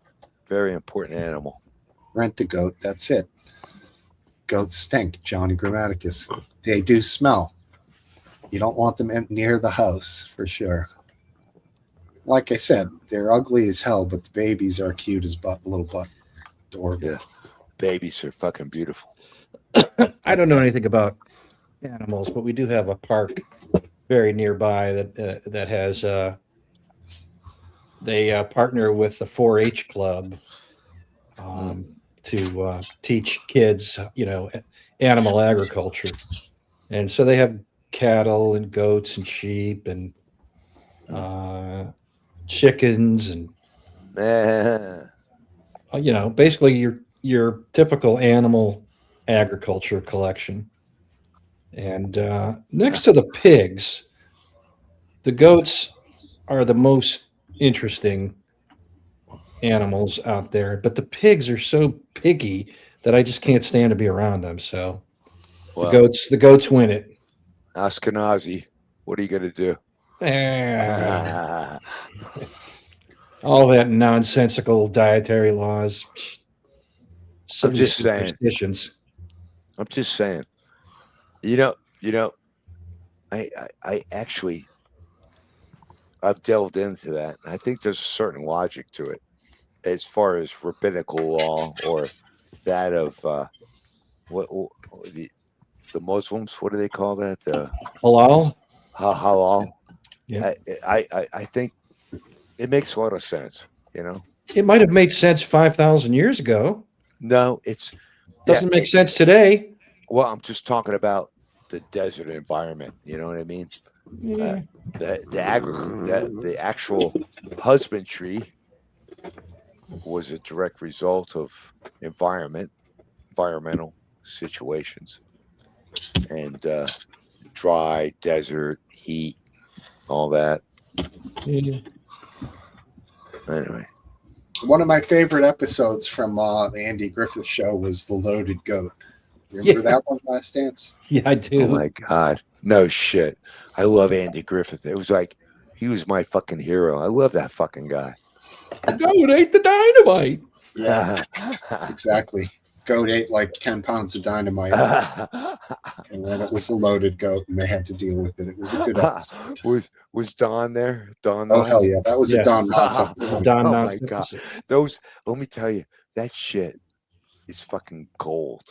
very important animal. Rent a goat. That's it. Goats stink, Johnny Grammaticus. They do smell. You don't want them near the house for sure. Like I said, they're ugly as hell, but the babies are cute as little butt. Adorable. Yeah. Babies are fucking beautiful. I don't know anything about animals, but we do have a park very nearby that has they partner with the 4-H club to teach kids, animal agriculture, and so they have cattle and goats and sheep and chickens and basically your typical animal agriculture collection. And next to the pigs, the goats are the most interesting animals out there, but the pigs are so piggy that I just can't stand to be around them. So Well, the goats win it. Ashkenazi, what are you gonna do? All that nonsensical dietary laws. I'm just saying. Superstitions. I'm just saying. I actually I've delved into that. I think there's a certain logic to it, as far as rabbinical law or that of the Muslims. What do they call that? Halal. Halal. Yeah. I think it makes a lot of sense. It might have made sense 5,000 years ago. No, it's Doesn't make sense today. Well, I'm just talking about the desert environment. You know what I mean? Yeah. The actual husbandry was a direct result of environmental situations, and dry desert heat, all that. Yeah. Anyway, One of my favorite episodes from the Andy Griffith show was The Loaded Goat. Remember that one, Last Dance? Yeah, I do. oh my god, no shit. I love Andy Griffith. It was like He was my fucking hero. I love that fucking guy. Goat ate the dynamite. Yeah, exactly. Goat ate like 10 pounds of dynamite, and then it was a loaded goat, and they had to deal with it. It was a good episode. was Don there? Don? Oh hell yeah, that was a Yes. Don Knotts episode. Don Oh Knotts my God. episode. Those. Let me tell you, that shit is fucking gold.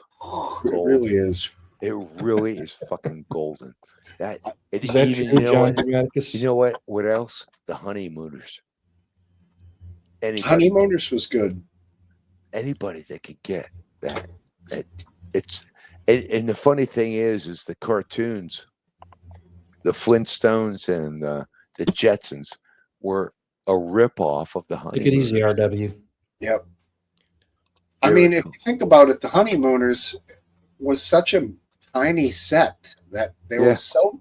It really is. It really is fucking golden. That it Is that even, true, you know John what? Grammaticus? You know what? What else? The Honeymooners. Honeymooners was good. Anybody that could get that. It's and the funny thing is the cartoons, the Flintstones and the Jetsons were a ripoff of the Take it easy, Honeymooners. RW. Yep. I mean, if you think about it, the Honeymooners was such a tiny set that they Yeah. were so.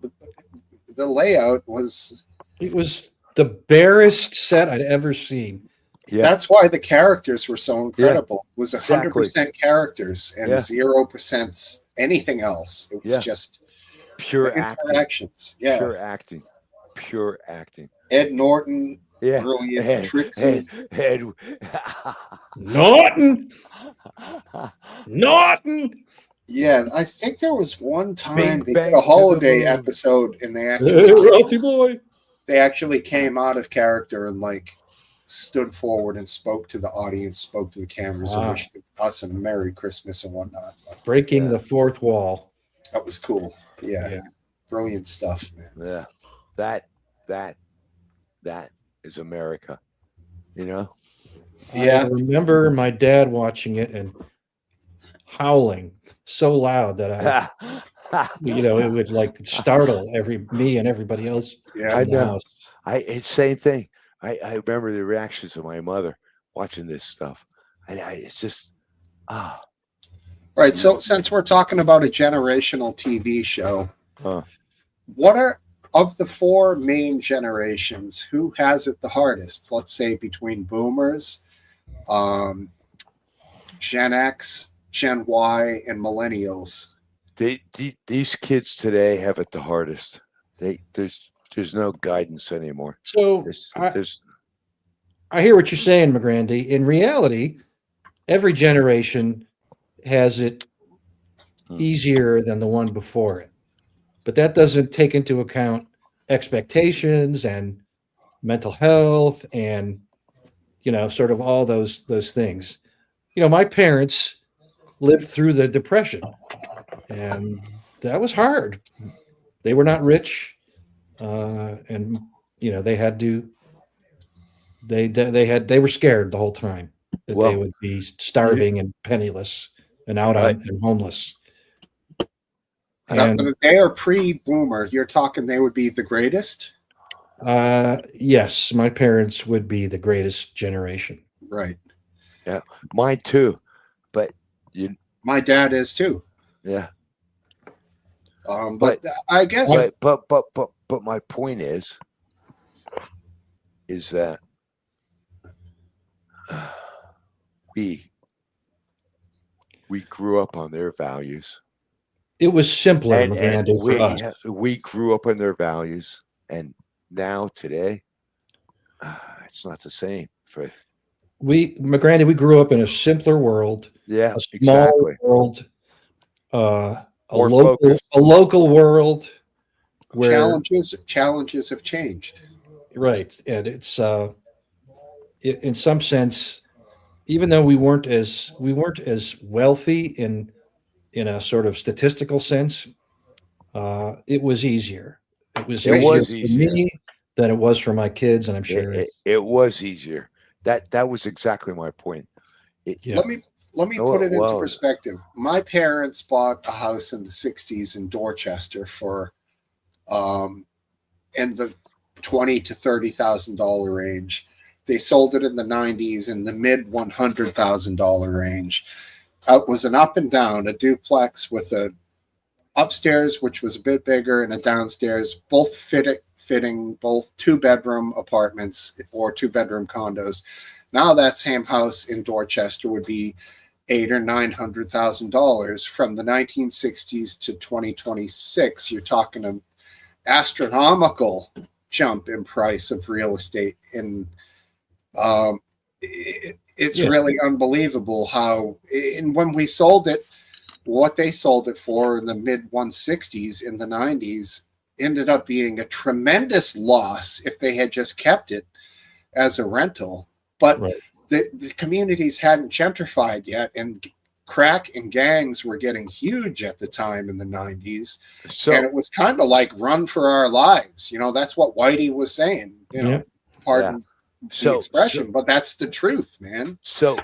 The layout was. It was the barest set I'd ever seen. Yeah, That's why the characters were so incredible. It was 100% Exactly. characters and Yeah. 0% anything else. It was Yeah. just pure the acting. interactions. Yeah. Pure acting. Pure acting. Ed Norton, Yeah. brilliant. Ed, Trixie. Ed. Norton! Norton! Yeah, I think there was one time Big they Bang did to a the holiday moon. episode and they Hey, actually Ralphie boy! they actually came out of character and like stood forward and spoke to the audience, spoke to the cameras, and Wow. wished us a Merry Christmas and whatnot. Breaking Yeah. the fourth wall. That was cool. Yeah. Yeah. Brilliant stuff, man. Yeah. That is America. You know? I remember my dad watching it and howling so loud that I, it would like startle me and everybody else. Yeah. I in the know. house. It's same thing. I remember the reactions of my mother watching this stuff. It's just Right. So since we're talking about a generational TV show, Huh. what are of the four main generations, who has it the hardest? Let's say between boomers, Gen X, Gen Y, and millennials. these kids today have it the hardest. There's no guidance anymore. So There's I hear what you're saying, McGrandy. In reality, every generation has it easier than the one before it. But that doesn't take into account expectations and mental health and sort of all those things. My parents lived through the Depression, and that was hard. They were not rich, and they had to. They were scared the whole time that Well, they would be starving and penniless and out Right. and homeless. Now, And they are pre-boomer. You're talking they would be the greatest, yes, my parents would be the greatest generation. right? mine too. But My dad is too. yeah. But I guess But my point is that we grew up on their values. It was simpler, And McGrandy, for us. we grew up on their values, and now today, it's not the same. For McGrandy, we grew up in a simpler world, yeah, a small exactly. world, More focused. a local world where challenges have changed. right, and it's in some sense, even though we weren't as wealthy in a sort of statistical sense, it was easier. It was It easier was for easier. me than it was for my kids, and I'm sure It was easier. That was exactly my point. Yeah. Let me Oh, put it into wow. perspective. My parents bought a house in the 60s in Dorchester for in the $20,000 to $30,000 range. They sold it in the 90s in the mid $100,000 range. It was an up and down, a duplex with a upstairs, which was a bit bigger, and a downstairs, both fitting both 2-bedroom apartments or 2-bedroom condos. Now that same house in Dorchester would be $800,000 or $900,000. From the 1960s to 2026, you're talking an astronomical jump in price of real estate, and it's Yeah. really unbelievable how. And when we sold it, what they sold it for in the mid 160s in the 90s ended up being a tremendous loss if they had just kept it as a rental. But Right. the communities hadn't gentrified yet, and crack and gangs were getting huge at the time in the 90s. So And it was kind of like run for our lives. You know, that's what Whitey was saying, you know, Yeah. pardon the So- expression, but that's the truth, man. so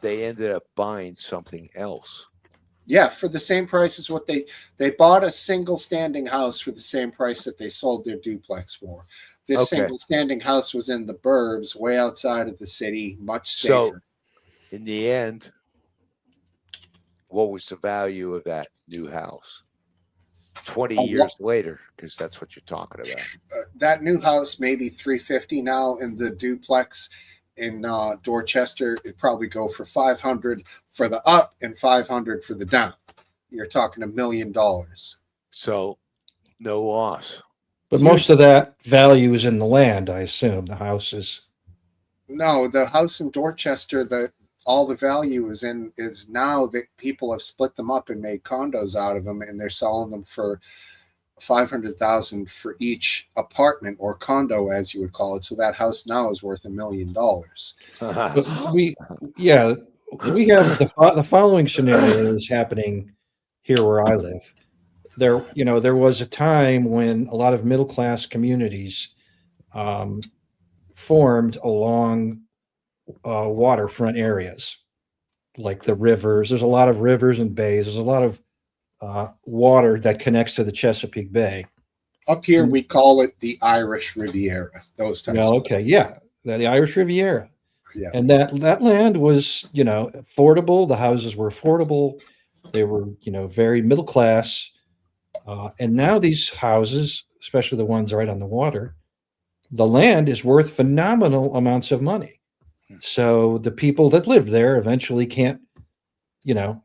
they ended up buying something else. Yeah, for the same price as what they bought a single standing house for the same price that they sold their duplex for. This Okay. single standing house was in the burbs, way outside of the city, much So- safer. In the end, what was the value of that new house 20 A lo- years later? Because that's what you're talking about. That new house, maybe 350 now, in the duplex in Dorchester, it'd probably go for 500 for the up and 500 for the down. You're talking $1 million. So no loss. But most of that value is in the land, I assume. The house is. No, the house in Dorchester, all the value is now that people have split them up and made condos out of them, and they're selling them for $500,000 for each apartment or condo, as you would call it. So that house now is worth $1 million. But we have the following scenario is happening here where I live. There was a time when a lot of middle class communities formed along waterfront areas, like the rivers. There's a lot of rivers and bays. There's a lot of water that connects to the Chesapeake Bay. Up here, we call it the Irish Riviera. Those types. Well, of okay, places. yeah, the Irish Riviera. Yeah. And that land was, affordable. The houses were affordable. They were, very middle class. And now these houses, especially the ones right on the water, the land is worth phenomenal amounts of money. So the people that live there eventually can't,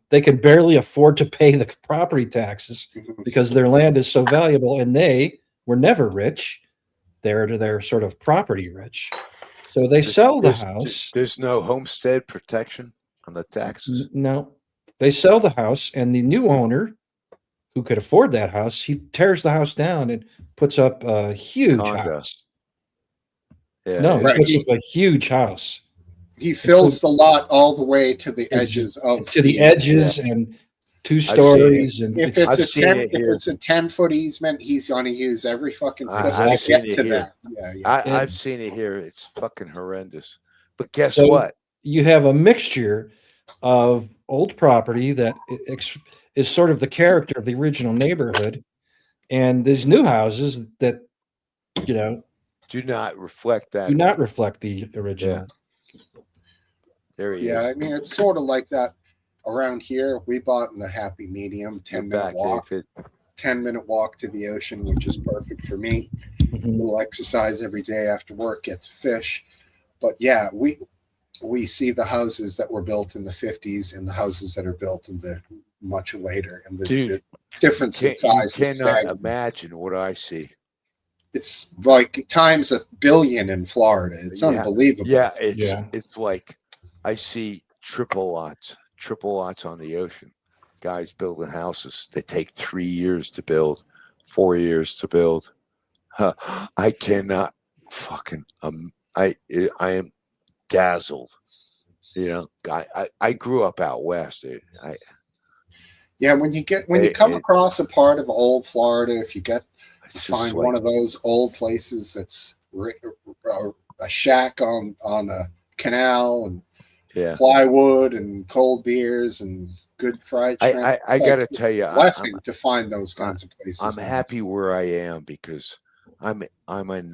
they can barely afford to pay the property taxes because their land is so valuable, and they were never rich. They're sort of property rich. So they sell the house. There's no homestead protection on the taxes. No, they sell the house, and the new owner, who could afford that house, he tears the house down and puts up a huge Condo. house. Yeah, No, Right. he puts up a huge house He fills the lot all the way to the Ex- edges of to the edges and 2 seen it. stories, and If I've it's seen it here. a 10-foot easement, he's going to use every fucking foot I've to seen get it to here. that. Yeah. Yeah. I've seen it here. It's fucking horrendous. But guess So- what? you have a mixture of old property that is sort of the character of the original neighborhood, and these new houses that Do not reflect that. do not reflect the original. There he Yeah, I is. mean, it's sort of like that around here. We bought in the happy medium, You're 10-minute back, walk, David. 10-minute walk to the ocean, which is perfect for me. Mhm. We'll exercise every day after work, get to fish. But yeah, we see the houses that were built in the 50s and the houses that are built in the much later, and the Dude, difference in You size is cannot staggering. imagine what I see. It's like times 1 billion in Florida. It's Yeah. unbelievable. Yeah, Yeah. it's like I see triple lots on the ocean. Guys building houses. They take 3 years to build, 4 years to build. I cannot fucking I am dazzled. I grew up out west. Yeah, when you It- come it- across a part of old Florida, if you It's just find like- one of those old places that's a shack on a canal and yeah. plywood and cold beers and good fried shrimp. I it's got to like tell you, a blessing to find those kinds of places. I'm happy where I am because I'm in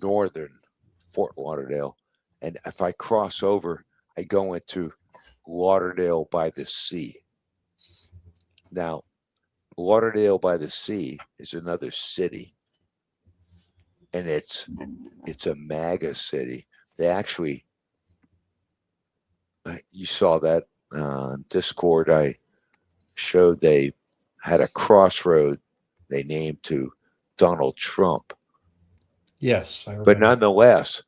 northern Fort Lauderdale, and if I cross over, I go into Lauderdale by the Sea. Now, Lauderdale by the Sea is another city, and it's a mega city. They actually, you saw that on Discord. I showed they had a crossroad they named to Donald Trump Yes, I but remember. nonetheless,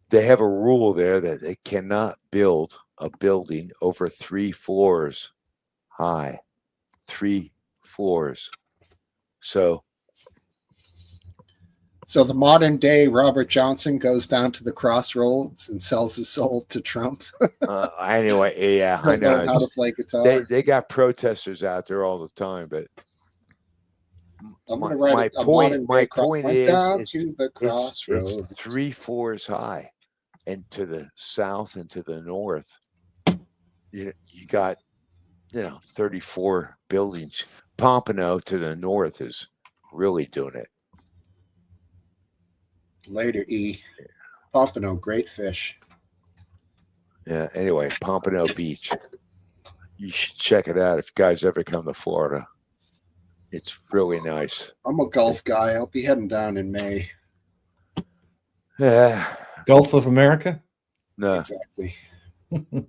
they have a rule there that they cannot build a building over 3 floors high. 3 floors. So the modern day Robert Johnson goes down to the crossroads and sells his soul to Trump. anyway, yeah, I He'll learn know. how to It's, play guitar. they got protesters out there all the time, but I'm my, gonna write my a point modern my day point went is down it's, to the it's crossroads. 3 floors high, and to the south and to the north, you got 34 buildings. Pompano to the north is really doing it. Later, E. Pompano, great fish. Yeah. Anyway, Pompano Beach. You should check it out if you guys ever come to Florida. It's really nice. I'm a Gulf guy. I'll be heading down in May. Yeah. Gulf of America? No. Exactly. You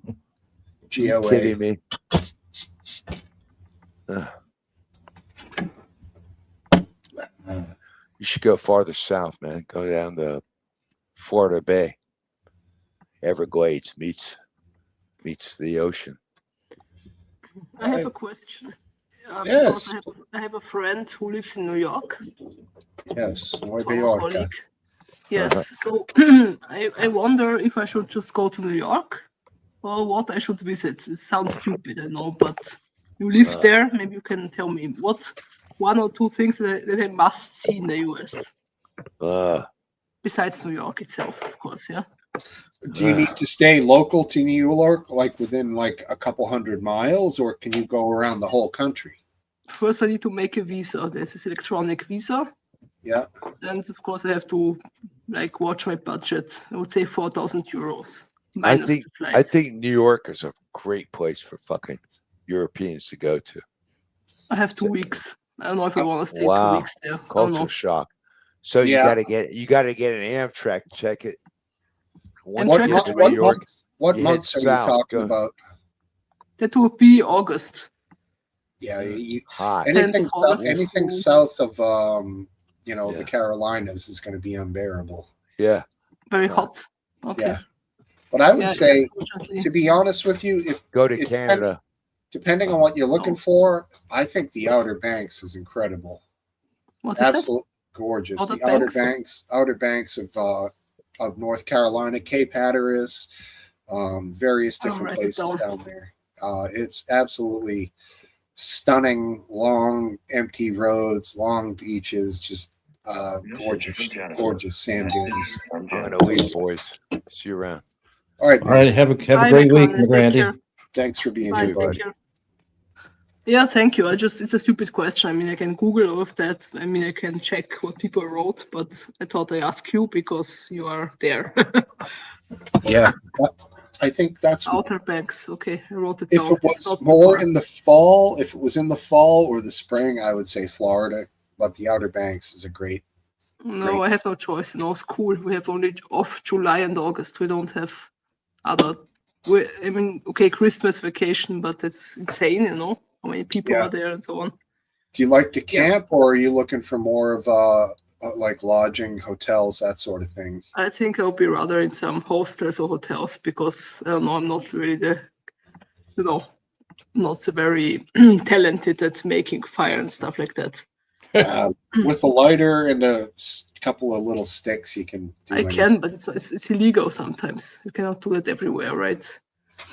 GOA. kidding me? You should go farther south, man. Go down to Florida Bay. Everglades meets the ocean. I have a question. Yes. Because I have a friend who lives in New York. Yes. Nueva Former York. colleague. Yes. So I wonder if I should just go to New York or what I should visit. It sounds stupid, I know, but you live there. Maybe you can tell me what 1 or 2 things that I must see in the US besides New York itself, of course. Yeah. Do you need to stay local to New York, like within like a couple 100 miles, or can you go around the whole country? First, I need to make a visa. There's this electronic visa. Yeah. And of course, I have to watch my budget. I would say 4,000 euros. I Minus think the I flights. think New York is a great place for fucking Europeans to go to. I have 2 weeks. I don't know if I want to stay 2 Wow. weeks there. I don't Culture know. shock. So Yeah. you gotta get an Amtrak ticket. Once Amtrak you get is to great. New York, What you head months are you south, talking go- about? That will be August. Yeah, hot. anything of August. anything south of the Yeah. Carolinas is going to be unbearable. Yeah. Very Yeah. hot. Okay. Yeah. But I would Yeah, say, unfortunately. to be honest with you, if Go to It's Canada. depending on what you're looking Oh. for, I think the Outer Banks is incredible. What is that? Absolutely gorgeous. Outer The Outer Banks? Banks of North Carolina, Cape Hatteras, various I'll different write it places down. down there. It's absolutely stunning, long, empty roads, long beaches, just gorgeous sand dunes. I'm gonna leave, boys. See you around. All right, All man. right, have a Bye, great week, Nicole. Take Randy. care. Thanks for being Bye, here, take bud. care. Yeah, thank you. It's a stupid question. I mean, I can Google all of that. I mean, I can check what people wrote, but I thought I ask you because you are there. Yeah. I think that's Outer Banks. Okay, I wrote it if down. it It's was not more far. in the fall, if it was in the fall or the spring, I would say Florida. But the Outer Banks is a great. No, great. I have no choice. School. We have only off July and August. We don't have other. Okay, Christmas vacation, but it's insane. How many people Yeah. are there and so on. Do you like to camp, or are you looking for more of like lodging, hotels, that sort of thing? I think I'll be rather in some hostels or hotels because I don't know. I'm not really not so very talented at making fire and stuff like that. With a lighter and a couple of little sticks, you can. Do I anything. can, but it's illegal sometimes. You cannot do it everywhere, right?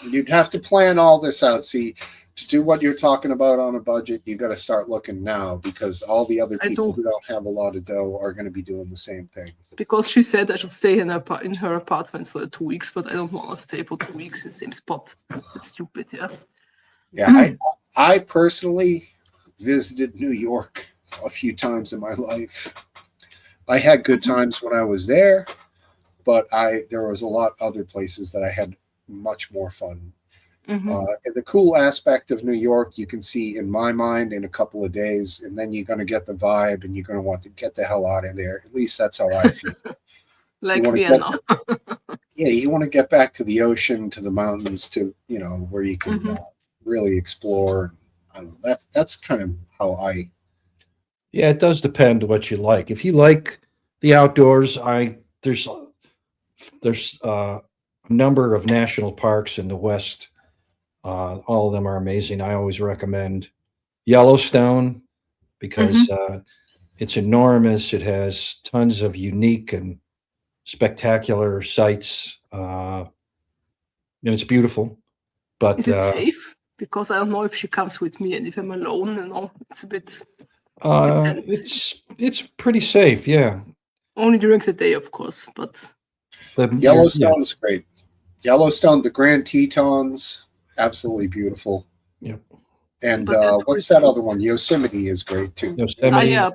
You'd have to plan all this out. See, to do what you're talking about on a budget, you got to start looking now because all the other I people do. who don't have a lot of dough are going to be doing the same thing. Because she said I should stay in her apartment for 2 weeks, but I don't want to stay for 2 weeks in the same spot. It's stupid, yeah. Yeah, I personally visited New York a few times in my life. I had good times when I was there, but there was a lot other places that I had much more fun. Mhm. And the cool aspect of New York, you can see in my mind in a couple of days, and then you're going to get the vibe, and you're going to want to get the hell out of there. At least that's how I feel. Like wanna get Vienna. Yeah, you want to get back to the ocean, to the mountains, to where you can Mhm. really explore. I don't know. That's kind of how I Yeah, it does depend what you like. If you like the outdoors, there's a number of national parks in the West. All of them are amazing. I always recommend Yellowstone because it's enormous. It has tons of unique and spectacular sights, and it's beautiful. But Is it safe? Because I don't know if she comes with me, and if I'm alone, it's a bit. Depends. it's pretty safe. Yeah, Only during the day, of course, but. Yellowstone is great. Yellowstone, the Grand Tetons, absolutely beautiful. Yep. And But that what's tourist that other groups- one? Yosemite is great too. Yosemite. Yeah,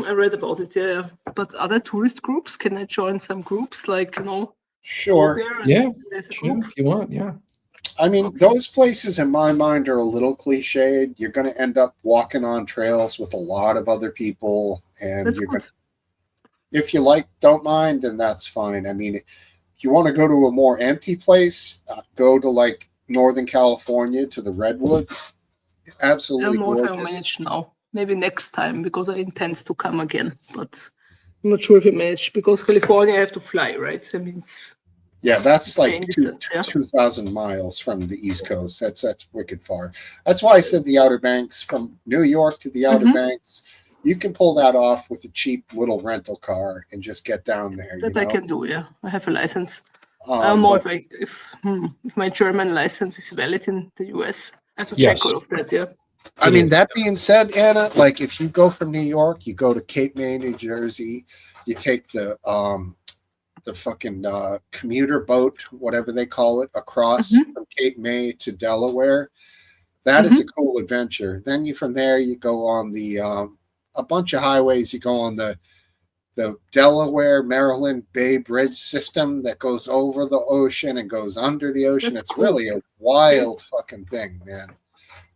I read about it. Yeah. But other tourist groups, can I join some groups like go Sure. there and Yeah, there's a Sure, group? if you want. Yeah. I mean, Okay. those places in my mind are a little cliched. You're going to end up walking on trails with a lot of other people, and That's you're good. if you don't mind, then that's fine. I mean, if you want to go to a more empty place, go to like Northern California to the Redwoods. I don't Absolutely know if I'll gorgeous. manage now. Maybe next time because I intend to come again. But I'm not sure if I manage because California I have to fly, right? I mean, Yeah, that's like Train distance, yeah. 2,000 miles from the East Coast. That's wicked far. That's why I said the Outer Banks, from New York to the Outer Mhm. Banks. You can pull that off with a cheap little rental car and just get down there. that I can do. Yeah, I have a license. I Um, don't know but- if my German license is valid in the US. I have to Yes. check all of that. Yeah. I It mean, is. that being said, Anna, like if you go from New York, you go to Cape May, New Jersey, you take the fucking commuter boat, whatever they call it, across from Cape May to Delaware. That is a cool adventure. Then from there you go on the a bunch of highways. You go on the Delaware Maryland Bay Bridge system that goes over the ocean and goes under the ocean. That's It's cool. really a wild fucking thing, man.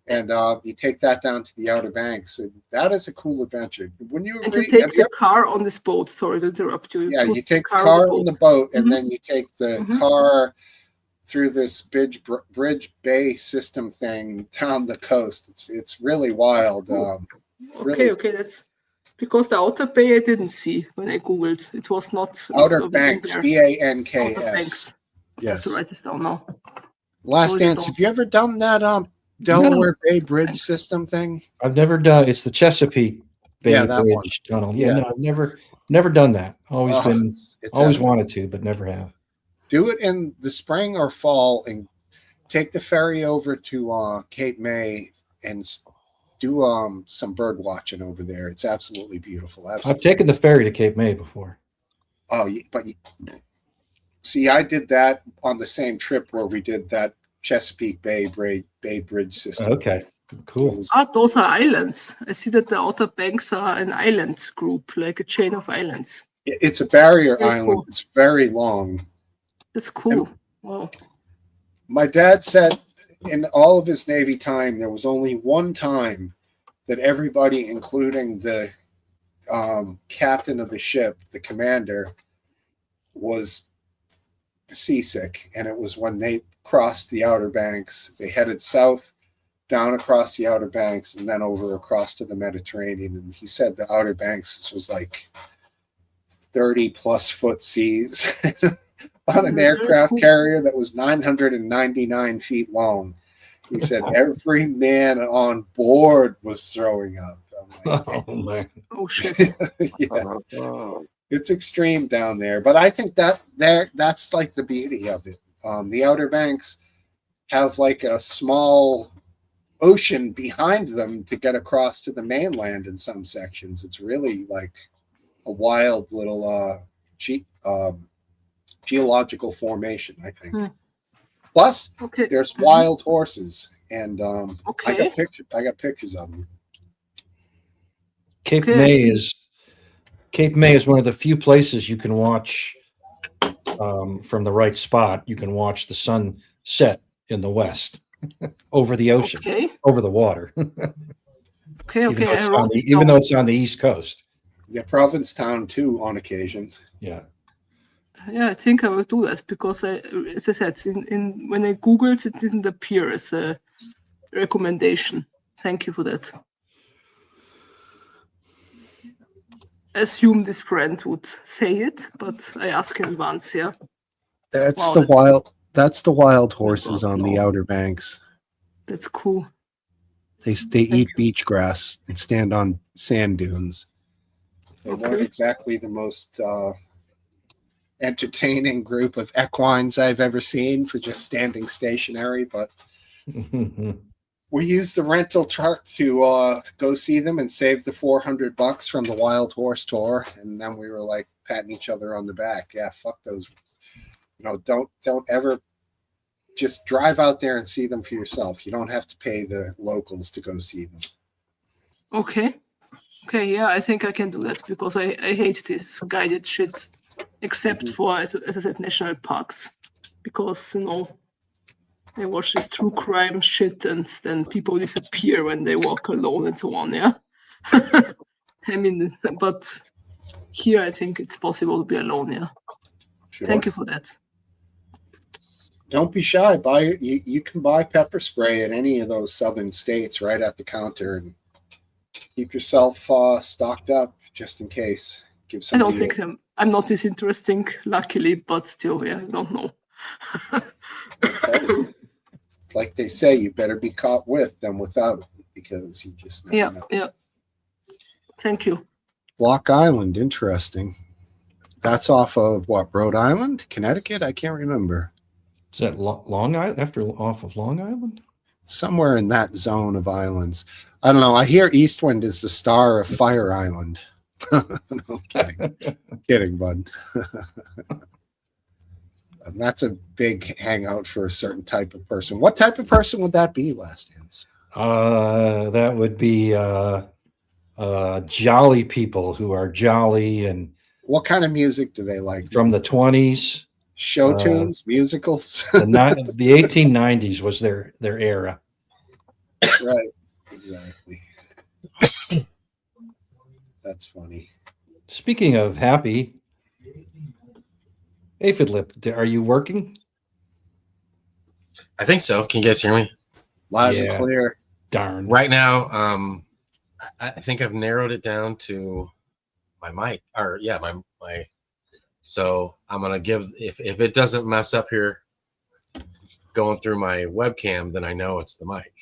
And you take that down to the Outer Banks, and that is a cool adventure. When you And agree, you take have you the car on this boat. Sorry to interrupt you. yeah, put you take the on car on the boat, and Mhm. then you take the Mhm. car through this bridge bay system thing down the coast. It's really wild. cool. really- Okay, that's because the Outer Bay I didn't see when I googled. It was not Outer in Banks, there. Banks. Outer Banks. I have to Yes. write this down now. Last Sorry, Dance. don't- Have you ever done that Delaware Bay Bridge Thanks. system thing? I've never done. It's the Chesapeake Bay Yeah, that one. Bridge tunnel. Yeah. Yeah, no, I've never done that. Always Oh, been, it's always epic. wanted to, but never have. Do it in the spring or fall and take the ferry over to Cape May and do some bird watching over there. It's absolutely beautiful. I've Absolutely. taken the ferry to Cape May before. See, I did that on the same trip where we did that Chesapeake Bay Bridge system. Okay, It cool. was- Those are islands. I see that the Outer Banks are an island group, like a chain of islands. It's a barrier Very island. cool. It's very long. That's cool. Wow. My dad said in all of his Navy time, there was only one time that everybody, including the captain of the ship, the commander, was seasick. And it was when they crossed the Outer Banks. They headed south, down across the Outer Banks, and then over across to the Mediterranean. And he said the Outer Banks was like 30+ foot seas on an Very aircraft cool. carrier that was 999 feet long. He said every man on board was throwing up. I'm like, Oh man. Oh shit. yeah, it's extreme down there, but I think that's like the beauty of it. The Outer Banks have like a small ocean behind them to get across to the mainland in some sections. It's really like a wild little geological formation, I think. Hmm. Plus, Okay. there's wild horses, and I Okay. got pictures of them. Cape Okay, I May see. is one of the few places you can watch from the right spot. You can watch the sun set in the west over the ocean, Okay. over the water, Okay. even, though I it's wrote on the, this even down. though it's on the east coast. Yeah, Provincetown too, on occasion. Yeah. Yeah, I think I will do that because as I said, in when I googled, it didn't appear as a recommendation. Thank you for that. assume this friend would say it, but I ask in advance. Yeah. That's Wow, the that's- wild. That's the wild horses on the Outer Banks. That's cool. They eat beach grass and stand on sand dunes. They weren't Okay. exactly the most entertaining group of equines I've ever seen for just standing stationary, but we used the rental truck to go see them and save the $400 from the Wild Horse Tour, and then we were like patting each other on the back. Yeah, fuck those. You know, don't ever just drive out there and see them for yourself. You don't have to pay the locals to go see them. Okay. Okay, yeah, I think I can do that because I hate this guided shit, except for, as I said, national parks. Because, I watch this true crime shit and then people disappear when they walk alone and so on, yeah? I mean, but here I think it's possible to be alone, yeah? Sure. Thank you for that. Don't be shy. You can buy pepper spray in any of those southern states right at the counter, and keep yourself stocked up just in case. Give I don't somebody. think I'm not this interesting, luckily, but still, yeah, I don't know. Like they say, you better be caught with than without, because you just never Yeah, know. yeah. Thank you. Block Island, interesting. That's off of what, Rhode Island, Connecticut? I can't remember. Is that Long Island? Off of Long Island? Somewhere in that zone of islands. I don't know. I hear Eastwind is the star of Fire Island. No, kidding. Kidding, bud. And that's a big hangout for a certain type of person. What type of person would that be, Last Dance? That would be jolly people who are jolly and What kind of music do they like? from the 20s. Show tunes, musicals? The 1890s was their era. Right. Exactly. That's funny. Speaking of happy, Aphid Lip, are you working? I think so. Can you guys hear me? Loud Yeah. and clear. Darn. Right now, I think I've narrowed it down to my mic, or yeah, my. So I'm gonna give if it doesn't mess up here, going through my webcam, then I know it's the mic,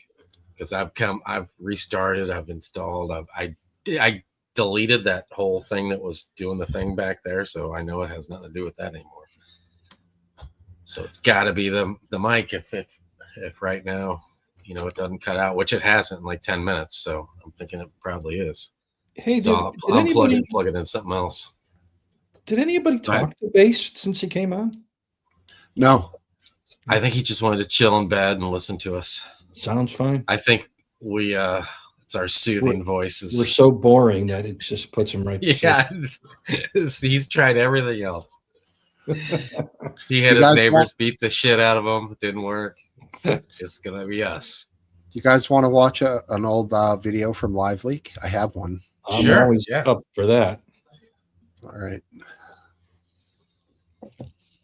because I've restarted, I've installed, I deleted that whole thing that was doing the thing back there, so I know it has nothing to do with that anymore. So it's got to be the mic if right now, it doesn't cut out, which it hasn't in like 10 minutes. So I'm thinking it probably is. Hey, So I'll unplug it and did plug it in something else. anybody talk to Bass since he came on? No. I think he just wanted to chill in bed and listen to us. Sounds fine. I think it's our soothing voices. We're so boring that it just puts him right to sleep. Yeah, he's tried everything else. He had You his guys neighbors want- beat the shit out of him. It didn't work. Just gonna be us. You guys want to watch an old video from Live Leak? I have one. I'm Sure, always yeah. up for that. All right.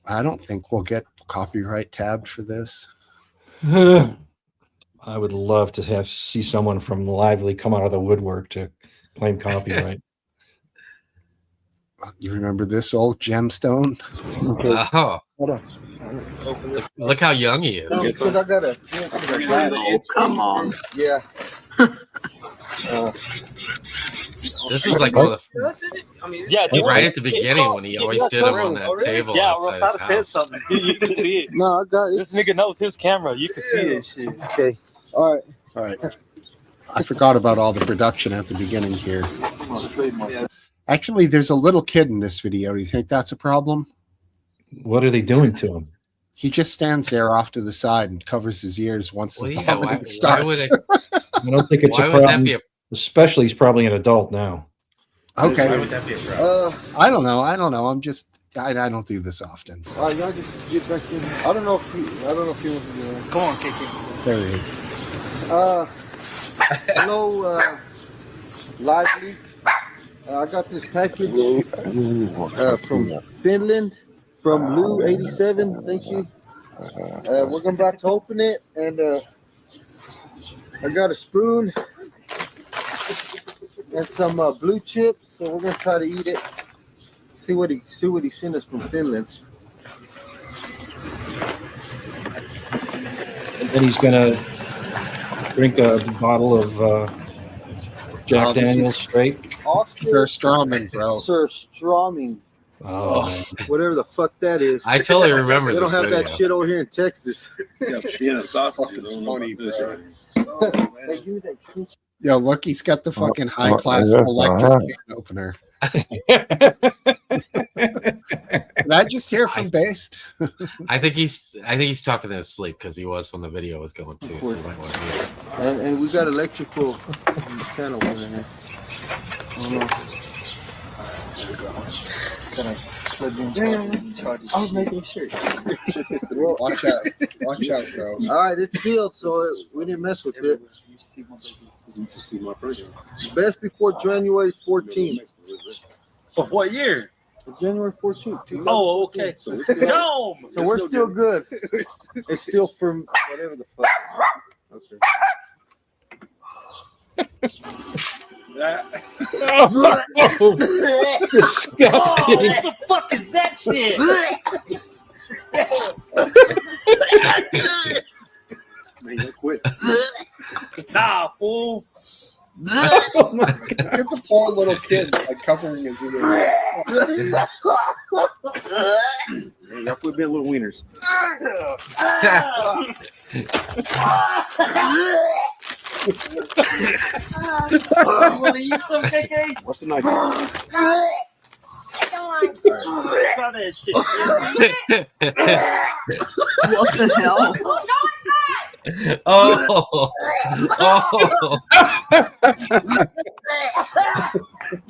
I don't think we'll get copyright tabbed for this. I would love to see someone from Lively come out of the woodwork to claim copyright. You remember this old gemstone? Oh, Hold on. look how young he is. Because I got a. Oh, come on. Yeah. This is like one of the Yeah, right at the beginning when he always did them on that table Yeah, outside Rafata his said house. something. You can see it. No, I got it. This nigga knows his camera. You can see this shit. Okay. All right. All right. I forgot about all the production at the beginning here. Actually, there's a little kid in this video. Do you think that's a problem? What are they doing to him? He just stands there off to the side and covers his ears once Well, the yeah, vomiting why starts. would it, I don't think it's why a would that problem. be a Especially, he's probably an adult now. Okay. why would that be a problem? I don't know. I'm just. I don't do this often. So. All right, y'all just get back in. I don't know if he wants to do it. Come on, KK. There he is. Hello, Live Leak. I got this package from Finland, from Lou87. Thank you. We're going back to open it, and I got a spoon and some blue chips. So we're gonna try to eat it. See what he sent us from Finland. And then he's gonna drink a bottle of Jack Oh, this is- Daniels straight. Oscar Surströmming, bro. Surströmming, Oh, man. whatever the fuck that is. I totally remember They don't this have video. that shit over here in Texas. Yeah, Vienna sausages. I don't know Funny, about this. bro. They give you that extension. Yo, look, he's got the fucking high class yes, electric uh-huh. can opener. Did I just hear from Based? I think he's talking in his sleep because he was when the video was going too. So you might want to hear it. And we got electrical panel in here. I don't know. I was making sure. Watch out. Watch out, bro. All right, it's sealed, so we didn't mess with it. You should see my friend. Best before January 14th. Of what year? January 14th. Oh, okay. So it's still- Jom! So we're still good. It's still from whatever the fuck. Okay. Disgusting. What the fuck is that shit? Man, you quit. Nah, fool. Oh my God. Look at the poor little kid like covering his ears. Man, y'all quit being little wieners. You want to eat some, KK? What's the knife? Try that shit. What the hell? Oh, oh.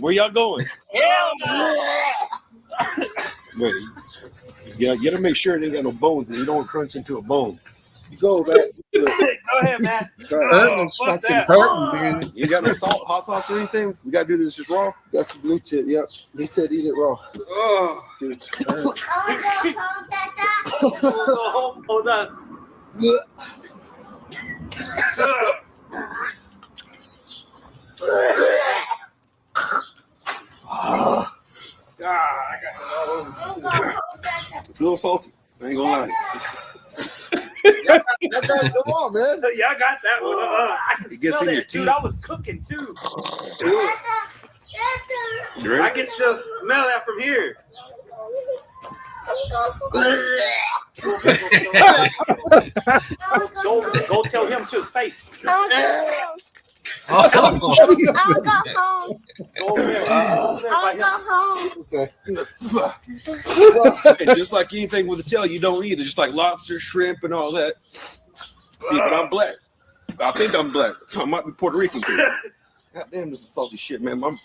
Where y'all going? Hell no! Wait, you gotta make sure they ain't got no bones and you don't crunch into a bone. You go, man. Go ahead, man. Hurting's fuck fucking that. hurting, dude. You ain't got no salt, hot sauce or anything? We gotta do this just raw? Got some blue chip. Yep. He said eat it raw. Oh. Dude, it's hurting. Hold on. I got it all over. It's a little salty. I ain't gonna lie. Come on, man. Yeah, I got that one. I can It gets smell in your that, dude. teeth. I was cooking too. You I ready? can still smell that from here. Go tell him to his face. Oh. Go over there. Go over there by him. Okay. And just like anything with a tail, you don't eat it. Just like lobster, shrimp, and all that. See, but I'm black. I think I'm black. I might be Puerto Rican. God damn, this is salty shit, man. My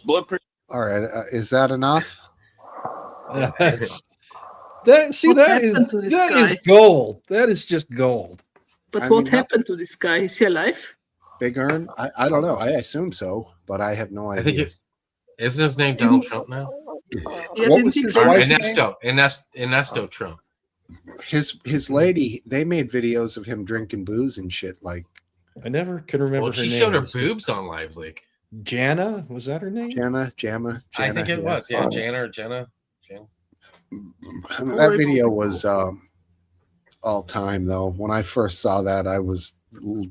blood pressure. All right, is that enough? That What happened to this is guy? gold. That is just gold. But I what mean, happened to this guy? Is he alive? Big Earn? I don't know. I assume so, but I have no I idea. think isn't his name Donald Trump now? Yeah, What didn't was he his claim- wife's name? Ernesto Trump. His lady, they made videos of him drinking booze and shit. Like I never could remember Well, her she name. showed her boobs on Live Leak. Jana, was that her name? Jamma. I think it was. Yeah, Jana or Jenna. That video was all time though. When I first saw that, I was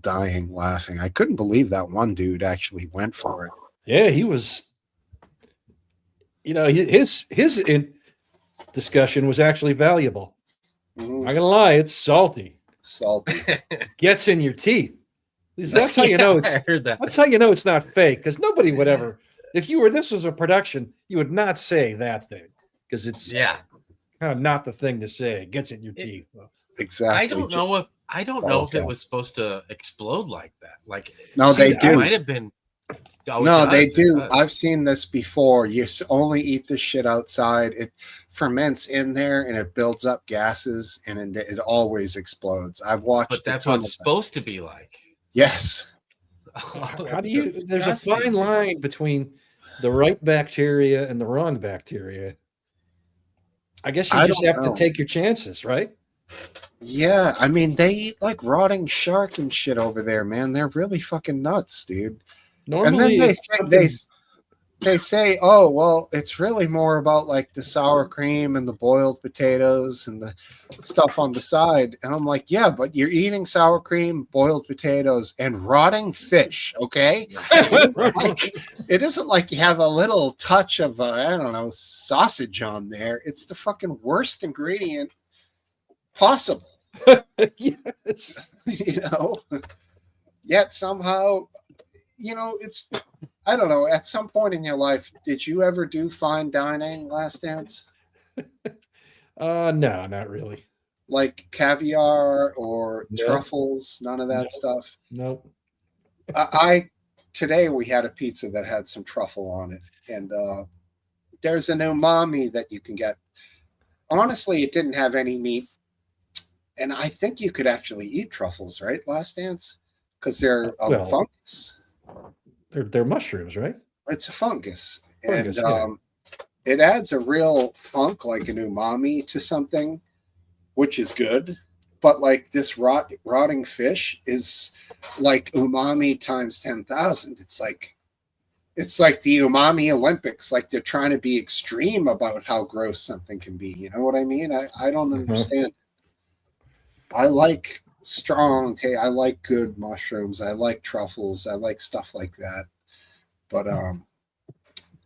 dying laughing. I couldn't believe that one dude actually went for it. Yeah, he was. You know, his discussion was actually valuable. Not gonna lie, it's salty. Salty. Gets in your teeth. That's how you know it's. I heard that. That's how you know it's not fake. Because nobody would ever. If you were this was a production, you would not say that thing because it's Yeah. kind of not the thing to say. It gets in your teeth. Exactly. I don't know if it Okay. was supposed to explode like that. Like No, see, they it do. Might have been. Oh, it No, does, they it do. does. I've seen this before. You only eat this shit outside. It ferments in there and it builds up gases and it always explodes. I've watched. But a that's ton what it's of them. supposed to be like. Yes. How do you? There's a fine line between the right bacteria and the wrong bacteria. I guess you I just don't have know. to take your chances, right? Yeah, I mean they eat like rotting shark and shit over there, man. They're really fucking nuts, dude. And then they say, oh, well, it's really more about like the sour cream and the boiled potatoes and the stuff on the side. And I'm like, yeah, but you're eating sour cream, boiled potatoes, and rotting fish. Okay. It isn't like you have a little touch of, I don't know, sausage on there. It's the fucking worst ingredient possible. Yes. You know, yet somehow, you know, it's, I don't know, at some point in your life, did you ever do fine dining, Last Dance? No, not really. Like caviar or No. truffles, none of that No. stuff. Nope. I today we had a pizza that had some truffle on it, and there's an umami that you can get. Honestly, it didn't have any meat, and I think you could actually eat truffles, right, Last Dance? Because they're a Well, fungus. They're mushrooms, right? It's a fungus, Fungus, and yeah. it adds a real funk, like an umami, to something, which is good. But like this rotting fish is like umami times 10,000. It's like the umami Olympics. Like they're trying to be extreme about how gross something can be. You know what I mean? I don't understand. I like strong taste. I like good mushrooms. I like truffles. I like stuff like that. But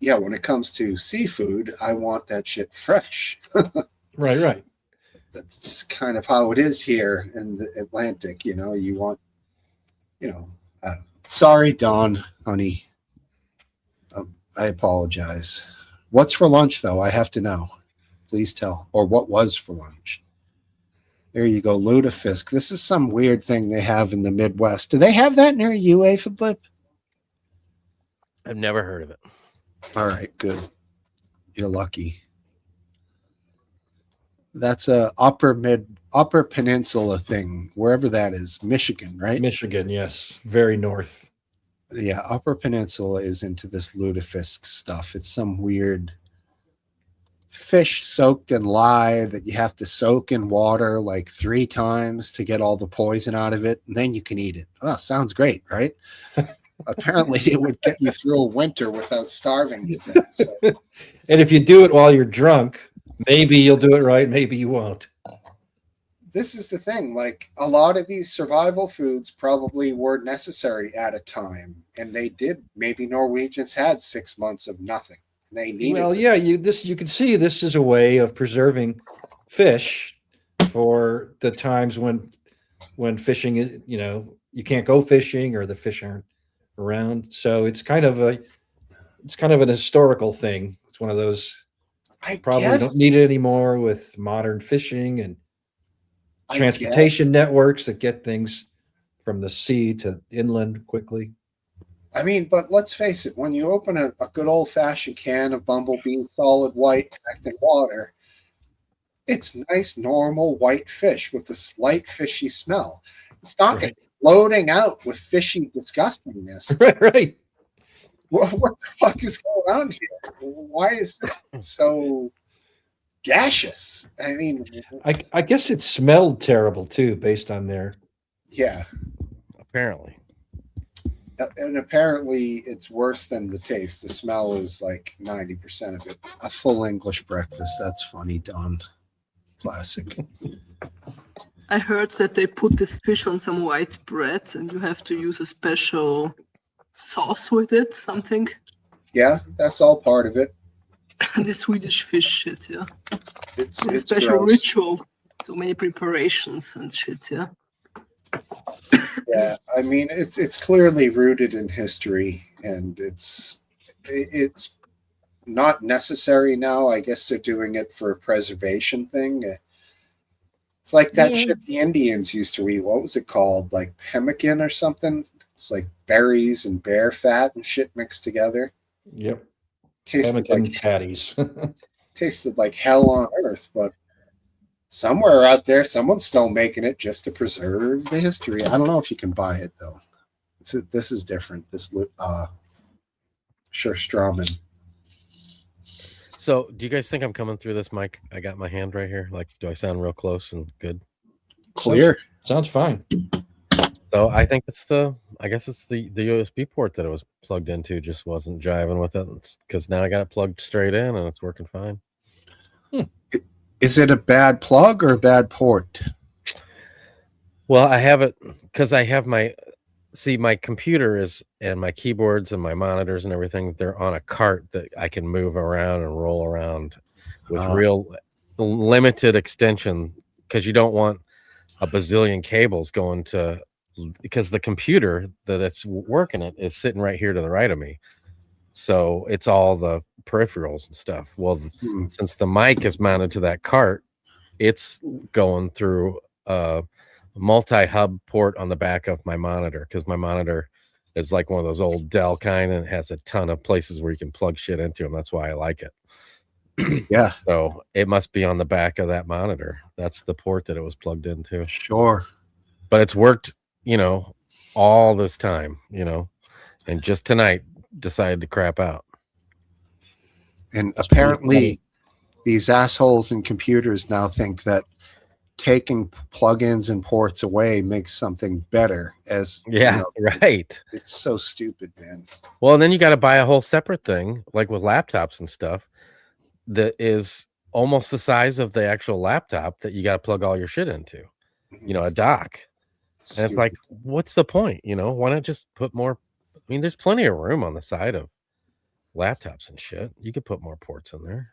yeah, when it comes to seafood, I want that shit fresh. Right. That's kind of how it is here in the Atlantic. You know, you want, you know, sorry, Dawn, honey. I apologize. What's for lunch, though? I have to know. Please tell. Or what was for lunch? There you go, lutefisk. This is some weird thing they have in the Midwest. Do they have that near you, Aphid Lip? I've never heard of it. All right, good. You're lucky. That's a upper peninsula thing, wherever that is. Michigan, right? Michigan, yes. Very north. Yeah, upper peninsula is into this lutefisk stuff. It's some weird fish soaked in lye that you have to soak in water like 3 times to get all the poison out of it, and then you can eat it. Oh, sounds great, right? Apparently it would get you through a winter without starving to death. So. And if you do it while you're drunk, maybe you'll do it right, maybe you won't. This is the thing, like a lot of these survival foods probably were necessary at a time, and they did. Maybe Norwegians had 6 months of nothing. And they needed Well, this. yeah, you can see this is a way of preserving fish for the times when fishing is, you know, you can't go fishing or the fish aren't around. So it's kind of an historical thing. It's one of those I probably guess, don't need it anymore with modern fishing and I transportation guess. networks that get things from the sea to inland quickly. I mean, but let's face it, when you open a good old-fashioned can of Bumblebee solid white packed in water, it's nice, normal white fish with a slight fishy smell. It's not Right. floating out with fishy disgustingness. Right. What the fuck is going on here? Why is this so gaseous? I mean, I guess it smelled terrible too, based on their yeah. Apparently. And apparently it's worse than the taste. The smell is like 90% of it. A full English breakfast. That's funny, Don. Classic. I heard that they put this fish on some white bread and you have to use a special sauce with it, something. Yeah, that's all part of it. The Swedish fish shit, yeah. It's A special gross. ritual. So many preparations and shit, yeah. Yeah, I mean it's clearly rooted in history, and it's not necessary now. I guess they're doing it for a preservation thing. It's like that Yeah. shit the Indians used to eat. What was it called? Like pemmican or something? It's like berries and bear fat and shit mixed together. Yep. Tasted Pemmican like patties. hell on earth, but somewhere out there, someone's still making it just to preserve the history. I don't know if you can buy it though. This is different. This Surströmming. So, do you guys think I'm coming through this mic? I got my hand right here. Like, do I sound real close and good? Clear. Sounds fine. So I think I guess it's the USB port that it was plugged into just wasn't jiving with it, because now I got it plugged straight in and it's working fine. Is it a bad plug or a bad port? Well, I have it because I have my computer and my keyboards and my monitors and everything, they're on a cart that I can move around and roll around with real limited extension, because you don't want a bazillion cables going to, because the computer that it's working at is sitting right here to the right of me. So it's all the peripherals and stuff. Well, since the mic is mounted to that cart, it's going through a multi-hub port on the back of my monitor, because my monitor is like one of those old Dell kind, and it has a ton of places where you can plug shit into them. That's why I like it. Yeah. So it must be on the back of that monitor. That's the port that it was plugged into. Sure. But it's worked, all this time, and just tonight decided to crap out. And apparently these assholes in computers now think that taking plugins and ports away makes something better. Right. It's so stupid, man. Well, and then you got to buy a whole separate thing, like with laptops and stuff, that is almost the size of the actual laptop that you got to plug all your shit into, a dock. And it's like, what's the point? Why not just put more? I mean, there's plenty of room on the side of laptops and shit. You could put more ports in there.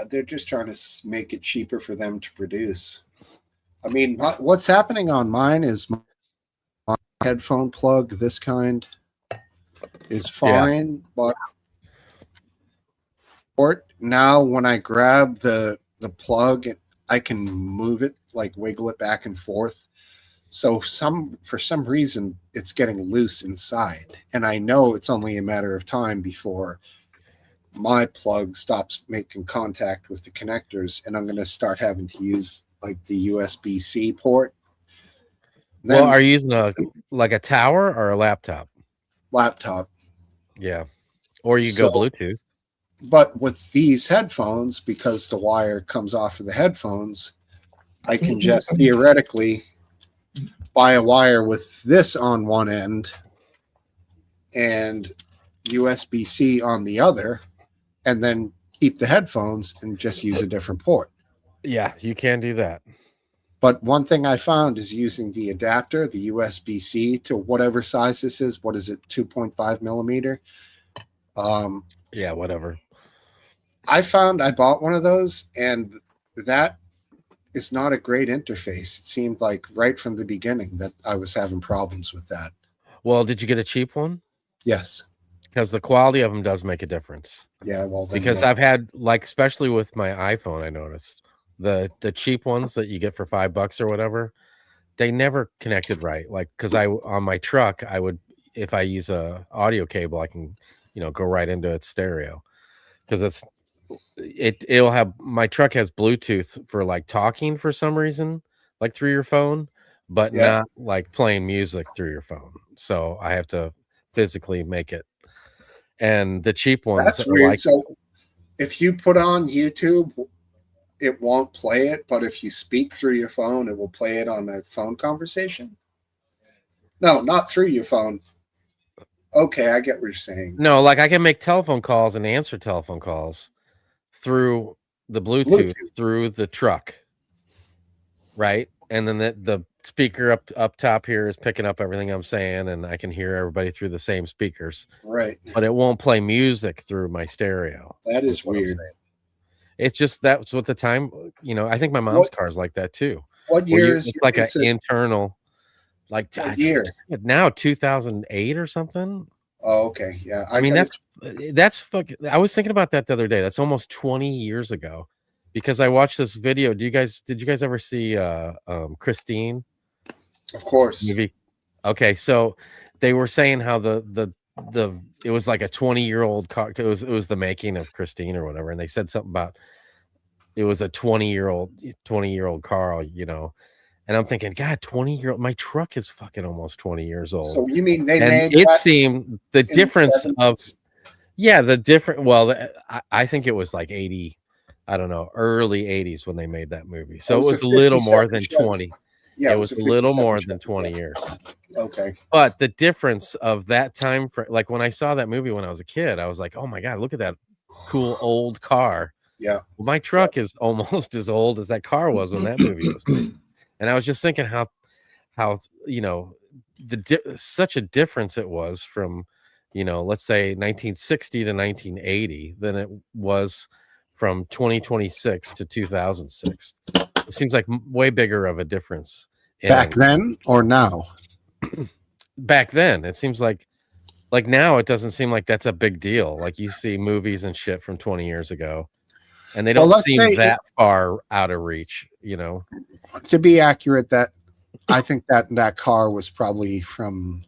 They're just trying to make it cheaper for them to produce. I mean, what's happening on mine is my headphone plug, this kind, is fine, but now when I grab the plug, I can move it, like wiggle it back and forth. So for some reason, it's getting loose inside. And I know it's only a matter of time before my plug stops making contact with the connectors, and I'm going to start having to use like the USB-C port. Well, are you using a tower or a laptop? Laptop. Yeah. Or you go Bluetooth. But with these headphones, because the wire comes off of the headphones, I can just theoretically buy a wire with this on one end and USB-C on the other, and then keep the headphones and just use a different port. Yeah, you can do that. But one thing I found is using the adapter, the USB-C to whatever size this is. What is it? 2.5 millimeter. Yeah, whatever. I bought one of those, and that is not a great interface. It seemed like right from the beginning that I was having problems with that. Well, did you get a cheap one? Yes. Because the quality of them does make a difference. Yeah, well, then because I've had, especially with my iPhone, I noticed the cheap ones that you get for $5 or whatever, they never connected right. Because on my truck, if I use a audio cable, I can, go right into its stereo, because it'll have, my truck has Bluetooth for talking for some reason, through your phone, but not playing music through your phone. So I have to physically make it. And the cheap ones, that's weird. So if you put on YouTube, it won't play it, but if you speak through your phone, it will play it on a phone conversation. No, not through your phone. Okay, I get what you're saying. No, I can make telephone calls and answer telephone calls through the Bluetooth. Through the truck, right? And then the speaker up top here is picking up everything I'm saying, and I can hear everybody through the same speakers. Right. But it won't play music through my stereo. That is weird. It's just that's what the time, I think my mom's car is like that too. What year is it's like an internal, year? Now 2008 or something. Oh, okay. Yeah. I mean, that's fucking, I was thinking about that the other day. That's almost 20 years ago, because I watched this video. Did you guys ever see Christine? Of course. Movie. Okay, so they were saying how it was like a 20-year-old car. It was the making of Christine or whatever, and they said something about it was a 20-year-old car, And I'm thinking, God, 20-year-old, my truck is fucking almost 20 years old. So you mean they made it seemed the difference of the different. Well, I think it was like 80, I don't know, early 80s when they made that movie. So it was a little more than 20. Yeah, it was a little 57 more than Chevy, 20 yeah. years. Okay. But the difference of that time frame, like when I saw that movie when I was a kid, I was like, oh my God, look at that cool old car. Yeah. Well, my truck is almost as old as that car was when that movie was made. And I was just thinking how you know, such a difference it was from, you know, let's say 1960 to 1980 than it was from 2026 to 2006. It seems like way bigger of a difference Back then or now? Back then. It seems like now it doesn't seem like that's a big deal. Like you see movies and shit from 20 years ago and they don't seem that far out of reach, you know. To be accurate, that I think that car was probably from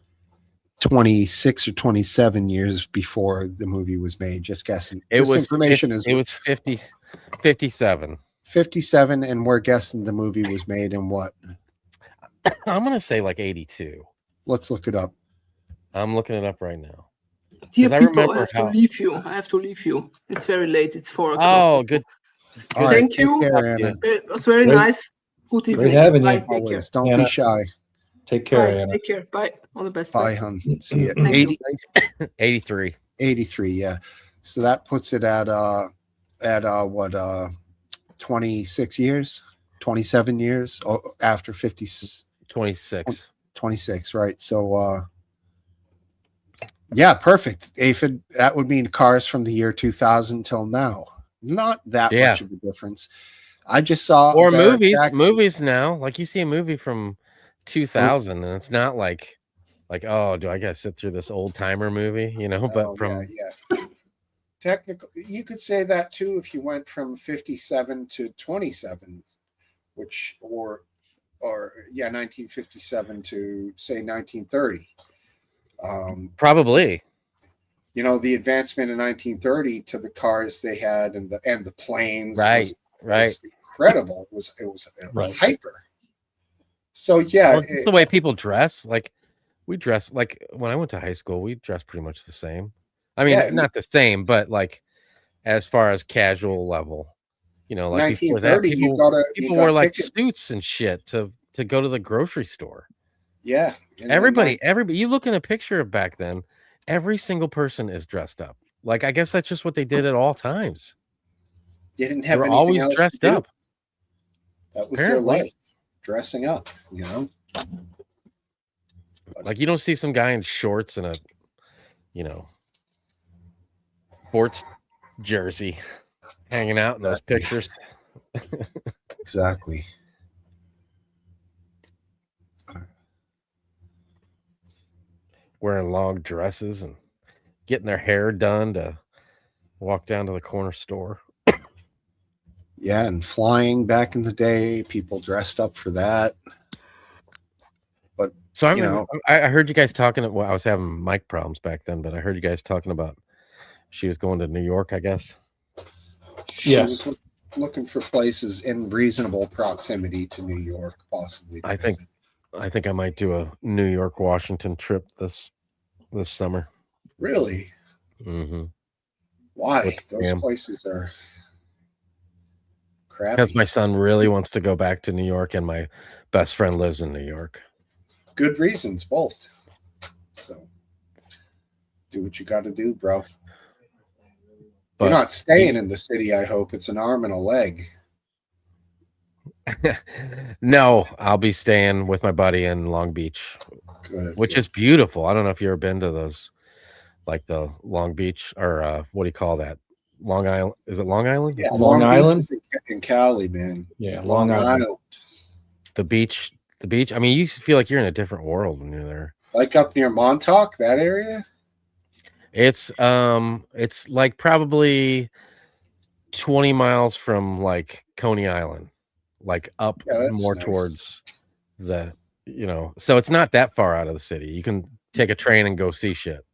26 or 27 years before the movie was made. Just guessing. It was 57. 57, and we're guessing the movie was made in what? I'm gonna say like 82. Let's look it up. I'm looking it up right now. Dear 'Cause I people, I remember have to leave you. I have to leave you. It's very late. It's 4 o'clock. Oh, good. All right, Thank take you. care, Anna. It was very Great- nice. Good evening. Great having Bye. you. Take care. Always. Don't Anna. be shy. Take care, Bye. Anna. Take care. Bye. All the best. Bye, hun. See you. Thank you. 83. 83, yeah. So that puts it at what 26 years, 27 years after 50, 26. 26, right? So yeah, perfect. Aphid, that would mean cars from the year 2000 till now. Not that Yeah. much of a difference. I just saw Or Barrett Jackson. movies now. Like you see a movie from 2000 and it's not like oh, do I gotta sit through this old timer movie, you know? But Oh, from yeah. Technically, you could say that too if you went from 57 to 27, which or 1957 to say 1930. Probably. You know, the advancement in 1930 to the cars they had and the planes, Right. was incredible. It was Right. hyper. So yeah, Well, it's the way people dress. Like we dress like when I went to high school, we dressed pretty much the same. I mean, Yeah, not the same, but like as far as casual level, you know, like before that, 1930, people wore like tickets. suits and shit to go to the grocery store. Yeah, and then Everybody, you look in a picture of back then, every single person is dressed up. Like I guess that's just what they did at all times. they didn't They have were anything always else to dressed do. up. That was Apparently. their life, dressing up. You know. Like you don't see some guy in shorts and a, you know, sports jersey hanging out in those pictures. Exactly. Wearing long dresses and getting their hair done to walk down to the corner store. Yeah, and flying back in the day, people dressed up for that. But So I you remember, I heard you guys talking. Well, I was having mic problems back then, but I heard you guys talking about she was going to New York, I guess. she Yeah. was looking for places in reasonable proximity to New York, possibly. to I think- visit. I think I might do a New York, Washington trip this summer. Really? Mm-hmm. Why? With Those Sam. places are crappy. Because my son really wants to go back to New York, and my best friend lives in New York. Good reasons, both. So do what you got to do, bro. But You're not staying in the city, I hope. It's an arm and a leg. no, I'll be staying with my buddy in Long Beach, Good. which is beautiful. I don't know if you've ever been to those, like the Long Beach or what do you call that? Long Island? Is it Long Island? Yeah, Long Beach Island? is in Cali, man. Yeah, Long Island. The beach. I mean, you feel like you're in a different world when you're there. Like up near Montauk, that area? It's like probably 20 miles from like Coney Island, like up Yeah, that's more nice. towards the, you know, so it's not that far out of the city. You can take a train and go see shit.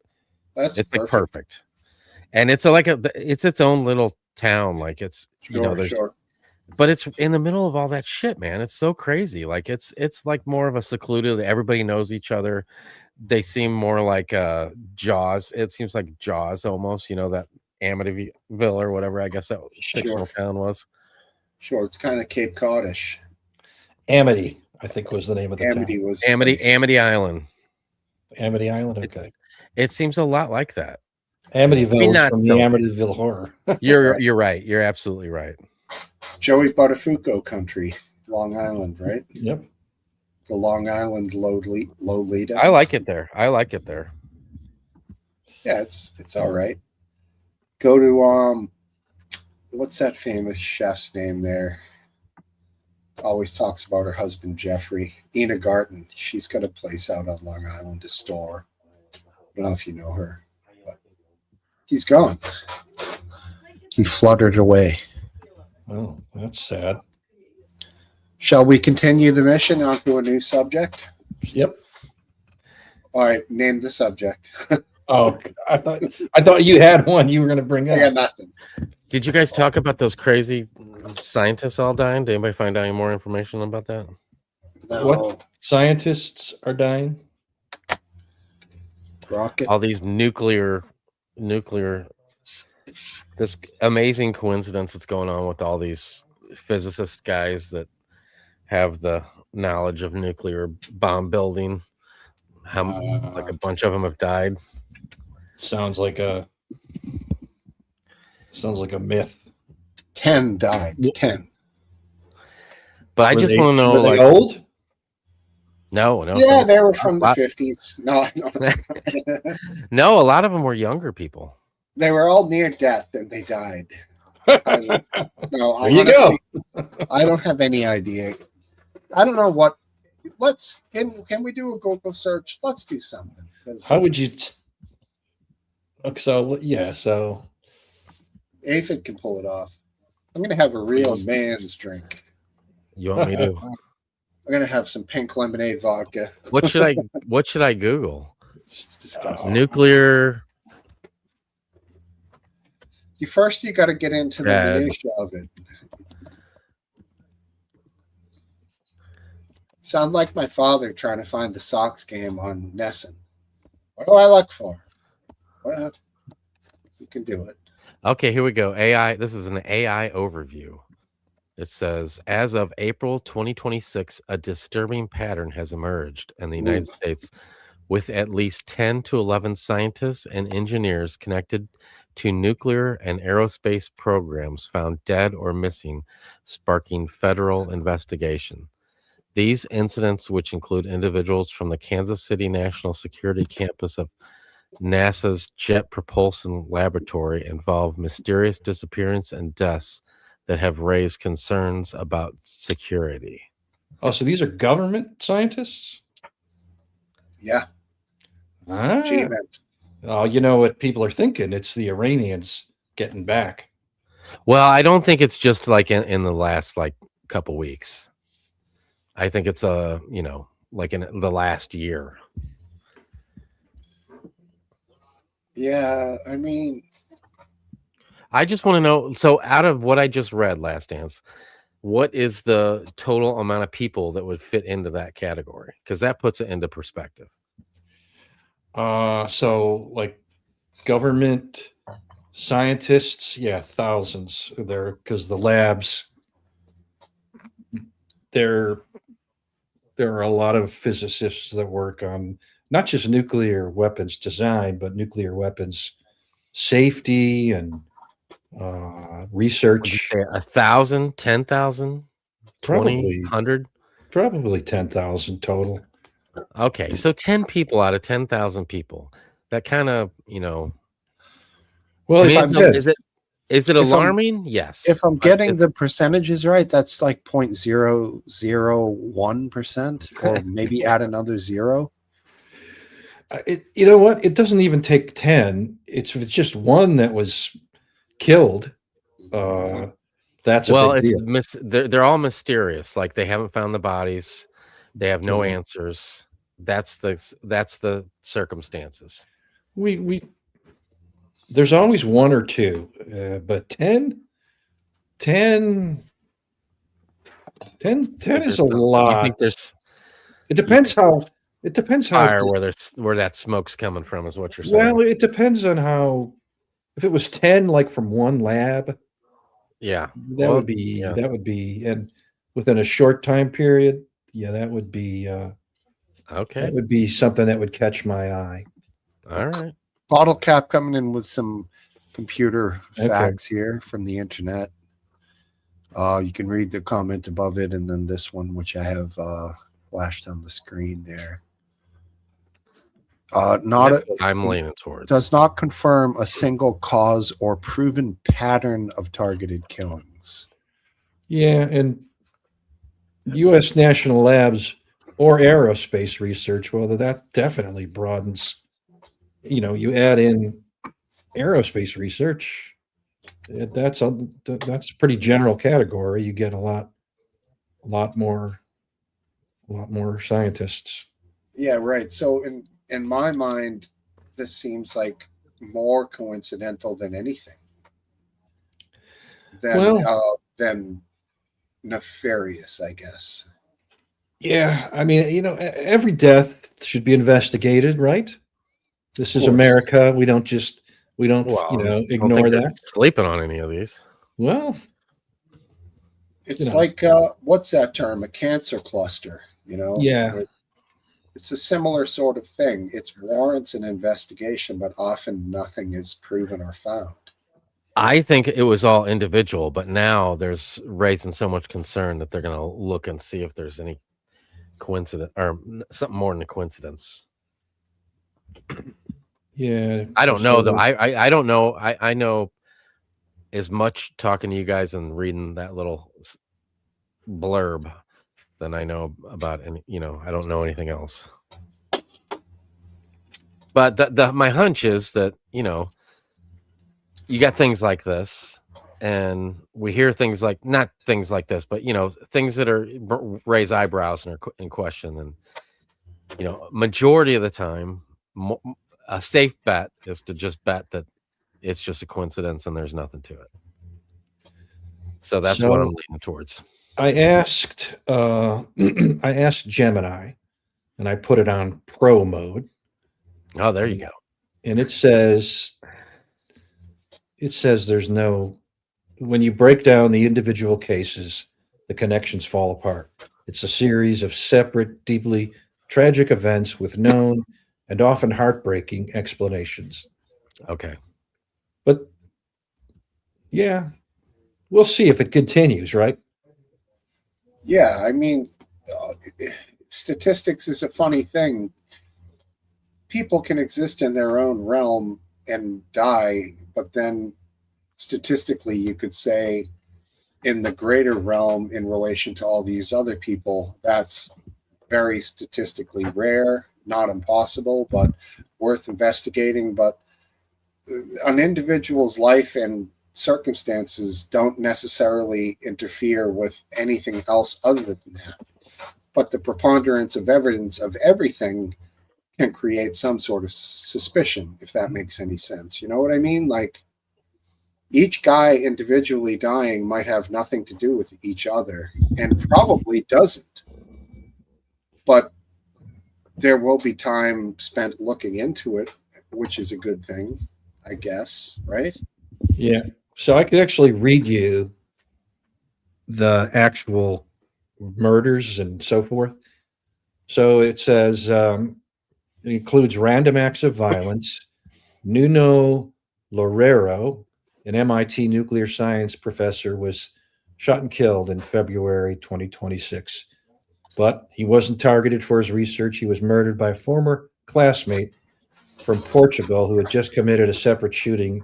That's It's perfect. like perfect. And it's it's its own little town. Like it's, you know, there's, Sure. but it's in the middle of all that shit, man. It's so crazy. Like it's like more of a secluded, everybody knows each other. They seem more like Jaws. It seems like Jaws almost, you know, that Amityville or whatever, I guess that fictional town was. Sure. It's kind of Cape Codish. Amity. I think was the name of the Amity town. was Amity Island. Amity Island. It's- Okay. It seems a lot like that. Amityville I mean, is not from so- the Amityville Horror. You're right. You're absolutely right. Joey Buttafuoco country, Long Island, right? Yep. The Long Island Lolita. I like it there. I like it there. Yeah, it's all right. Go to what's that famous chef's name there? Always talks about her husband Jeffrey. Ina Garten. She's got a place out on Long Island, a store. I don't know if you know her, but he's gone. He fluttered away. Oh, that's sad. Shall we continue the mission onto a new subject? Yep. All right, name the subject. Oh, I thought you had one you were going to bring I got up. nothing. Did you guys talk about those crazy scientists all dying? Did anybody find out any more information about that? No. What scientists are dying? Rocket? All these nuclear, this amazing coincidence that's going on with all these physicist guys that have the knowledge of nuclear bomb building. How like a bunch of them have died. Sounds like a myth. 10 died. 10. But I Were just they- want to know, were they like, old? no, Yeah, they were from the lot- 50s. No, I don't. no, a lot of them were younger people. They were all near death and they died. No, There you go. I don't have any idea. I don't know what. Can we do a Google search? Let's do something. 'Cause How would you? Okay, so yeah, so Aphid can pull it off. I'm gonna have a real man's drink. You want me to? I'm gonna have some pink lemonade vodka. What should I Google? It's disgusting. Nuclear. You got to get into the Rad. minutia of it. Sound like my father trying to find the Sox game on Nesson. What do I look for? Well, you can do it. Okay, here we go. AI. This is an AI overview. It says, as of April 2026, a disturbing pattern has emerged in the United States with at least 10 to 11 scientists and engineers connected to nuclear and aerospace programs found dead or missing, sparking federal investigation. These incidents, which include individuals from the Kansas City National Security Campus of NASA's Jet Propulsion Laboratory, involve mysterious disappearance and deaths that have raised concerns about security. oh, so these are government scientists? Yeah. Ah. G-Men. Oh, you know what people are thinking? It's the Iranians getting back. Well, I don't think it's just like in the last like couple weeks. I think it's like in the last year. Yeah, I mean, I just want to know. So, out of what I just read, Last Dance, what is the total amount of people that would fit into that category? Because that puts it into perspective. So like government scientists, yeah, thousands there because the labs there are a lot of physicists that work on not just nuclear weapons design, but nuclear weapons safety and research. 1,000, 10,000, 20, 100? Probably 10,000 total. Okay, so 10 people out of 10,000 people. That kind of, Well, I mean, if I'm good. is it If I'm- alarming? Yes. if I'm but getting it's- the percentages right, that's like 0.001%, or maybe add another zero. You know what? It doesn't even take 10. It's just one that was killed. That's a well, big it's deal. they're all mysterious. Like they haven't found the bodies. They have no Mhm. answers. That's the circumstances. There's always one or two, but 10 is a You think lot. there's It depends how fire where that smoke's coming from is what you're saying. well, it depends on how. If it was 10 like from one lab, yeah. that Well, would be yeah. and within a short time period, yeah, that would be Okay. that would be something that would catch my eye. All right. Bottle Cap coming in with some computer Okay. facts here from the internet. You can read the comment above it, and then this one, which I have flashed on the screen there. Not That's a, what I'm leaning towards. does not confirm a single cause or proven pattern of targeted killings. Yeah, and U.S. national labs or aerospace research, well, that definitely broadens. You know, you add in aerospace research, that's a pretty general category. You get a lot more scientists. Yeah, right. So in my mind, this seems like more coincidental than anything. Than nefarious, I guess. Yeah, I mean, you know, every death should be investigated, right? This is course. America. We don't Well, you know, I don't ignore think they're that. sleeping on any of these. Well, It's you know. like what's that term? A cancer cluster, you know? Yeah. It's a similar sort of thing. It warrants an investigation, but often nothing is proven or found. I think it was all individual, but now there's raising so much concern that they're going to look and see if there's any coincidence or something more than a coincidence. yeah. I don't know though. So- I don't know. I know as much talking to you guys and reading that little blurb than I know about any. You know, I don't know anything else. But my hunch is that, you know, you got things like this, and we hear things like, not things like this, but, you know, things that are raise eyebrows and are in question. And, you know, majority of the time, a safe bet is to just bet that it's just a coincidence and there's nothing to it. So that's what I'm leaning towards. I asked Gemini, and I put it on pro mode. Oh, there you go. And it says there's no, when you break down the individual cases, the connections fall apart. It's a series of separate, deeply tragic events with known and often heartbreaking explanations. Okay. But yeah, we'll see if it continues, right? Yeah, I mean, statistics is a funny thing. People can exist in their own realm and die, but then statistically, you could say in the greater realm in relation to all these other people, that's very statistically rare, not impossible, but worth investigating. But an individual's life and circumstances don't necessarily interfere with anything else other than that. But the preponderance of evidence of everything can create some sort of suspicion, if that makes any sense. You know what I mean? Like, each guy individually dying might have nothing to do with each other, and probably doesn't. But there will be time spent looking into it, which is a good thing, I guess, right? Yeah. So I could actually read you the actual murders and so forth. So it says it includes random acts of violence. Nuno Loureiro, an MIT nuclear science professor, was shot and killed in February 2026. But he wasn't targeted for his research. He was murdered by a former classmate from Portugal who had just committed a separate shooting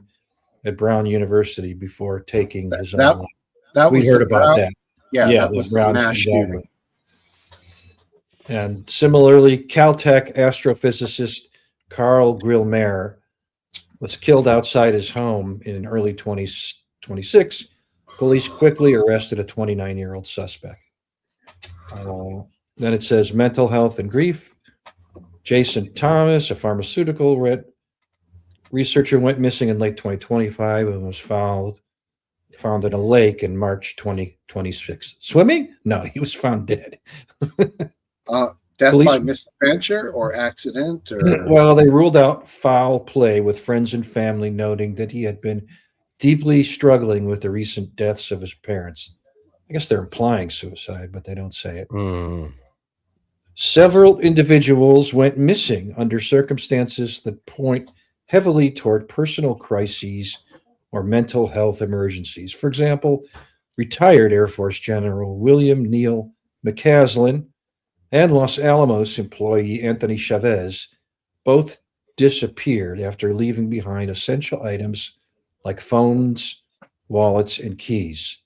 at Brown University before taking his own life. That we was heard the about Brown- that. Yeah, that the was the Brown mass exactly. shooting. And similarly, Caltech astrophysicist Carl Grillmer was killed outside his home in early 2026. Police quickly arrested a 29-year-old suspect. Then it says mental health and grief. Jason Thomas, a pharmaceutical researcher, went missing in late 2025 and was found in a lake in March 2026. Swimming? No, he was found dead. Death Police- by misadventure or accident, or Well, they ruled out foul play with friends and family, noting that he had been deeply struggling with the recent deaths of his parents. I guess they're implying suicide, but they don't say it. Several individuals went missing under circumstances that point heavily toward personal crises or mental health emergencies. For example, retired Air Force General William Neal McCaslin and Los Alamos employee Anthony Chavez both disappeared after leaving behind essential items like phones, wallets, and keys.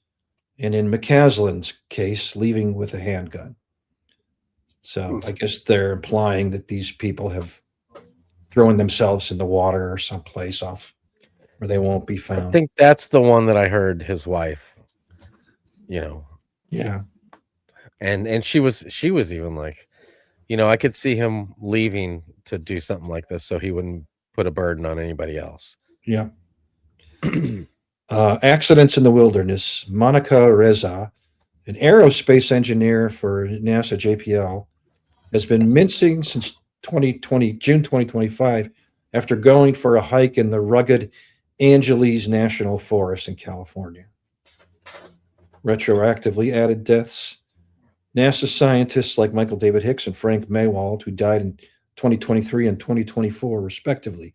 And in McCaslin's case, leaving with a handgun. So I guess they're implying that these people have thrown themselves in the water or someplace off where they won't be I found. think that's the one that I heard his wife, you know, Yeah. and she was even like, you know, I could see him leaving to do something like this so he wouldn't put a burden on anybody else. Yeah. Accidents in the wilderness. Monica Reza, an aerospace engineer for NASA JPL, has been missing since June 2025 after going for a hike in the rugged Angeles National Forest in California. Retroactively added deaths. NASA scientists like Michael David Hicks and Frank Maywald, who died in 2023 and 2024, respectively.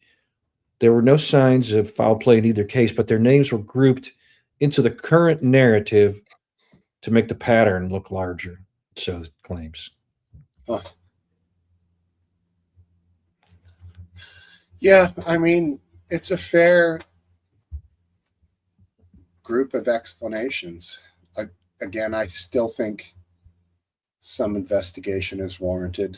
There were no signs of foul play in either case, but their names were grouped into the current narrative to make the pattern look larger, so it claims. Yeah, I mean, it's a fair group of explanations. Again, I still think some investigation is warranted.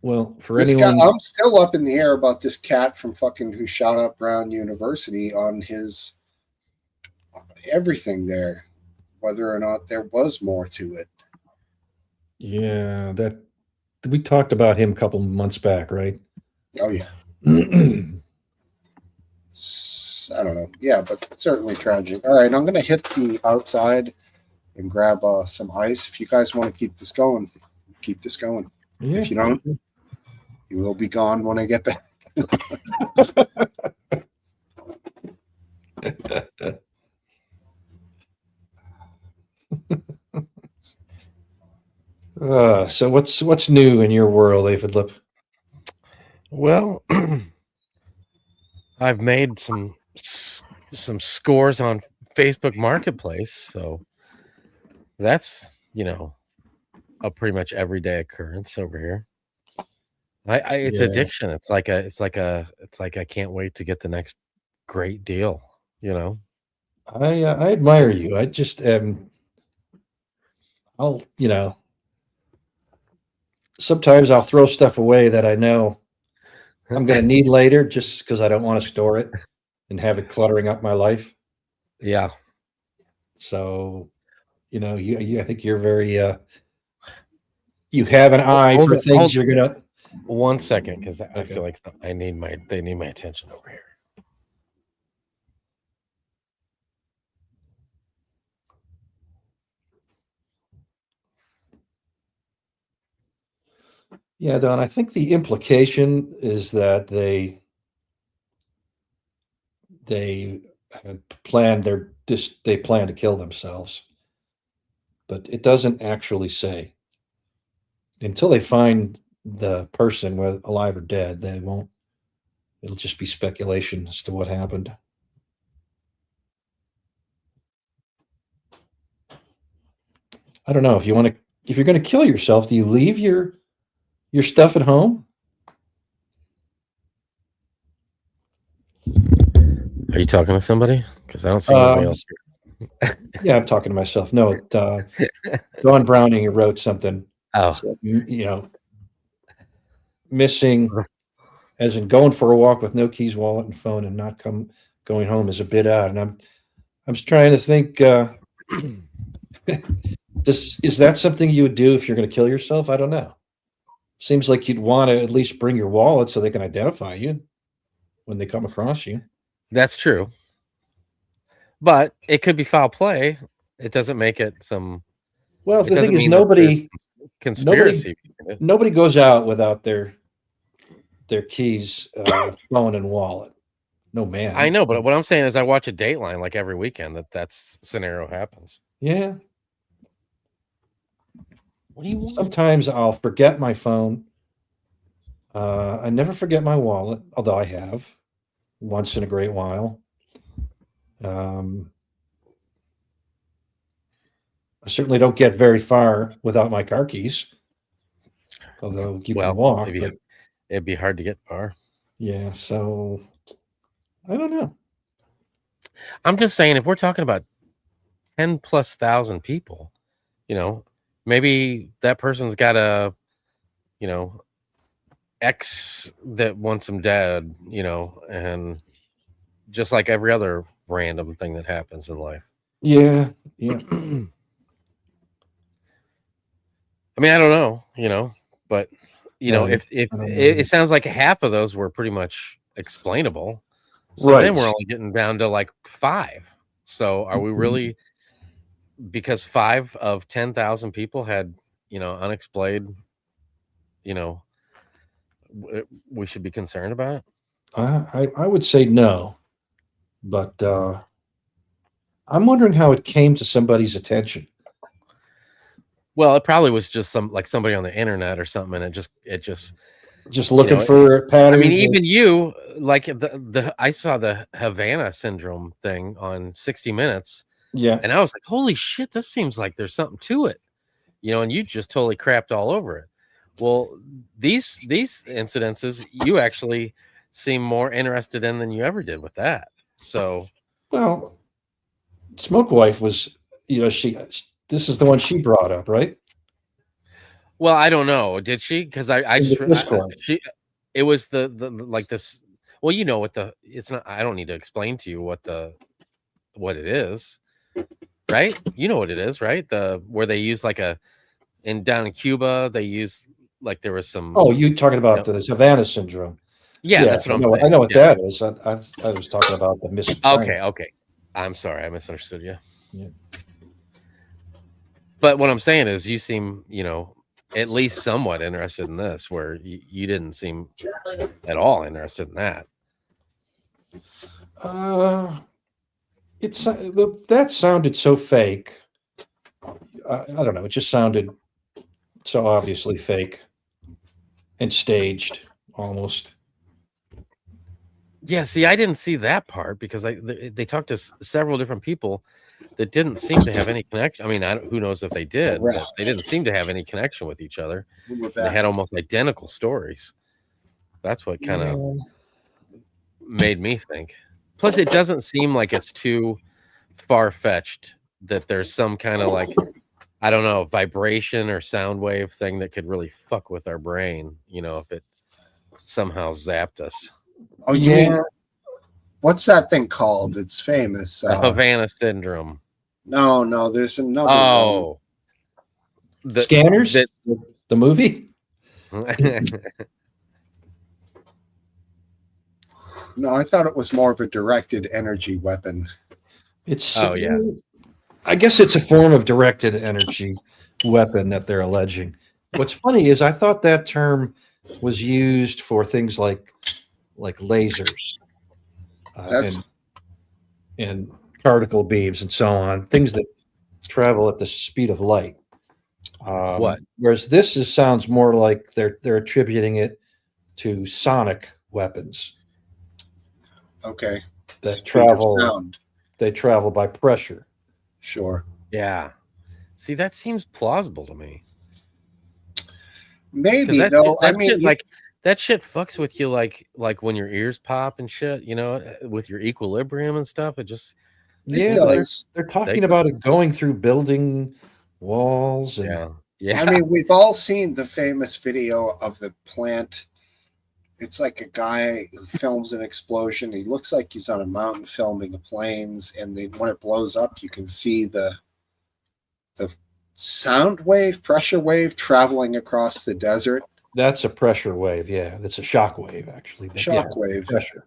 Well, for This anyone, guy, I'm still up in the air about this cat from fucking who shot up Brown University on his everything there, whether or not there was more to it. yeah, that we talked about him a couple months back, right? Oh yeah, I don't know. Yeah, but certainly tragic. All right, I'm gonna hit the outside and grab some ice. If you guys want to keep this going, keep this going. Yeah. If you don't, you will be gone when I get back. So what's new in your world, Aphid Lip? Well, I've made some scores on Facebook Marketplace, so that's, you know, a pretty much everyday occurrence over here. It's Yeah. addiction. It's like I can't wait to get the next great deal, you know. I admire you. I just I'll sometimes I'll throw stuff away that I know I'm going to need later just because I don't want to store it and have it cluttering up my life. Yeah. So, I think you're very you have an eye Hold for it- things hold- you're gonna. 1 second, because I Okay. feel like they need my attention over here. Yeah, Don, I think the implication is that they had planned they plan to kill themselves, but it doesn't actually say. Until they find the person, whether alive or dead, they won't. It'll just be speculation as to what happened. I don't know if you're going to kill yourself. Do you leave your stuff at home? Are you talking to somebody? Because I don't see anybody else. Yeah, I'm talking to myself. No, Dawn Browning wrote something. Oh, Missing, as in going for a walk with no keys, wallet, and phone, and not going home is a bit odd. And I'm just trying to think. Is that something you would do if you're going to kill yourself? I don't know. Seems like you'd want to at least bring your wallet so they can identify you when they come across you. That's true. But it could be foul play. It doesn't make it some. Well, it the doesn't thing is, mean that nobody conspiracy. nobody goes out without their keys, phone, and wallet. No man. I know, but what I'm saying is, I watch a Dateline like every weekend. That scenario happens. Yeah. What do you want? Sometimes I'll forget my phone. I never forget my wallet, although I have once in a great while. I certainly don't get very far without my car keys, although you can walk. It'd be hard to get far. Yeah, so I don't know. I'm just saying, if we're talking about 10,000+ people, maybe that person's got a, ex that wants him dead, and just like every other random thing that happens in life. Yeah. I mean, I don't know, but if it sounds like half of those were pretty much explainable, so then we're only getting down to like 5. So are we really, because 5 of 10,000 people had unexplained, we should be concerned about it? I would say no, but I'm wondering how it came to somebody's attention. Well, it probably was just somebody on the internet or something, and it just looking for patterns. I mean, even you, like I saw the Havana syndrome thing on 60 Minutes. Yeah. And I was like, holy shit, this seems like there's something to it. And you just totally crapped all over it. Well, these incidences you actually seem more interested in than you ever did with that. So, well, Smoke Wife was, this is the one she brought up, right? Well, I don't know. Did she? Because I just it was the like this. Well, it's not. I don't need to explain to you what it is, right? You know what it is, right? Where they use down in Cuba, they use there was some. Oh, you talking about the Havana syndrome? Yeah, that's what I'm saying. I know what that is. I was talking about the missing. Okay. I'm sorry, I misunderstood you. Yeah. But what I'm saying is, you seem, at least somewhat interested in this, where you didn't seem at all interested in that. That sounded so fake. I don't know. It just sounded so obviously fake and staged almost. Yeah, see, I didn't see that part because they talked to several different people that didn't seem to have any connection. I mean, who knows if they did, but they didn't seem to have any connection with each other. They had almost identical stories. That's what kind of made me think. Plus, it doesn't seem like it's too far-fetched that there's some kind of I don't know, vibration or sound wave thing that could really fuck with our brain, if it somehow zapped us. Oh, you mean, what's that thing called? It's famous. Havana syndrome. No, there's another. Oh, the Scanners. The movie. No, I thought it was more of a directed energy weapon. I guess it's a form of directed energy weapon that they're alleging. What's funny is I thought that term was used for things like lasers and particle beams and so on, things that travel at the speed of light. Whereas this sounds more like they're attributing it to sonic weapons. Okay. That they travel by pressure. Sure. Yeah. See, that seems plausible to me. Maybe though. That shit fucks with you like when your ears pop and shit, with your equilibrium and stuff. It just they're talking about it going through building walls and yeah. I mean, we've all seen the famous video of the plant. It's like a guy who films an explosion. He looks like he's on a mountain filming the planes, and when it blows up, you can see the sound wave, pressure wave traveling across the desert. That's a pressure wave. Yeah, that's a shock wave, actually. Shock wave. Pressure.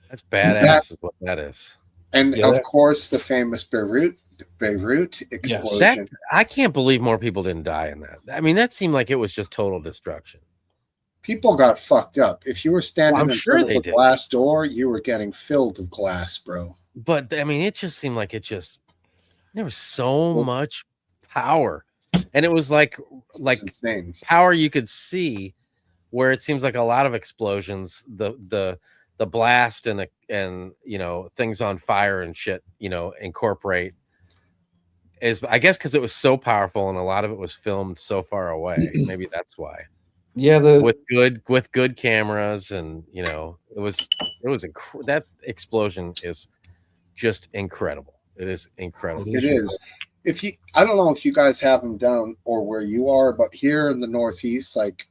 That's badass is what that is. And of course, the famous Beirut explosion. I can't believe more people didn't die in that. I mean, that seemed like it was just total destruction. People got fucked up. If you were standing in front of the did. glass door, you were getting filled with glass, bro. But I mean, it just seemed like there was so much power and it was like It's insane. power you could see, where it seems like a lot of explosions, the blast and you know, things on fire and shit, you know, incorporate is, I guess, because it was so powerful and a lot of it was filmed so far away. Maybe that's why. Yeah, with good cameras, and you know, it was that explosion is just incredible. It is incredible. It is. I don't know if you guys have them down or where you are, but here in the Northeast, like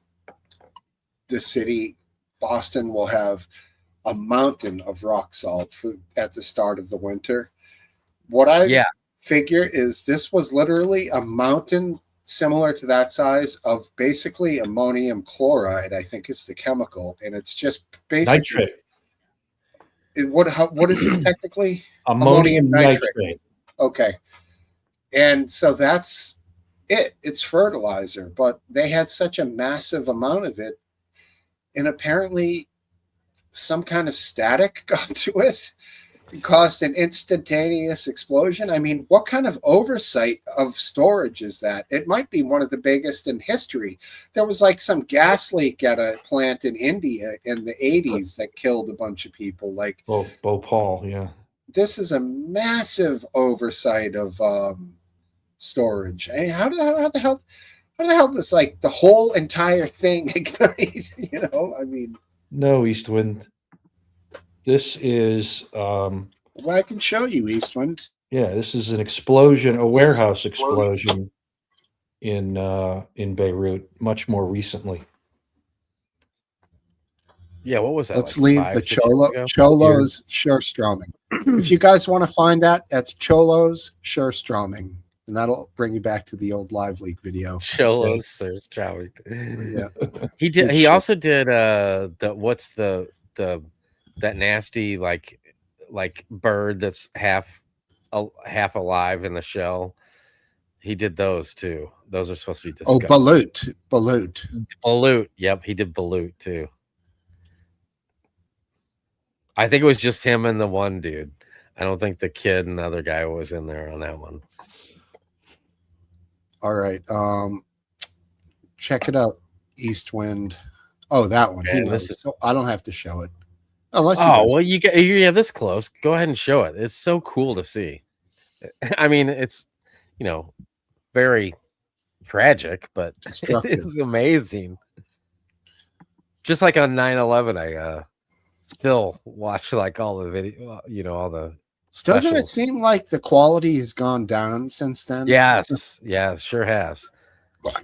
the city, Boston will have a mountain of rock salt at the start of the winter. What I figure is this was literally a mountain similar to that size of basically ammonium chloride, I think is the chemical, and it's just basically nitrate. What is it technically? Ammonium nitrate. Okay. And so that's it. It's fertilizer, but they had such a massive amount of it, and apparently some kind of static got to it. It caused an instantaneous explosion. I mean, what kind of oversight of storage is that? It might be one of the biggest in history. There was like some gas leak at a plant in India in the 80s that killed a bunch of people. Like Bhopal, yeah. This is a massive oversight of storage. I mean, how the hell does like the whole entire thing ignite? You know, I mean, no, Eastwind. This is well, I can show you, Eastwind. Yeah, this is an explosion, a warehouse explosion in Beirut, much more recently. Yeah, what was that? Let's like leave 5, the 6 years ago? Cholos Scherstroming. If you guys want to find that, that's Cholos Scherstroming, and that'll bring you back to the old Live Leak video. Cholos Scherstroming. Yeah, he did. He also did that nasty like bird that's half alive in the shell. He did those too. Those are supposed to be disgusting. Oh, Balut. Yep, he did Balut too. I think it was just him and the one dude. I don't think the kid and the other guy was in there on that one. All right. Check it out, Eastwind. Oh, that one. Man, I don't have to show it. Unless you're this close. Go ahead and show it. It's so cool to see. I mean, it's, you know, very tragic, but it's amazing. Just like on 9/11, I still watch like all the video, you know, all the specials. Doesn't it seem like the quality has gone down since then? Yes, sure has.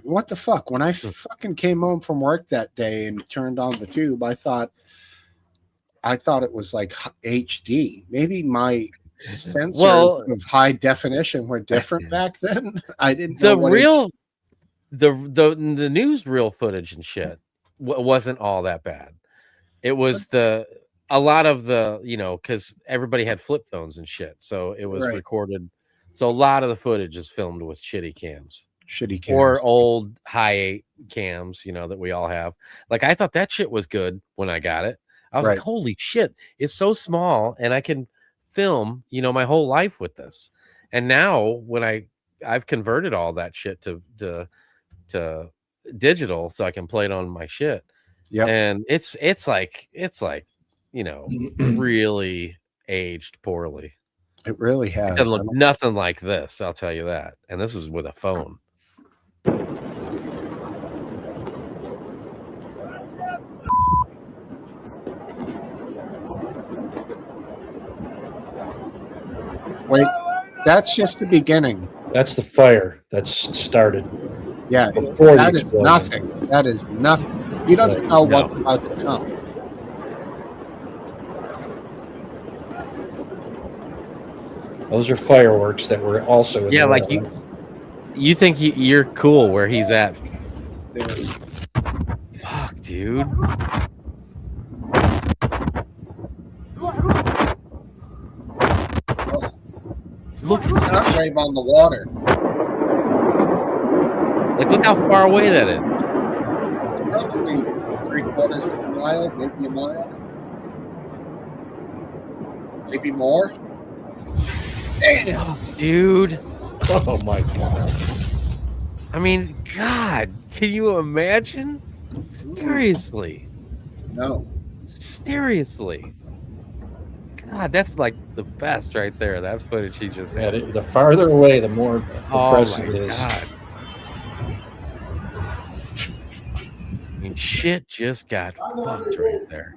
What the fuck? When I fucking came home from work that day and turned on the tube, I thought it was like HD. Maybe my sensors of high definition were different back then. I didn't know the newsreel footage and shit wasn't all that bad. It was a lot of the, you know, because everybody had flip phones and shit, so it was recorded. So a lot of the footage is filmed with shitty cams or old high 8 cams, you know, that we all have. Like, I thought that shit was good when I got it. I was like, holy shit, it's so small and I can film, you know, my whole life with this. And now when I've converted all that shit to digital so I can play it on my shit. Yeah. And it's like, you know, really aged poorly. It really has. It doesn't look nothing like this, I'll tell you that. And this is with a phone. Wait, that's just the beginning. That's the fire that's started. Yeah, before that is nothing. That is nothing. He doesn't know what's about to come. Those are fireworks that were also in the like you think you're cool where he's at. Fuck, dude. Look at that wave on the water. Like, look how far away that is. Probably 3/4 of a mile, maybe a mile. Maybe more. Damn, dude. Oh my god. I mean, God, can you imagine? Seriously. No. Seriously. God, that's like the best right there. That footage he just Yeah, had. the farther away, the more Oh impressive my it is. God. I mean, shit just got fucked right there.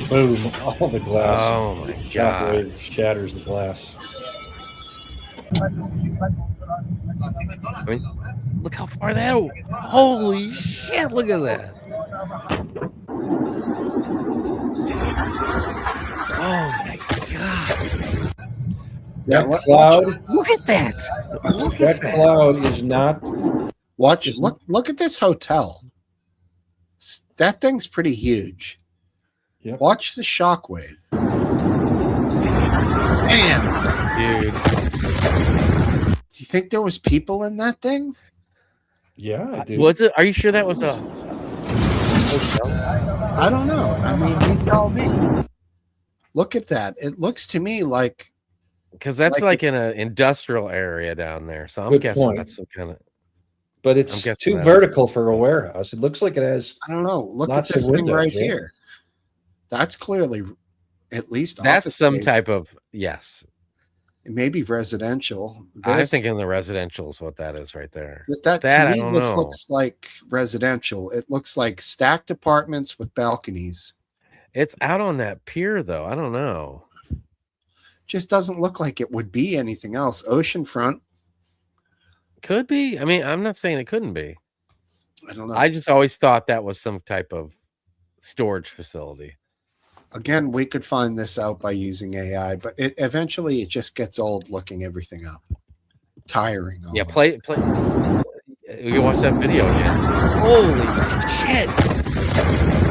Boom! All the glass. Oh my God. Shockwave shatters the glass. I mean, look how far that. Holy shit! Look at that. Oh my God. Yeah, That cloud. Look at that. Look at That cloud is not. Watch. Look at this hotel. That thing's pretty huge. Yep. Watch the shockwave. Man, dude. Do you think there was people in that thing? Yeah, I do. Was it? Are you sure that was a? I don't know. I mean, you tell me. Look at that. It looks to me like Because that's like in an industrial area down there. So I'm Good guessing point. that's some kind of. But it's guessing too that vertical for a warehouse. It looks like it has. I don't know. Look lots at this of thing windows, right yeah. here. That's clearly at least That's office some space. type of yes. Maybe residential. I'm This- thinking the residential is what that is right there. that That to I me don't this know. looks like residential. It looks like stacked apartments with balconies. It's out on that pier though. I don't know. Just doesn't look like it would be anything else. Oceanfront. Could be. I mean, I'm not saying it couldn't be. I don't know. I just always thought that was some type of storage facility. Again, we could find this out by using AI, but eventually it just gets old looking everything up. Tiring. Yeah, almost. play. You can watch that video again. Holy shit!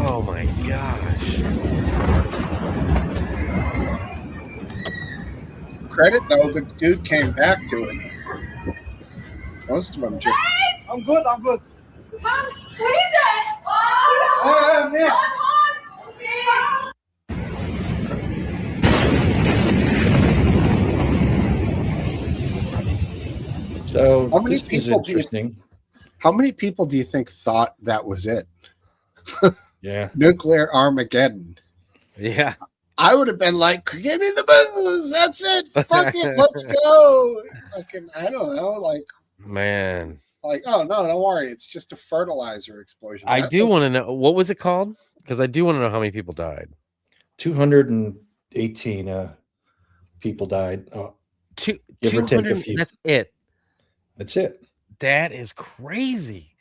Oh my gosh! Credit though, the dude came back to it. Most of them just. I'm good. I'm good. What is that? Oh, yeah. So How many this is people do you- interesting. How many people do you think thought that was it? Yeah. Nuclear Armageddon. Yeah. I would have been like, give me the booze. That's it. Fuck it. Let's go. Fucking, I don't know. Man, Like, oh, no, don't worry. It's just a fertilizer explosion. I That do looked- want to know what was it called because I do want to know how many people died. 218 people died. Two, Give or take a 200 few. That's it. That's it. That is crazy.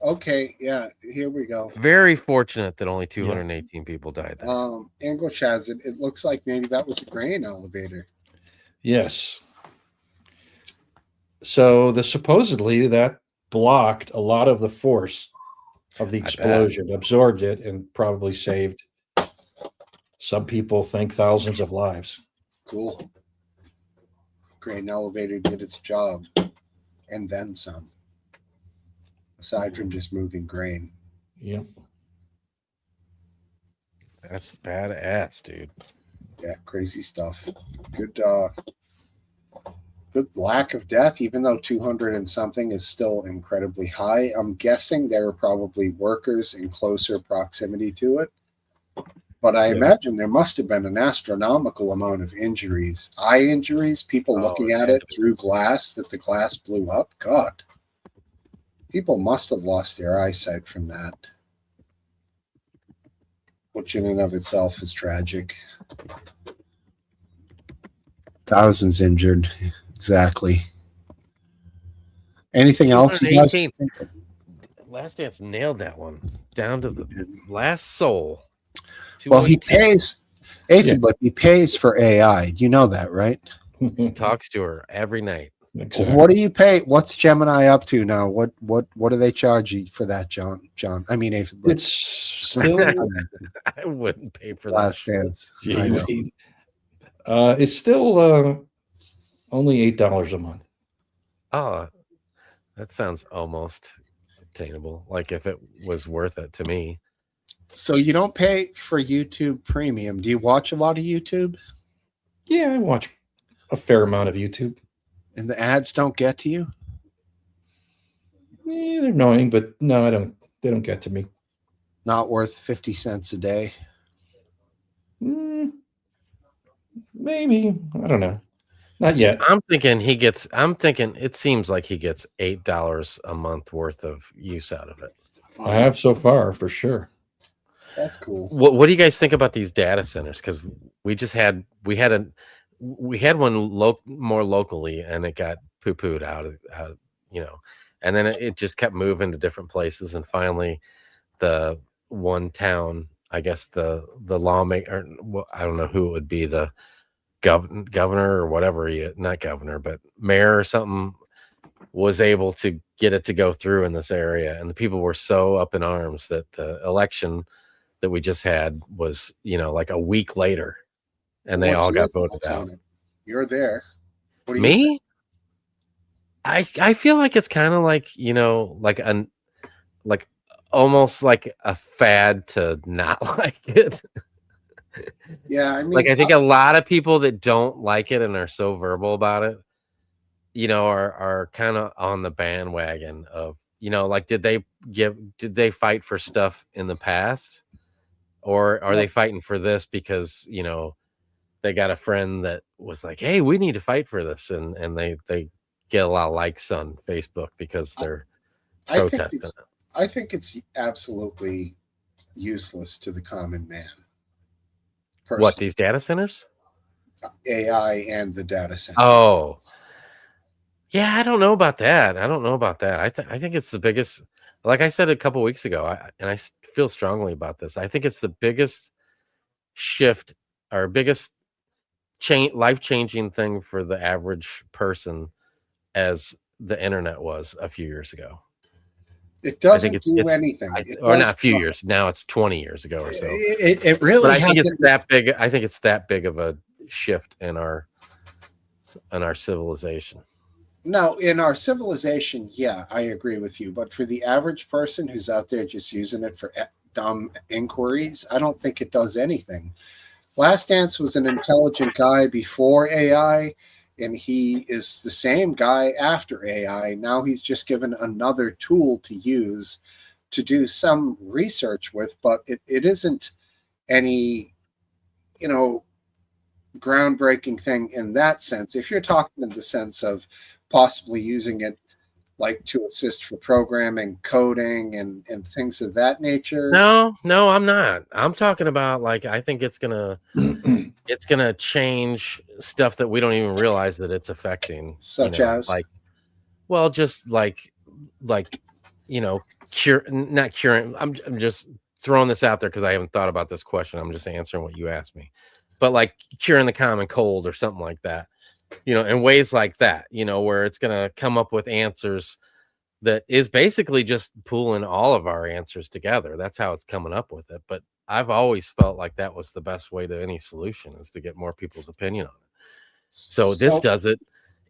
Okay, yeah, here we go. Very fortunate that only 218 people died. There. English has it. It looks like maybe that was a grain elevator. Yes. So supposedly that blocked a lot of the force of the bet. explosion, absorbed it, and probably saved some people think thousands of lives. Cool. Grain elevator did its job and then some. Aside from just moving grain. Yeah. That's badass, dude. Yeah, crazy stuff. Good good lack of death, even though 200 and something is still incredibly high. I'm guessing there are probably workers in closer proximity to it. But I imagine there must have been an astronomical amount of injuries. Eye injuries, people looking at it through glass, that the glass blew up. God. People must have lost their eyesight from that. Which in and of itself is tragic. Thousands injured. Exactly. Anything else you guys? 218. Last Dance nailed that one down to the last soul. Well, he 218. pays. Aphid, look, he pays for AI. You know that, right? He talks to her every night. What do you pay? What's Gemini up to now? What do they charge you for that, John? I mean, Aphid. It's still I wouldn't pay for that. Last Dance. I know. It's still only $8 a month. Oh, that sounds almost obtainable. Like if it was worth it to me. So you don't pay for YouTube Premium. Do you watch a lot of YouTube? Yeah, I watch a fair amount of YouTube. And the ads don't get to you? They're annoying, but no, I don't. They don't get to me. Not worth 50 cents a day. Maybe, I don't know. Not yet. I'm thinking it seems like he gets $8 a month worth of use out of it. I have so far, for sure. That's cool. What do you guys think about these data centers? Because we had one more locally, and it got poo-pooed out of and then it just kept moving to different places, and finally the one town, I guess the lawmaker, I don't know who it would be, the governor or whatever, not governor, but mayor or something, was able to get it to go through in this area. And the people were so up in arms that the election that we just had was, like a week later, and they all got voted out. You're there. What do you Me? think? I feel like it's kind of like, like almost like a fad to not like it. Yeah, I mean, Like, I think a lot of people that don't like it and are so verbal about it, are kind of on the bandwagon of, like, did they fight for stuff in the past, or are they fighting for this because, they got a friend that was like, hey, we need to fight for this. And they get a lot of likes on Facebook because they're protesting it. I think it's absolutely useless to the common man. What, these data centers? AI and the data center. Oh, yeah. I don't know about that. I think it's the biggest, like I said a couple weeks ago, and I feel strongly about this. I think it's the biggest shift or biggest life-changing thing for the average person as the internet was a few years ago. It doesn't do anything. Or not a few years. Now it's 20 years ago or so. It really But I think hasn't. it's that big. I think it's that big of a shift in our civilization. No, in our civilization, yeah, I agree with you. But for the average person who's out there just using it for dumb inquiries, I don't think it does anything. Last Dance was an intelligent guy before AI, and he is the same guy after AI. Now he's just given another tool to use to do some research with, but it isn't any, groundbreaking thing in that sense. If you're talking in the sense of possibly using it like to assist for programming, coding, and things of that nature. No, I'm not. I'm talking about, like, I think it's gonna change stuff that we don't even realize that it's affecting. Such as, like, well, just like not curing. I'm just throwing this out there because I haven't thought about this question. I'm just answering what you asked me. But like curing the common cold or something like that, in ways like that, where it's going to come up with answers that is basically just pooling all of our answers together. That's how it's coming up with it. But I've always felt like that was the best way to any solution, is to get more people's opinion on it. So this does it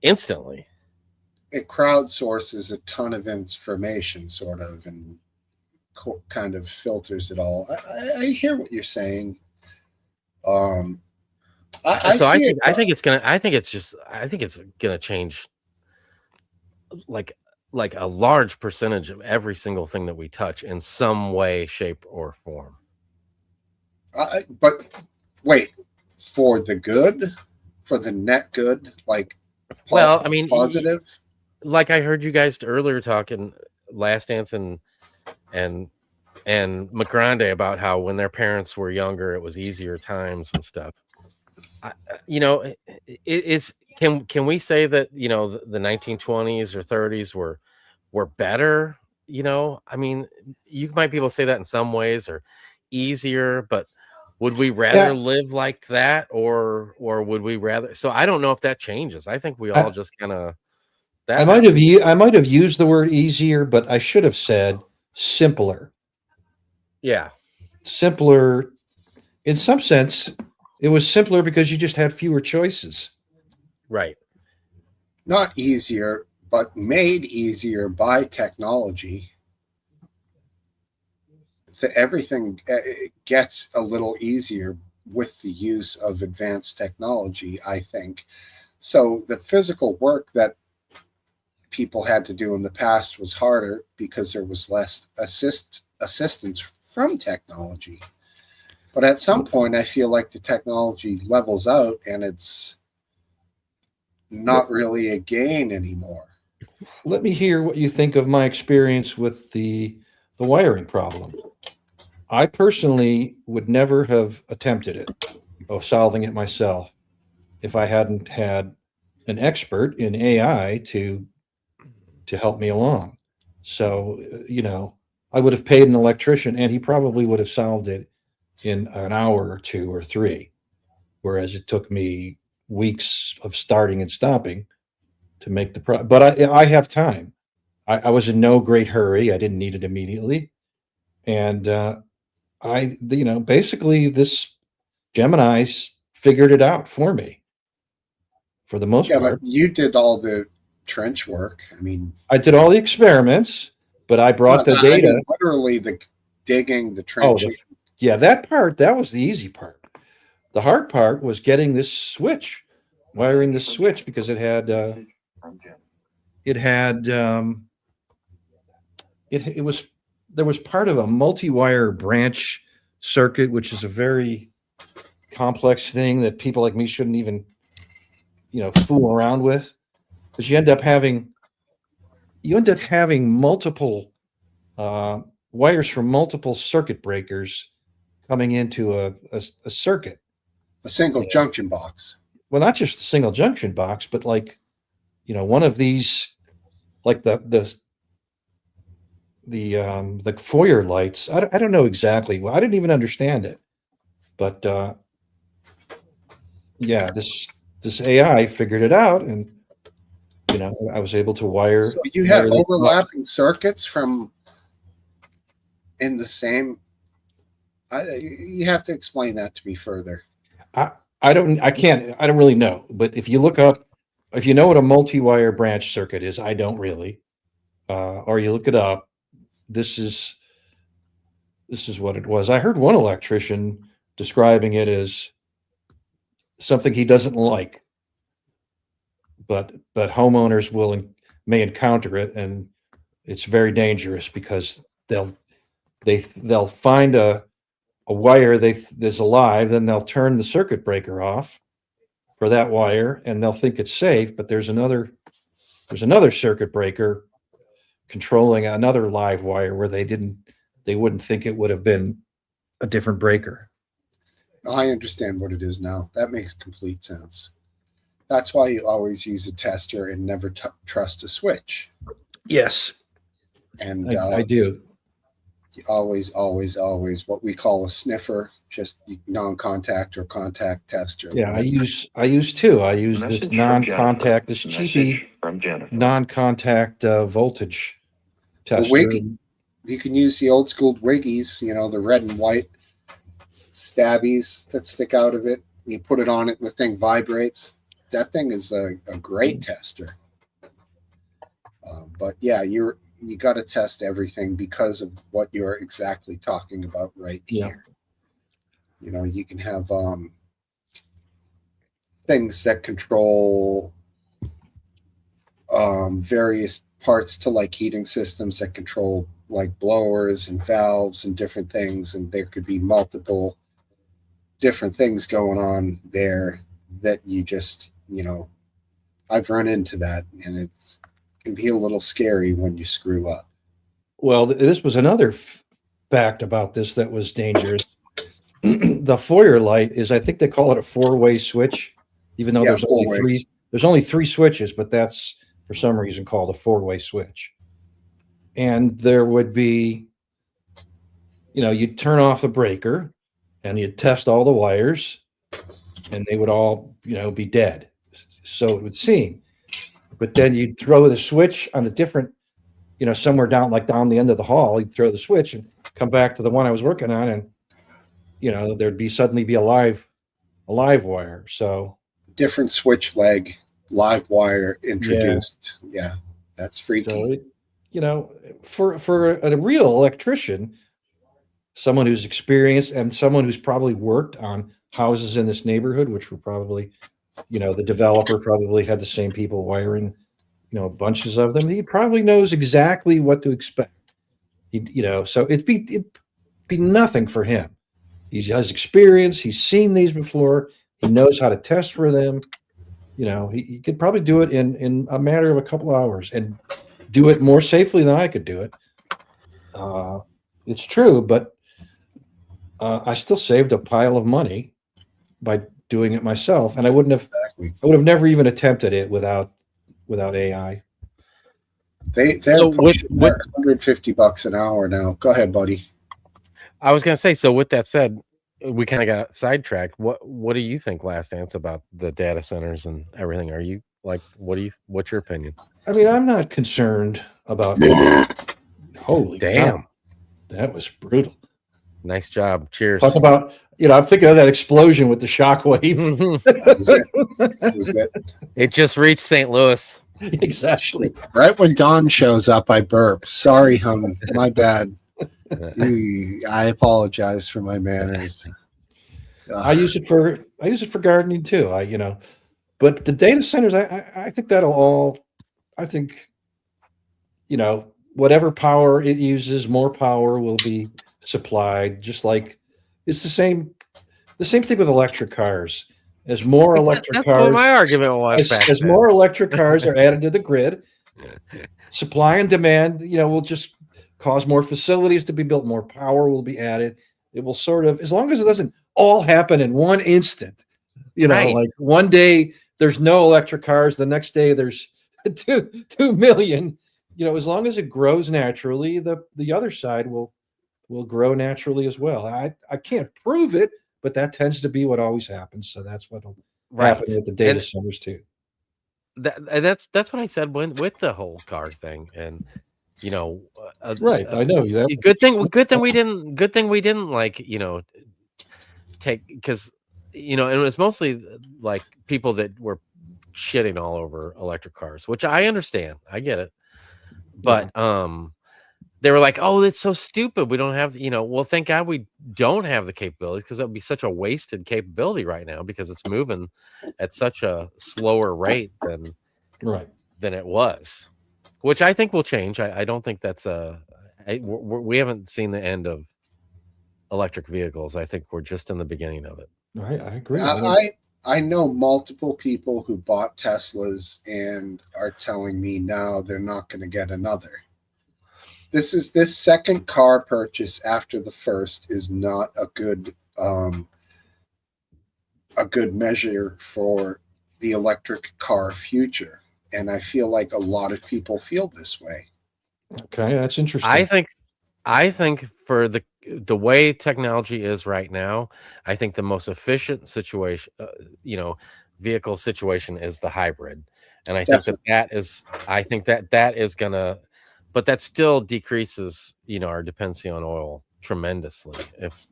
instantly. It crowdsources a ton of information, sort of, and kind of filters it all. I hear what you're saying. I think it's gonna change like a large percentage of every single thing that we touch in some way, shape, or form. But wait, for the good, for the net good, like, well, I mean, positive. Like I heard you guys earlier talking Last Dance and McGrande about how when their parents were younger, it was easier times and stuff. Can we say that, the 1920s or 30s were better? I mean, you might be able to say that in some ways, or easier, but would we rather live like that, or would we rather? So I don't know if that changes. I think we all just kind of. I might have used the word easier, but I should have said simpler. Yeah. Simpler. In some sense, it was simpler because you just had fewer choices. Right. Not easier, but made easier by technology. everything gets a little easier with the use of advanced technology, I think. So the physical work that people had to do in the past was harder because there was less assistance from technology. But at some point, I feel like the technology levels out and it's not really a gain anymore. Let me hear what you think of my experience with the wiring problem. I personally would never have attempted it, of solving it myself, if I hadn't had an expert in AI to help me along. So, I would have paid an electrician and he probably would have solved it in an hour or 2 or 3, whereas it took me weeks of starting and stopping to make the but I have time. I was in no great hurry. I didn't need it immediately. And basically this Gemini figured it out for me for the most part. But you did all the trench work. I mean, I did all the experiments, but I brought the data. I mean, literally the digging, the trenching. That was the easy part. The hard part was getting this switch, wiring this switch, because it was part of a multi-wire branch circuit, which is a very complex thing that people like me shouldn't even, fool around with, because you end up having multiple wires from multiple circuit breakers coming into a circuit. A single junction box. Well, not just a single junction box, but one of these, like the foyer lights. I don't know exactly. Well, I didn't even understand it, but this AI figured it out, and I was able to wire. So you had overlapping circuits from in the same. You have to explain that to me further. I don't really know, but if you look up, if you know what a multi-wire branch circuit is, I don't really, or you look it up, this is what it was. I heard one electrician describing it as something he doesn't like, but homeowners may encounter it, and it's very dangerous because they'll find a wire that's alive, then they'll turn the circuit breaker off for that wire, and they'll think it's safe, but there's another circuit breaker controlling another live wire where they wouldn't think it would have been a different breaker. I understand what it is now. That makes complete sense. That's why you always use a tester and never trust a switch. Yes. And I do. Always what we call a sniffer, just non-contact or contact tester. Yeah, I use two. I use this non-contact, this cheapy non-contact voltage tester. You can use the old school Wiggies, the red and white stabbies that stick out of it. You put it on it and the thing vibrates. That thing is a great tester. But yeah, you got to test everything because of what you're exactly talking about right here. You can have things that control various parts to like heating systems that control like blowers and valves and different things. And there could be multiple different things going on there that you just, I've run into that, and it can be a little scary when you screw up. Well, this was another fact about this that was dangerous. The foyer light is, I think they call it a 4-way switch, even though there's only three switches, but that's for some reason called a 4-way switch. And there would be, you'd turn off the breaker and you'd test all the wires, and they would all, be dead. So it would seem. But then you'd throw the switch on a different, somewhere down the end of the hall, you'd throw the switch and come back to the one I was working on, and, there'd suddenly be a live wire. So different switch leg, live wire introduced. Yeah, that's freaky. So for a real electrician, someone who's experienced and someone who's probably worked on houses in this neighborhood, which were probably, the developer probably had the same people wiring, bunches of them. He probably knows exactly what to expect. So it'd be nothing for him. He has experience. He's seen these before. He knows how to test for them. He could probably do it in a matter of a couple hours and do it more safely than I could do it. It's true, but I still saved a pile of money by doing it myself, and I would have never even attempted it without AI. They're pushing $150 an hour now. Go ahead, buddy. I was gonna say, so with that said, we kind of got sidetracked. What do you think, Last Dance, about the data centers and everything? Are you like, what's your opinion? I mean, I'm not concerned about holy damn. cow. That was brutal. Nice job. Cheers. Talk about, I'm thinking of that explosion with the shockwave. It just reached St. Louis. Exactly. Right when Don shows up, I burp. Sorry, hum. My bad. I apologize for my manners. I use it for gardening too. But the data centers, I think whatever power it uses, more power will be supplied. Just like it's the same thing with electric cars. As more electric cars, what my argument was. As more electric cars are added to the grid, supply and demand, will just cause more facilities to be built, more power will be added. It will sort of, as long as it doesn't all happen in one instant, Right. like one day there's no electric cars, the next day there's 2 million. As long as it grows naturally, the other side will grow naturally as well. I can't prove it, but that tends to be what always happens. So that's what'll happen with the data centers too. That's what I said with the whole car thing, and right. I know that. Good thing we didn't like take, because and it was mostly like people that were shitting all over electric cars, which I understand. I get it, but they were like, "Oh, that's so stupid. We don't have, well, thank God we don't have the capabilities, because that would be such a wasted capability right now, because it's moving at such a slower rate than it was, which I think will change. I don't think that's we haven't seen the end of electric vehicles. I think we're just in the beginning of it. I agree. I know multiple people who bought Teslas and are telling me now they're not going to get another. This second car purchase after the first is not a good measure for the electric car future, and I feel like a lot of people feel this way. Okay, that's interesting. I think for the way technology is right now, I think the most efficient situation, vehicle situation is the hybrid, and I think that is gonna. But that still decreases, our dependency on oil tremendously. If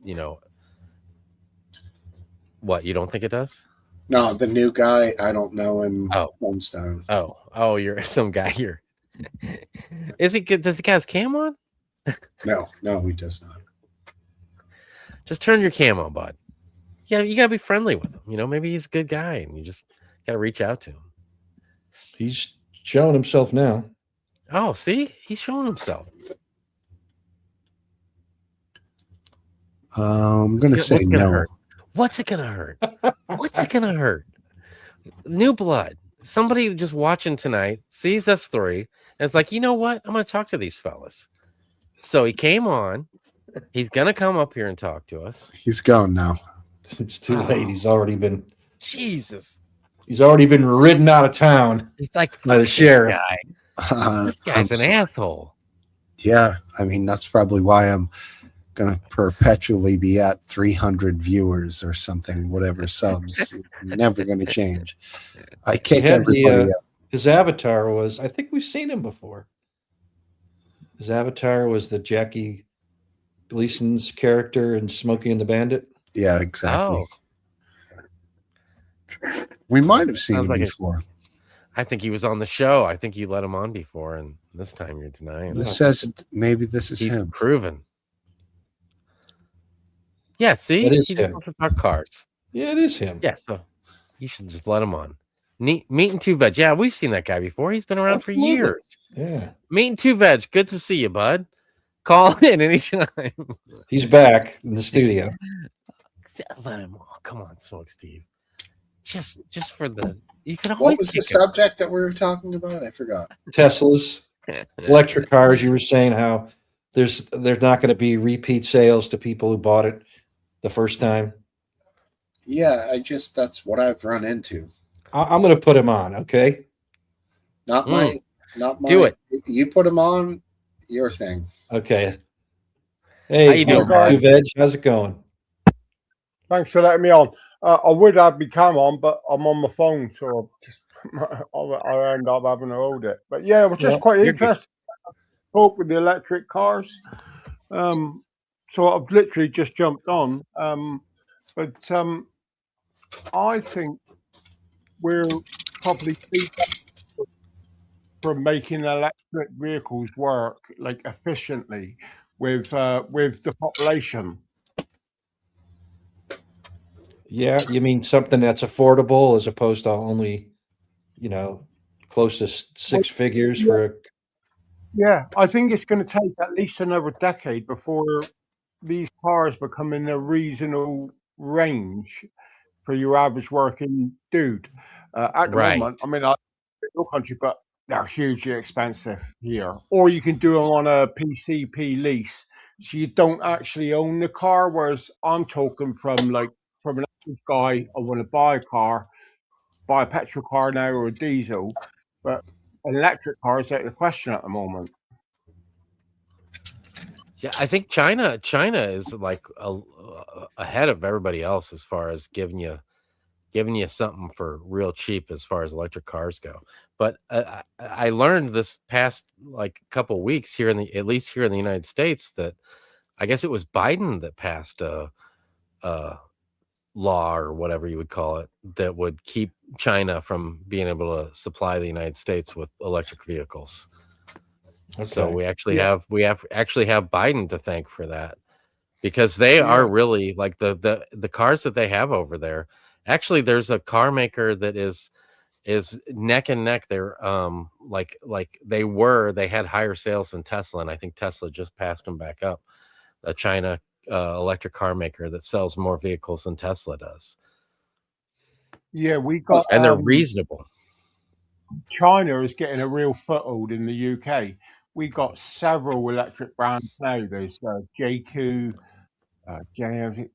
what, you don't think it does? No, the new guy, I don't know him. Homestone. Oh, you're some guy here. Is he good? Does the guy's cam on? No, he does not. Just turn your cam on, bud. Yeah, you gotta be friendly with him. Maybe he's a good guy, and you just gotta reach out to him. He's showing himself now. Oh, see, he's showing himself. I'm gonna say what's gonna no. hurt? What's it gonna hurt? What's it gonna hurt? New blood. Somebody just watching tonight sees us three and it's like, you know what? I'm gonna talk to these fellas. So he came on. He's gonna come up here and talk to us. He's gone now. It's too late. He's already been. Jesus. He's already been ridden out of town. He's like by the sheriff. This guy's an asshole. Yeah, I mean, that's probably why I'm going to perpetually be at 300 viewers or something, whatever subs. Never going to change. I kick everybody out. His avatar was, I think we've seen him before. His avatar was the Jackie Gleason's character in Smokey and the Bandit. Yeah, exactly. We might have seen him before. I think he was on the show. I think you let him on before, and this time you're denying. This says maybe this is He's him. proven. Yeah, see, That is he just him. wants to talk cars. Yeah, it is him. Yeah, so you should just let him on. Meat and Two Veg. Yeah, we've seen that guy before. He's been around for Absolutely. years. Yeah. Meat and Two Veg. Good to see you, bud. Call in anytime. He's back in the studio. Let him on. Come on, Smoke Steve. Just for the you can What always was the pick him. subject that we were talking about? I forgot. Teslas, electric cars. You were saying how there's not going to be repeat sales to people who bought it the first time. Yeah, that's what I've run into. I'm going to put him on. Okay. Not my. Do it. You put him on. Your thing. Okay. Hey, How you doing, bud? Veg? How's it going? Thanks for letting me on. I would have my cam on, but I'm on my phone, so I end up having to hold it. But yeah, it was just quite interesting to talk with the electric cars. So I've literally just jumped on. But I think we're probably from making electric vehicles work like efficiently with the population. Yeah, you mean something that's affordable as opposed to only, close to six figures for a. Yeah, I think it's going to take at least another decade before these cars become in a reasonable range for your average working dude. At the Right. moment, I mean, I your country, but they're hugely expensive here. Or you can do them on a PCP lease, so you don't actually own the car. Whereas I'm talking from an average guy, I want to buy a car, buy a petrol car now or a diesel, but an electric car is out of the question at the moment. Yeah, I think China is like ahead of everybody else as far as giving you something for real cheap as far as electric cars go. But I learned this past like couple weeks here at least here in the United States, that I guess it was Biden that passed a law or whatever you would call it that would keep China from being able to supply the United States with electric vehicles. Okay. So we actually have Biden to thank for that, because they are really like the cars that they have over there. Actually, there's a car maker that is neck and neck. They're they had higher sales than Tesla, and I think Tesla just passed them back up. A China electric car maker that sells more vehicles than Tesla does. Yeah, we got, and they're reasonable. China is getting a real foothold in the UK. We got several electric brands now. There's JQ,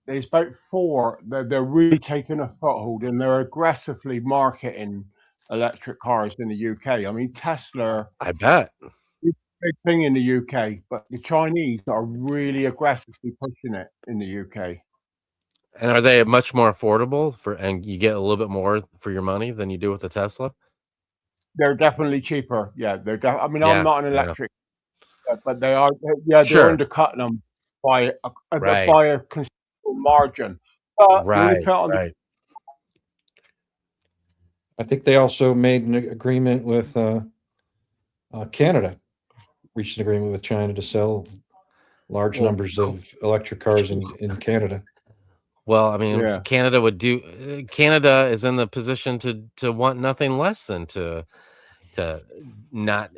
there's about 4 that they're really taking a foothold, and they're aggressively marketing electric cars in the UK. I mean, Tesla, I bet, it's a big thing in the UK, but the Chinese are really aggressively pushing it in the UK. And are they much more affordable and you get a little bit more for your money than you do with the Tesla? They're definitely cheaper. Yeah, I mean, I'm not an electric, but they are. Yeah, they're undercutting them by a considerable margin. Right. I think they also made an agreement with Canada, reached an agreement with China to sell large numbers of electric cars in Canada. Well, I mean, Canada is in the position to want nothing less than to not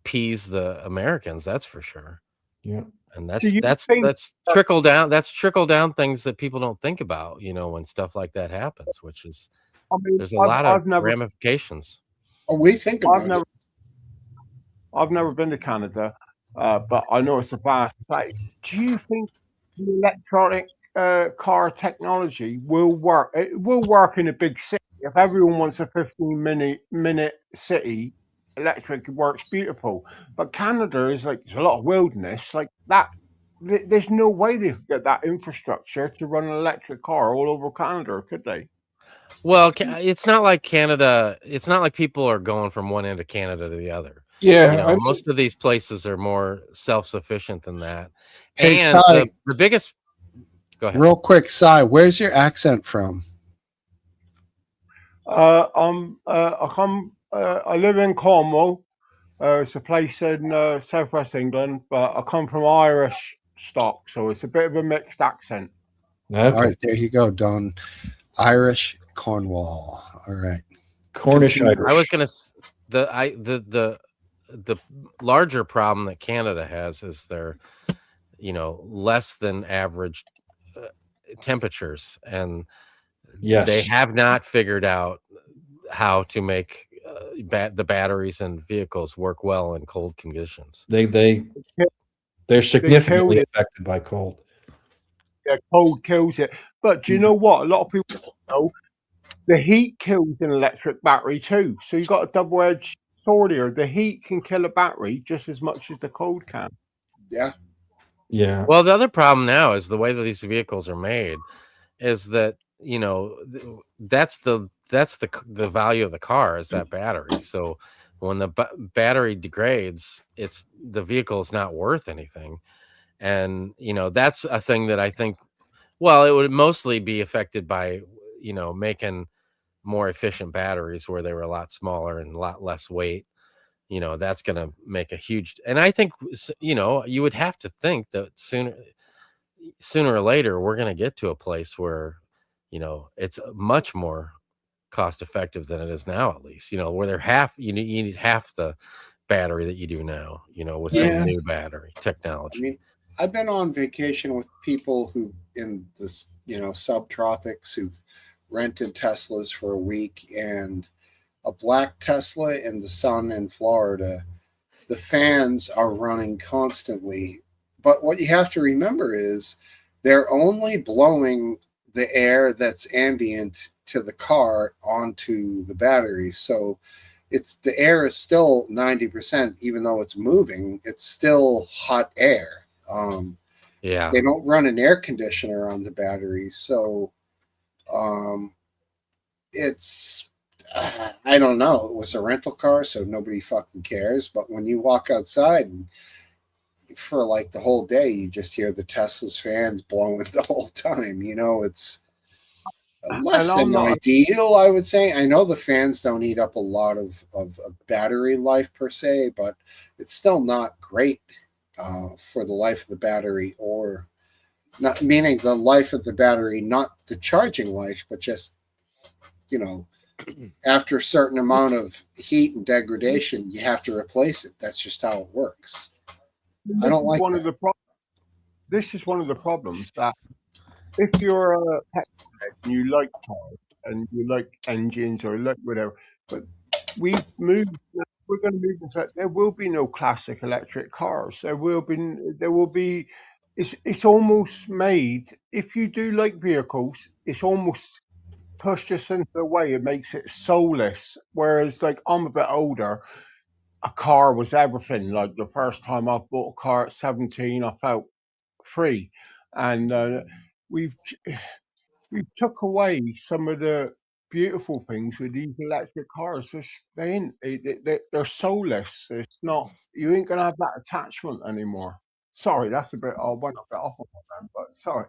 appease the Americans. That's for sure. Yeah. And that's trickle down. That's trickle down things that people don't think about, when stuff like that happens, which is, there's a lot of ramifications. Oh, we think about it. I've never been to Canada, but I know it's a vast place. Do you think the electronic car technology will work? It will work in a big city. If everyone wants a 15-minute city, electric works beautiful. But Canada is like, there's a lot of wilderness like that. There's no way they could get that infrastructure to run an electric car all over Canada, could they? Well, it's not like Canada. It's not like people are going from one end of Canada to the other. Yeah, most of these places are more self-sufficient than that. Hey, and Cy, the biggest. Go ahead. Real quick, Cy, where's your accent from? I live in Cornwall. It's a place in southwest England, but I come from Irish stock, so it's a bit of a mixed accent. All Okay. right, there you go, Don. Irish Cornwall. All right. Cornish Continue. Irish. I was gonna the larger problem that Canada has is their less than average temperatures, and Yes. they have not figured out how to make the batteries and vehicles work well in cold conditions. They're significantly affected by cold. Yeah, cold kills it. But do you know what? A lot of people don't know the heat kills an electric battery too. So you got a double-edged sword here. The heat can kill a battery just as much as the cold can. Yeah. Yeah. Well, the other problem now is the way that these vehicles are made is that, that's the value of the car is that battery. So when the battery degrades, the vehicle is not worth anything. And, that's a thing that I think, well, it would mostly be affected by, making more efficient batteries where they were a lot smaller and a lot less weight. That's going to make a huge, and I think, you would have to think that sooner or later, we're going to get to a place where, it's much more cost effective than it is now, at least, where you need half the battery that you do now, with some new battery technology. I mean, I've been on vacation with people who in this, subtropics who've rented Teslas for a week, and a black Tesla in the sun in Florida, the fans are running constantly. But what you have to remember is they're only blowing the air that's ambient to the car onto the battery. So the air is still 90%, even though it's moving, it's still hot air. Yeah. They don't run an air conditioner on the battery. So it's, I don't know. It was a rental car, so nobody fucking cares. But when you walk outside and for like the whole day, you just hear the Tesla's fans blowing the whole time. It's less than ideal, I would say. I know the fans don't eat up a lot of battery life per se, but it's still not great for the life of the battery, or not meaning the life of the battery, not the charging life, but just, after a certain amount of heat and degradation, you have to replace it. That's just how it works. I don't like that. This is one of the problems, that if you're a petrol head and you like cars and you like engines or you like whatever, but we're going to move into, there will be no classic electric cars. There will be, it's almost made, if you do like vehicles, it's almost pushed us into a way, it makes it soulless. Whereas, like, I'm a bit older, a car was everything. Like, the first time I bought a car at 17, I felt free. And we've took away some of the beautiful things with these electric cars. They're soulless. It's not, you ain't gonna have that attachment anymore. Sorry, that's a bit, I went a bit off on that, but sorry.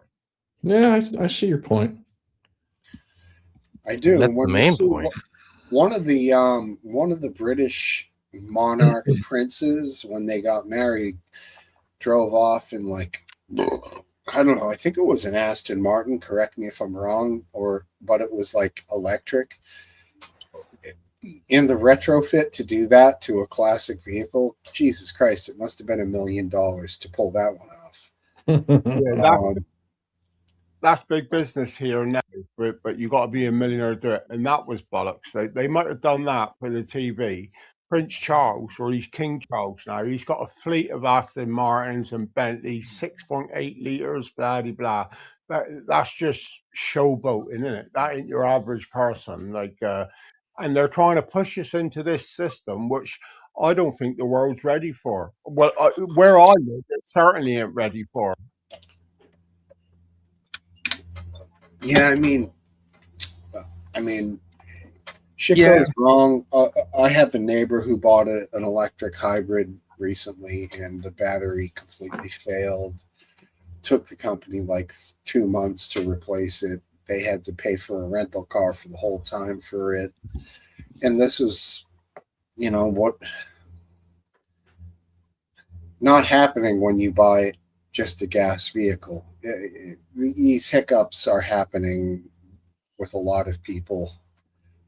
Yeah, I see your point. I do. That's the main point. One of the British monarch princes, when they got married, drove off in, like, I don't know, I think it was an Aston Martin, correct me if I'm wrong, but it was like electric. In the retrofit to do that to a classic vehicle, Jesus Christ, it must have been $1 million to pull that one off. That's big business here now, but you got to be a millionaire to do it, and that was bollocks. They might have done that for the TV. Prince Charles, or he's King Charles now, he's got a fleet of Aston Martins and Bentleys, 6.8 litres, blah, blah, blah. That's just showboating, isn't it? That ain't your average person. And they're trying to push us into this system, which I don't think the world's ready for. Well, where I live, it certainly ain't ready for. Yeah, I mean, shit goes wrong. I have a neighbor who bought an electric hybrid recently, and the battery completely failed. Took the company like 2 months to replace it. They had to pay for a rental car for the whole time for it. And this was, what not happening when you buy just a gas vehicle. These hiccups are happening with a lot of people,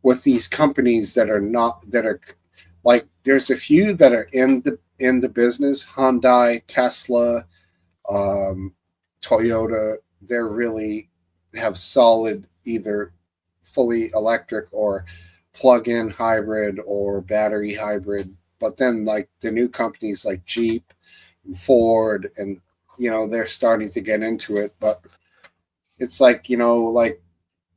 with these companies that are not, that are like, there's a few that are in the business, Hyundai, Tesla, Toyota. They're really have solid either fully electric or plug-in hybrid or battery hybrid. But then like the new companies like Jeep and Ford, and they're starting to get into it. But it's like, like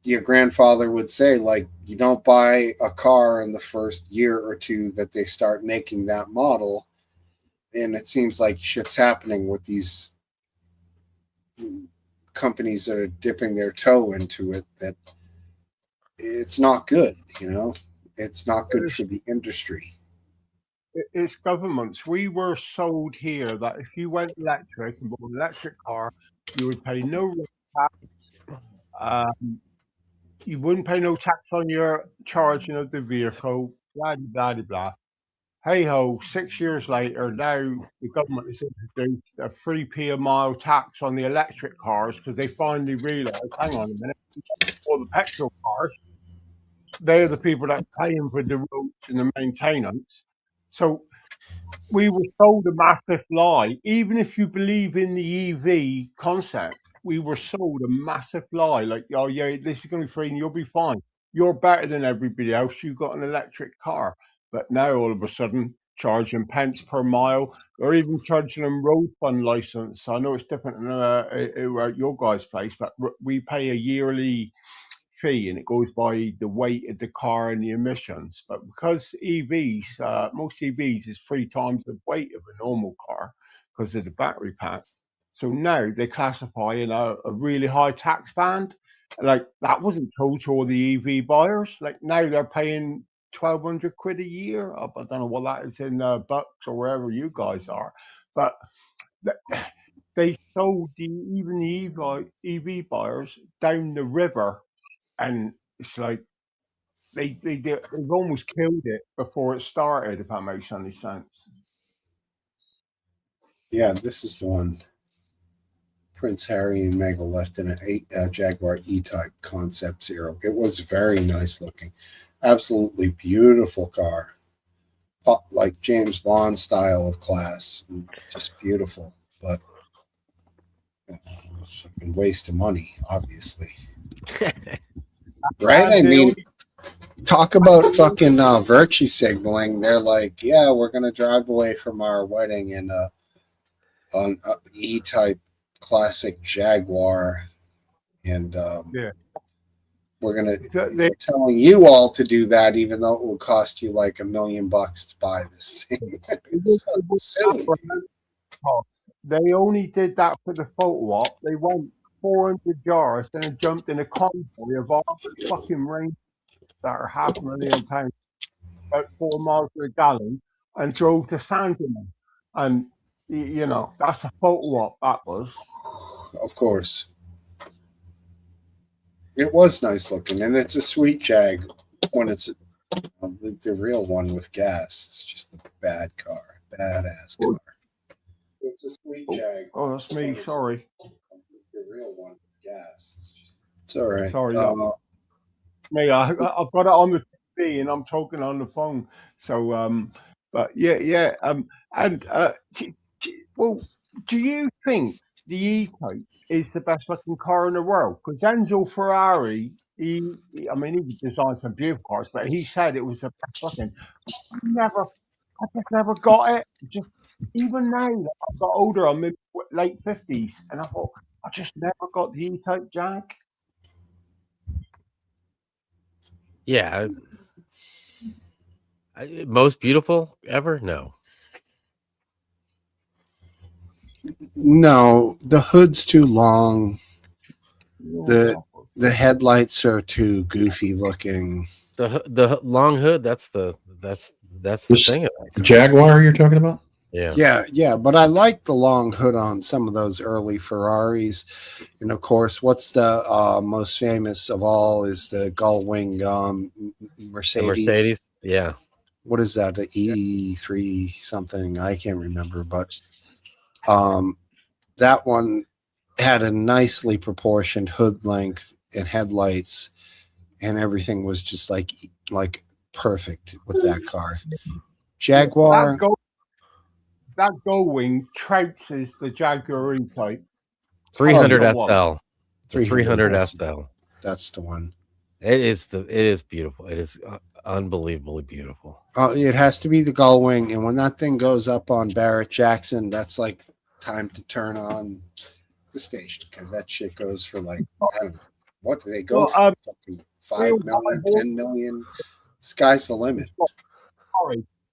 your grandfather would say, like, you don't buy a car in the first year or two that they start making that model. And it seems like shit's happening with these companies that are dipping their toe into it, that it's not good. It's not good for the industry. It's governments. We were sold here that if you went electric and bought an electric car, you would pay no road tax. You wouldn't pay no tax on your charging of the vehicle, blah, blah, blah, blah. Hey ho, 6 years later, now the government has introduced a 3p a mile tax on the electric cars because they finally realised, hang on a minute, all the petrol cars, they're the people that are paying for the roads and the maintenance. So we were sold a massive lie. Even if you believe in the EV concept, we were sold a massive lie. Like, oh yeah, this is going to be free and you'll be fine. You're better than everybody else. You've got an electric car. But now all of a sudden, charging pence per mile, or even charging them road fund license. I know it's different at your guys' place, but we pay a yearly fee and it goes by the weight of the car and the emissions. But because EVs, most EVs is 3 times the weight of a normal car because of the battery pack. So now they classify in a really high tax band. Like that wasn't told to all the EV buyers. Like now they're paying 1,200 quid a year. I don't know what that is in bucks or wherever you guys are, but they sold even the EV buyers down the river. And it's like they've almost killed it before it started, if that makes any sense. Yeah, this is the one. Prince Harry and Meghan left in an Jaguar E-Type Concept Zero. It was very nice looking. Absolutely beautiful car. Like James Bond style of class. Just beautiful. But it's a waste of money, obviously. Right? I mean, talk about fucking virtue signaling. They're like, yeah, we're going to drive away from our wedding in an E-Type classic Jaguar. And we're going to, they're telling you all to do that, even though it will cost you like $1 million to buy this thing. It's so silly. They only did that for the photo op. They went 400 yards and then jumped in a convoy of all the fucking Rangers that are £500,000, about 4 miles per gallon, and drove to Sandringham. And, that's a photo op, that was. Of course. It was nice looking, and it's a sweet Jag when it's the real one with gas. It's just a bad car. Badass car. It's a sweet Jag. Oh, that's me. Sorry. The real one with gas. It's all right. Sorry. Me, I've got it on the TV and I'm talking on the phone. So, but yeah. Well, do you think the E-Type is the best looking car in the world? Because Enzo Ferrari, he designed some beautiful cars, but he said it was the best looking. I just never got it. Just even now, I got older, I'm in late 50s, and I thought I just never got the E-Type Jag. Yeah. Most beautiful ever? No. No, the hood's too long. The headlights are too goofy looking. The long hood, that's the thing. The Jaguar you're talking about? Yeah. But I like the long hood on some of those early Ferraris. And of course, what's the most famous of all is the gull-wing Mercedes. The Mercedes, yeah. What is that? The E3 something? I can't remember, but that one had a nicely proportioned hood length and headlights, and everything was just like perfect with that car. Jaguar. That Gullwing trounces the Jaguar E-Type. 300 That's the one. SL. 300 that's- SL. That's the one. It is beautiful. It is unbelievably beautiful. It has to be the Gullwing, and when that thing goes up on Barrett Jackson, that's like time to turn on the station, because that shit goes for like, I don't know, what do they go for? Fucking 5 million, 10 million. Sky's the limit.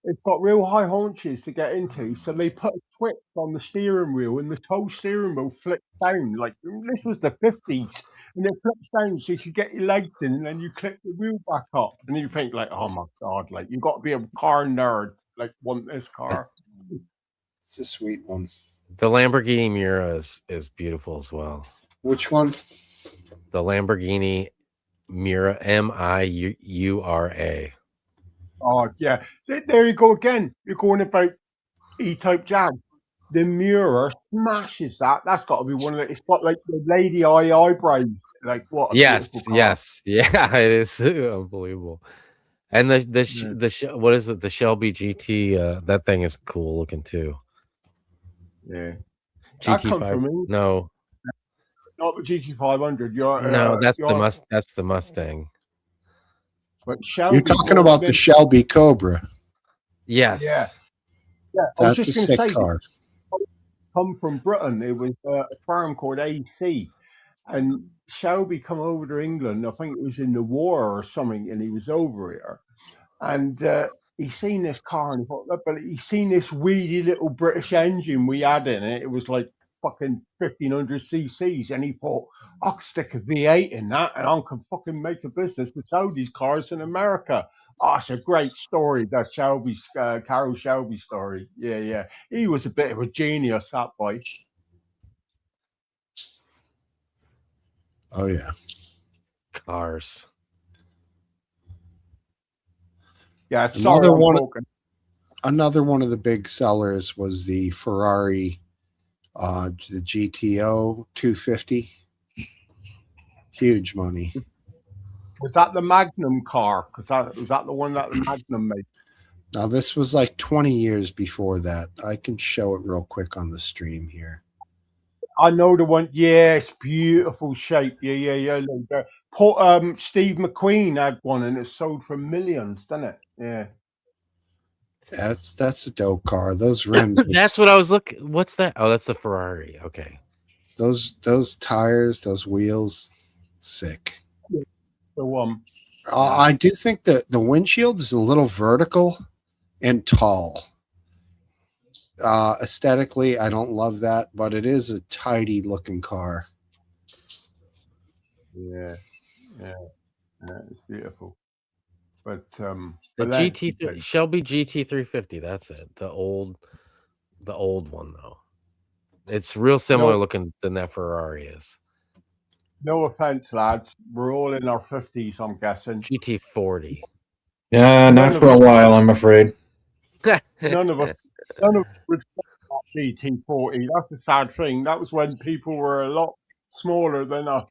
It's got real high haunches to get into, so they put a twist on the steering wheel, and the whole steering wheel flips down. Like, this was the 50s, and it flips down so you could get your legs in, and then you clip the wheel back up, and you think like, oh my god, like, you got to be a car nerd, like, want this car. It's a sweet one. The Lamborghini Miura is beautiful as well. Which one? The Lamborghini Miura, Miura. Oh yeah, there you go again. You're going about E-Type Jag. The Miura smashes that. That's got to be one of the. It's got like the lady eyebrows. Like what? A beautiful car. Yes, yeah, it is unbelievable. And the what is it? The Shelby GT. That thing is cool looking too. Yeah, that comes from GT5. England. No, not the GT500. no, that's the Mustang. But Shelby, You're talking about the Shelby Cobra. Yes. Yeah. I was That's a just going to sick say, car. come from Britain. It was a firm called AC, and Shelby come over to England. I think it was in the war or something, and he was over here, and he seen this car and he thought, but he seen this weedy little British engine we had in it. It was like fucking 1500 cc's, and he thought, I could stick a V8 in that, and I can fucking make a business to sell these cars in America. Oh, it's a great story, that Shelby's Carroll Shelby story. Yeah. He was a bit of a genius, that boy. Oh yeah. Cars. Yeah, sorry, another one of the big sellers was the Ferrari, the GTO 250. Huge money. Was that the Magnum car? Because was that the one that the Magnum made? Now this was like 20 years before that. I can show it real quick on the stream here. I know the one. Yes, beautiful shape. Yeah. Steve McQueen had one, and it sold for millions, didn't it? Yeah. That's a dope car. Those rims. That's what I was looking. What's that? Oh, that's the Ferrari. Okay. Those tires, those wheels, sick. So I do think that the windshield is a little vertical and tall. Aesthetically, I don't love that, but it is a tidy looking car. Yeah, it's beautiful. But the GT Shelby GT350. That's it. The old one though. It's real similar looking than that Ferrari is. No offense, lads. We're all in our 50s, I'm guessing. GT40. Yeah, not for a while, I'm afraid. None of us would that GT40. That's the sad thing. That was when people were a lot smaller than us.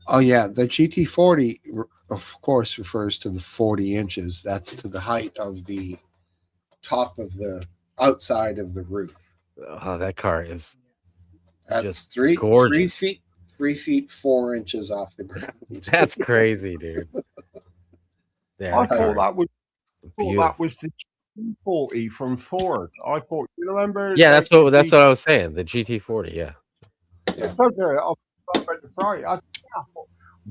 Oh yeah, the GT40 of course refers to the 40 inches. That's to the height of the top of the outside of the roof. Oh, that car is just gorgeous. 3 feet 4 inches off the ground. That's crazy, dude. Yeah, I thought that was the GT40 from Ford. I thought, you remember? Yeah, that's what I was saying. The GT40, yeah. So there, I thought the Ferrari. I thought,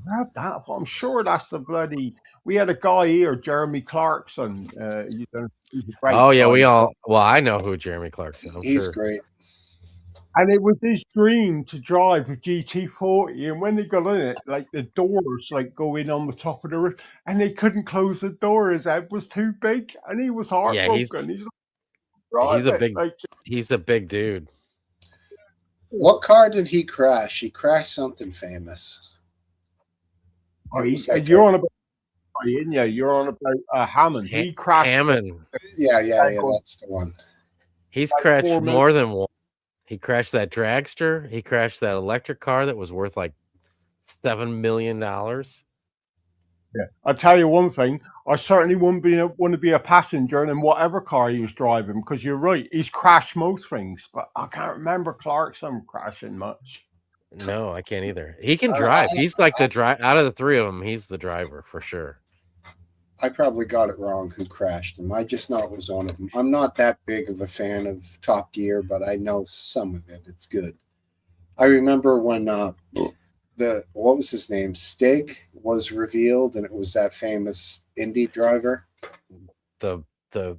where that? I'm sure that's the bloody. We had a guy here, Jeremy Clarkson. He's a great guy. I know who Jeremy Clarkson. He's great. And it was his dream to drive a GT40. And when they got in it, like the doors like go in on the top of the roof, and they couldn't close the door. His head was too big, and he was heartbroken. He's a big dude. What car did he crash? He crashed something famous. You're on about, You're on about Hammond. He crashed. Hammond. Yeah, that's the one. He's crashed more than one. He crashed that dragster. He crashed that electric car that was worth like $7 million. Yeah. I'll tell you one thing. I certainly wouldn't want to be a passenger in whatever car he was driving, because you're right. He's crashed most things, but I can't remember Clarkson crashing much. No, I can't either. He can drive. He's like the drive out of the three of them. He's the driver for sure. I probably got it wrong who crashed him. I just know it was one of them. I'm not that big of a fan of Top Gear, but I know some of it. It's good. I remember when what was his name? Stig was revealed, and it was that famous Indy driver. The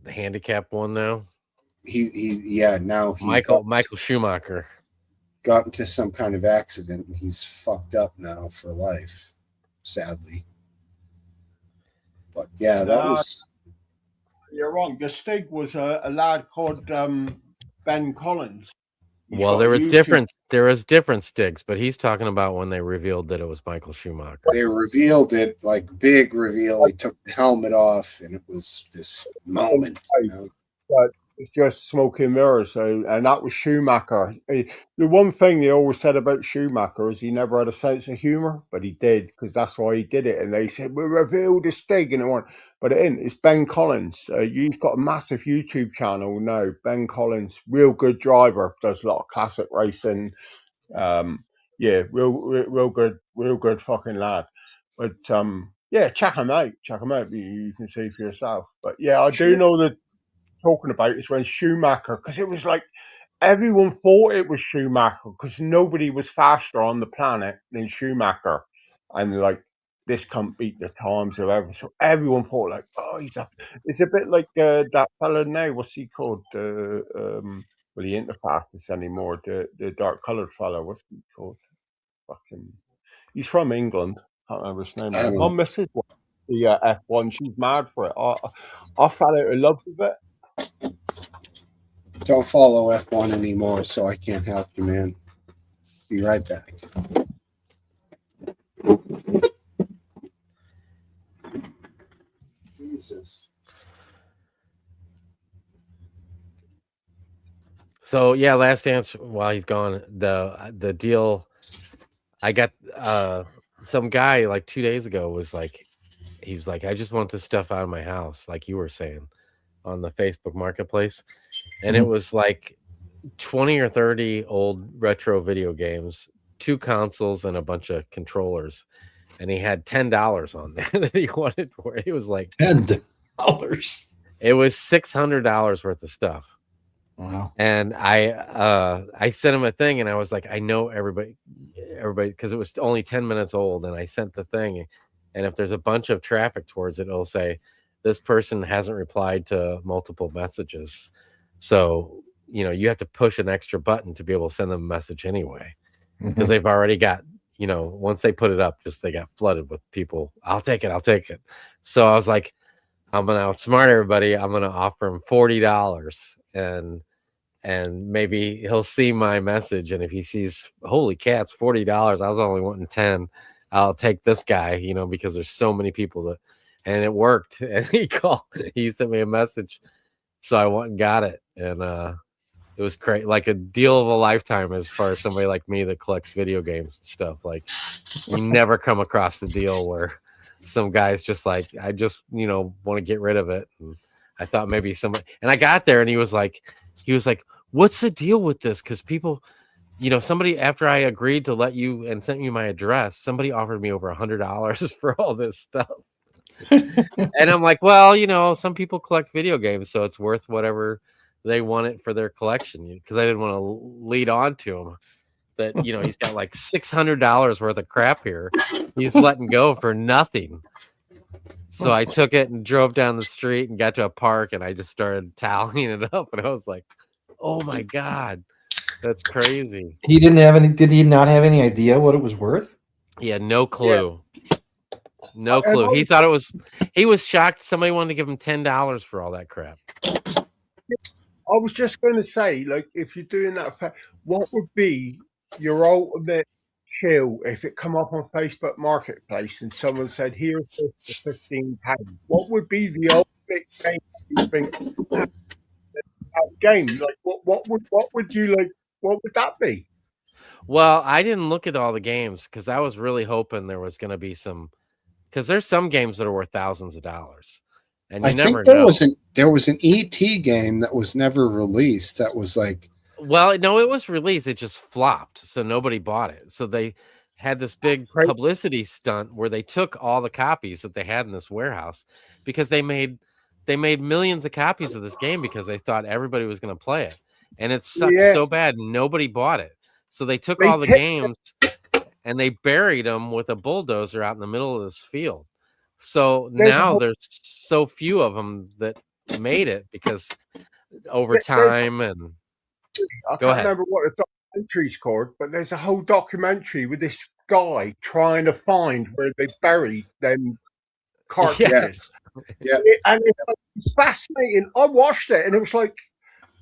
handicap one now. Now Michael Schumacher got into some kind of accident, and he's fucked up now for life, sadly. But yeah, that was. You're wrong. The Stig was a lad called Ben Collins. Well, there was different Stigs, but he's talking about when they revealed that it was Michael Schumacher. They revealed it, like big reveal. He took the helmet off, and it was this moment. But it's just smoke and mirrors. And that was Schumacher. The one thing they always said about Schumacher is he never had a sense of humor, but he did, because that's why he did it. And they said, we revealed the Stig, and it went, but it ain't. It's Ben Collins. You've got a massive YouTube channel now. Ben Collins, real good driver, does a lot of classic racing. Real good fucking lad. But check him out. You can see for yourself. But yeah, I do know that talking about is when Schumacher, because it was like everyone thought it was Schumacher because nobody was faster on the planet than Schumacher, and like this can't beat the times or whatever. So everyone thought like, oh, it's a bit like that fella now. What's he called? He ain't the fastest anymore. The dark coloured fella. What's he called? He's from England. Can't remember his name. My Mrs. The F1. She's mad for it. I fell out of love with it. Don't follow F1 anymore, so I can't help you, man. Be right back. Jesus. So yeah, last answer while he's gone. The deal I got some guy like 2 days ago was like, he was like, I just want this stuff out of my house, like you were saying on the Facebook Marketplace. And it was like 20 or 30 old retro video games, 2 consoles, and a bunch of controllers. And he had $10 on there that he wanted for it. It was like $10. It was $600 worth of stuff. Wow. And I sent him a thing, and I was like, I know everybody, because it was only 10 minutes old. And I sent the thing, and if there's a bunch of traffic towards it, it'll say, this person hasn't replied to multiple messages. So, you have to push an extra button to be able to send them a message anyway, because they've already got, once they put it up, they got flooded with people. I'll take it. So I was like, I'm going to outsmart everybody. I'm going to offer him $40, and maybe he'll see my message. And if he sees, holy cats, $40, I was only wanting 10. I'll take this guy, because there's so many people and it worked. And he sent me a message. So I went and got it. And it was great, like a deal of a lifetime as far as somebody like me that collects video games and stuff. Like, you never come across the deal where some guy's just like, I just, want to get rid of it. And I thought maybe somebody, and I got there and he was like, what's the deal with this? Because people, somebody, after I agreed to let you and sent you my address, somebody offered me over $100 for all this stuff. And I'm like, well, some people collect video games, so it's worth whatever they want it for their collection. Because I didn't want to lead on to him that, he's got like $600 worth of crap here. He's letting go for nothing. So I took it and drove down the street and got to a park, and I just started tallying it up, and I was like, oh my God, that's crazy. Did he not have any idea what it was worth? He had no clue. Yeah. No clue. He was shocked somebody wanted to give him $10 for all that crap. I was just going to say, like, if you're doing that, what would be your ultimate chill if it come up on Facebook Marketplace and someone said, here's this for £15? What would be the ultimate game you think game? Like, what would you like? what would that be? Well, I didn't look at all the games because I was really hoping there was going to be some. Because there's some games that are worth thousands of dollars, and you I never think know. there was an ET game that was never released. That was like, Well, no, it was released. It just flopped, so nobody bought it. So they had this big publicity stunt where they took all the copies that they had in this warehouse because they made millions of copies of this game because they thought everybody was going to play it, and it sucked Yeah. so bad nobody bought it. So they took They all the take- games and they buried them with a bulldozer out in the middle of this field. So There's a now whole- there's so few of them that made it because over There's- time and I Go can't ahead. remember what the documentary's called, but there's a whole documentary with this guy trying to find where they buried them cartridges. Yeah. And it's fascinating. I watched it and it was like,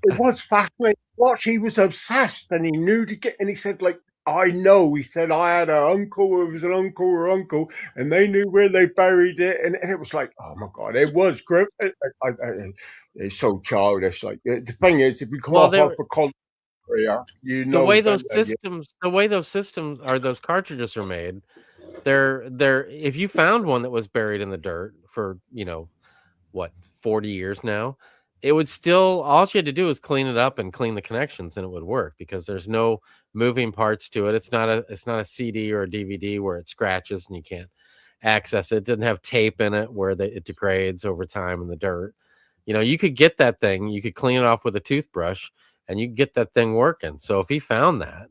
it was fascinating to watch. He was obsessed and he knew to get, and he said, like, I know. He said, I had an uncle who was an uncle or uncle, and they knew where they buried it. And it was like, oh my God, it was grim. It's so childish. Like, the thing is, if you come Well, off they of were- a college career, you the know. way those don't you? systems or those cartridges are made, they're if you found one that was buried in the dirt for 40 years now, it would still, all you had to do is clean it up and clean the connections and it would work because there's no moving parts to it. It's not a CD or a DVD where it scratches and you can't access it. It doesn't have tape in it where it degrades over time in the dirt. You could get that thing, you could clean it off with a toothbrush and you get that thing working. So if he found that,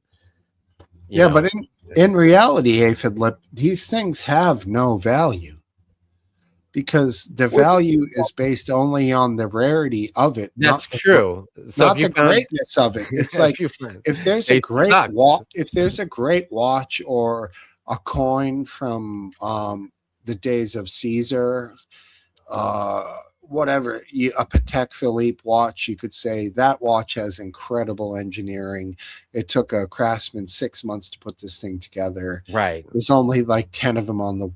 yeah, but in reality, Aphid Lip, these things have no value because the value is based only on the rarity of it. that's not true. So not if you the found, greatness of it. It's like if there's they a great sucked. if there's a great watch or a coin from the days of Caesar, whatever, a Patek Philippe watch, you could say that watch has incredible engineering. It took a craftsman 6 months to put this thing together. Right. There's only like 10 of them on the,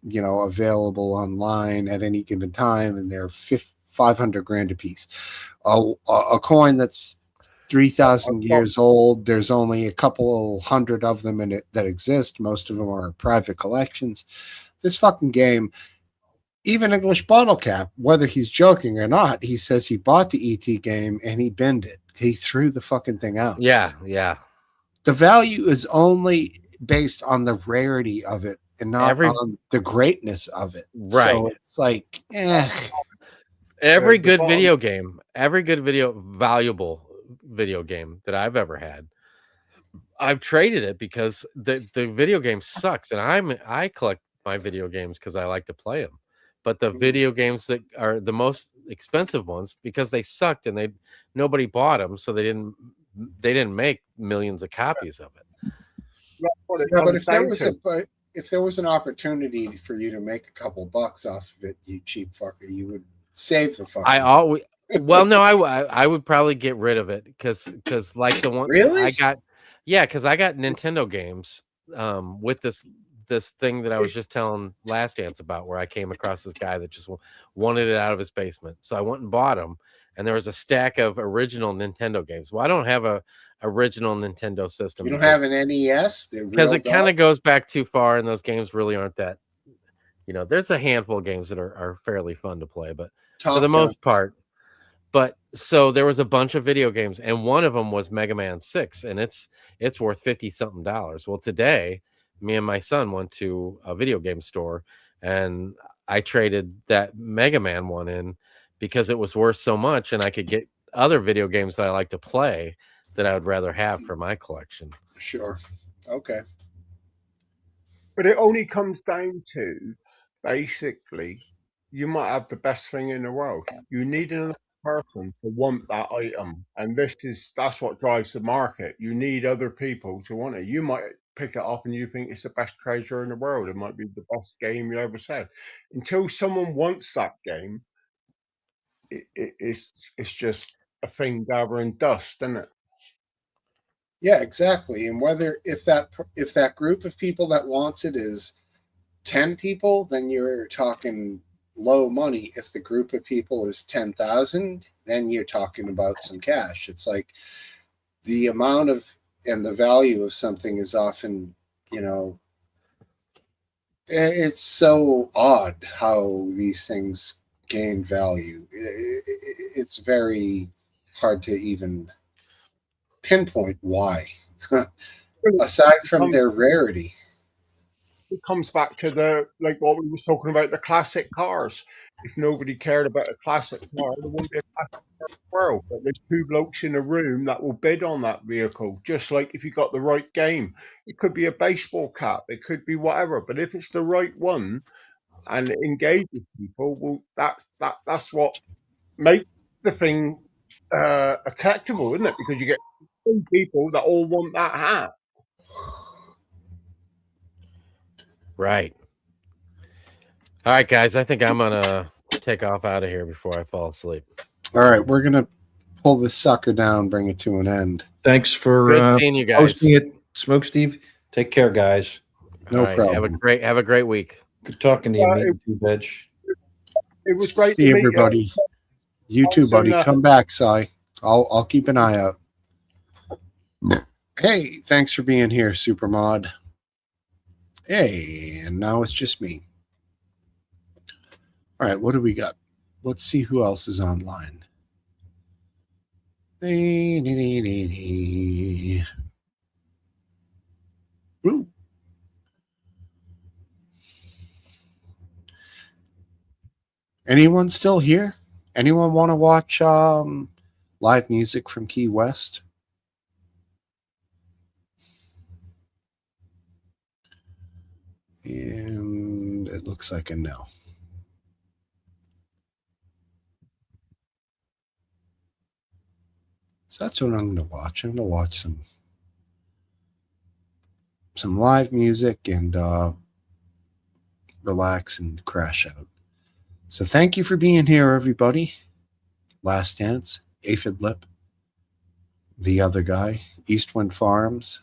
available online at any given time, and they're 500 grand a piece. A coin that's 3,000 years old, there's only a couple hundred of them in it that exist. Most of them are private collections. This fucking game, even English Bottle Cap, whether he's joking or not, he says he bought the ET game and he binned it. He threw the fucking thing out. Yeah. The value is only based on the rarity of it and not on the greatness of it. Right. So it's like, Every good video game, valuable video game that I've ever had, I've traded it because the video game sucks, and I collect my video games because I like to play them. But the video games that are the most expensive ones, because they sucked and nobody bought them, so they didn't make millions of copies of it. yeah, but if there was an opportunity for you to make a couple bucks off of it, you cheap fucker, you would save the fucker. I would probably get rid of it because like the one Really? because I got Nintendo games with this thing that I was just telling Last Dance about, where I came across this guy that just wanted it out of his basement. So I went and bought them, and there was a stack of original Nintendo games. Well, I don't have a original Nintendo system. You don't have an NES? Because it kind of goes back too far, and those games really aren't that. There's a handful of games that are fairly fun to play, but for the most part. But so there was a bunch of video games, and one of them was Mega Man 6, and it's worth $50-something. Well, today, me and my son went to a video game store, and I traded that Mega Man one in because it was worth so much, and I could get other video games that I like to play that I would rather have for my collection. Sure. Okay. But it only comes down to, basically, you might have the best thing in the world. You need another person to want that item, and that's what drives the market. You need other people to want it. You might pick it up and you think it's the best treasure in the world. It might be the best game you ever said. Until someone wants that game, it's just a thing gathering dust, isn't it? Yeah, exactly. And if that group of people that wants it is 10 people, then you're talking low money. If the group of people is 10,000, then you're talking about some cash. It's like the amount of and the value of something is often, it's so odd how these things gain value. It's very hard to even pinpoint why, aside from their rarity. It comes back to what we was talking about, the classic cars. If nobody cared about a classic car, there wouldn't be a classic car in the world. But there's two blokes in a room that will bid on that vehicle. Just like if you got the right game, it could be a baseball cap, it could be whatever. But if it's the right one and it engages people, well, that's what makes the thing collectible, isn't it? Because you get two people that all want that hat. Right. All right, guys. I think I'm gonna take off out of here before I fall asleep. All right, we're gonna pull this sucker down, bring it to an end. Thanks for Good seeing you guys. hosting it, Smoke Steve. Take care, guys. No All right, problem. Have a great week. Good talking to you, meat and two veg. It was great See to meet everybody. You too, Also, buddy. Come back, Si. I'll keep an eye out. Hey, thanks for being here, Supermod. Hey, and now it's just me. All right, what do we got? Let's see who else is online. Ooh. Anyone still here? Anyone want to watch live music from Key West? And it looks like a no. So that's what I'm going to watch. I'm going to watch some live music and relax and crash out. So thank you for being here, everybody. Last Dance, Aphid Lip, The Other Guy, Eastwind Farms,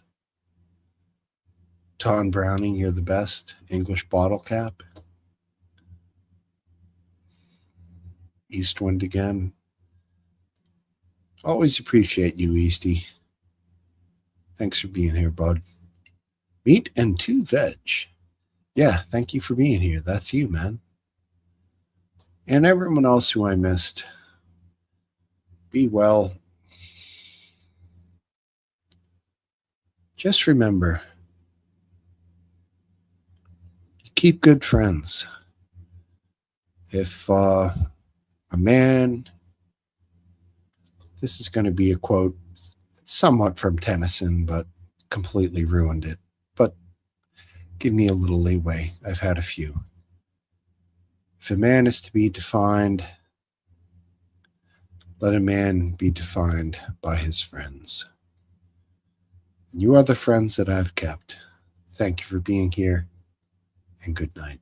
Ton Browning, You're the Best, English Bottle Cap, Eastwind again. Always appreciate you, Easty. Thanks for being here, bud. Meat and two veg. Yeah, thank you for being here. That's you, man. And everyone else who I missed. Be well. Just remember, keep good friends. If a man, this is going to be a quote somewhat from Tennyson, but completely ruined it. But give me a little leeway. I've had a few. If a man is to be defined, let a man be defined by his friends. And you are the friends that I've kept. Thank you for being here, and good night.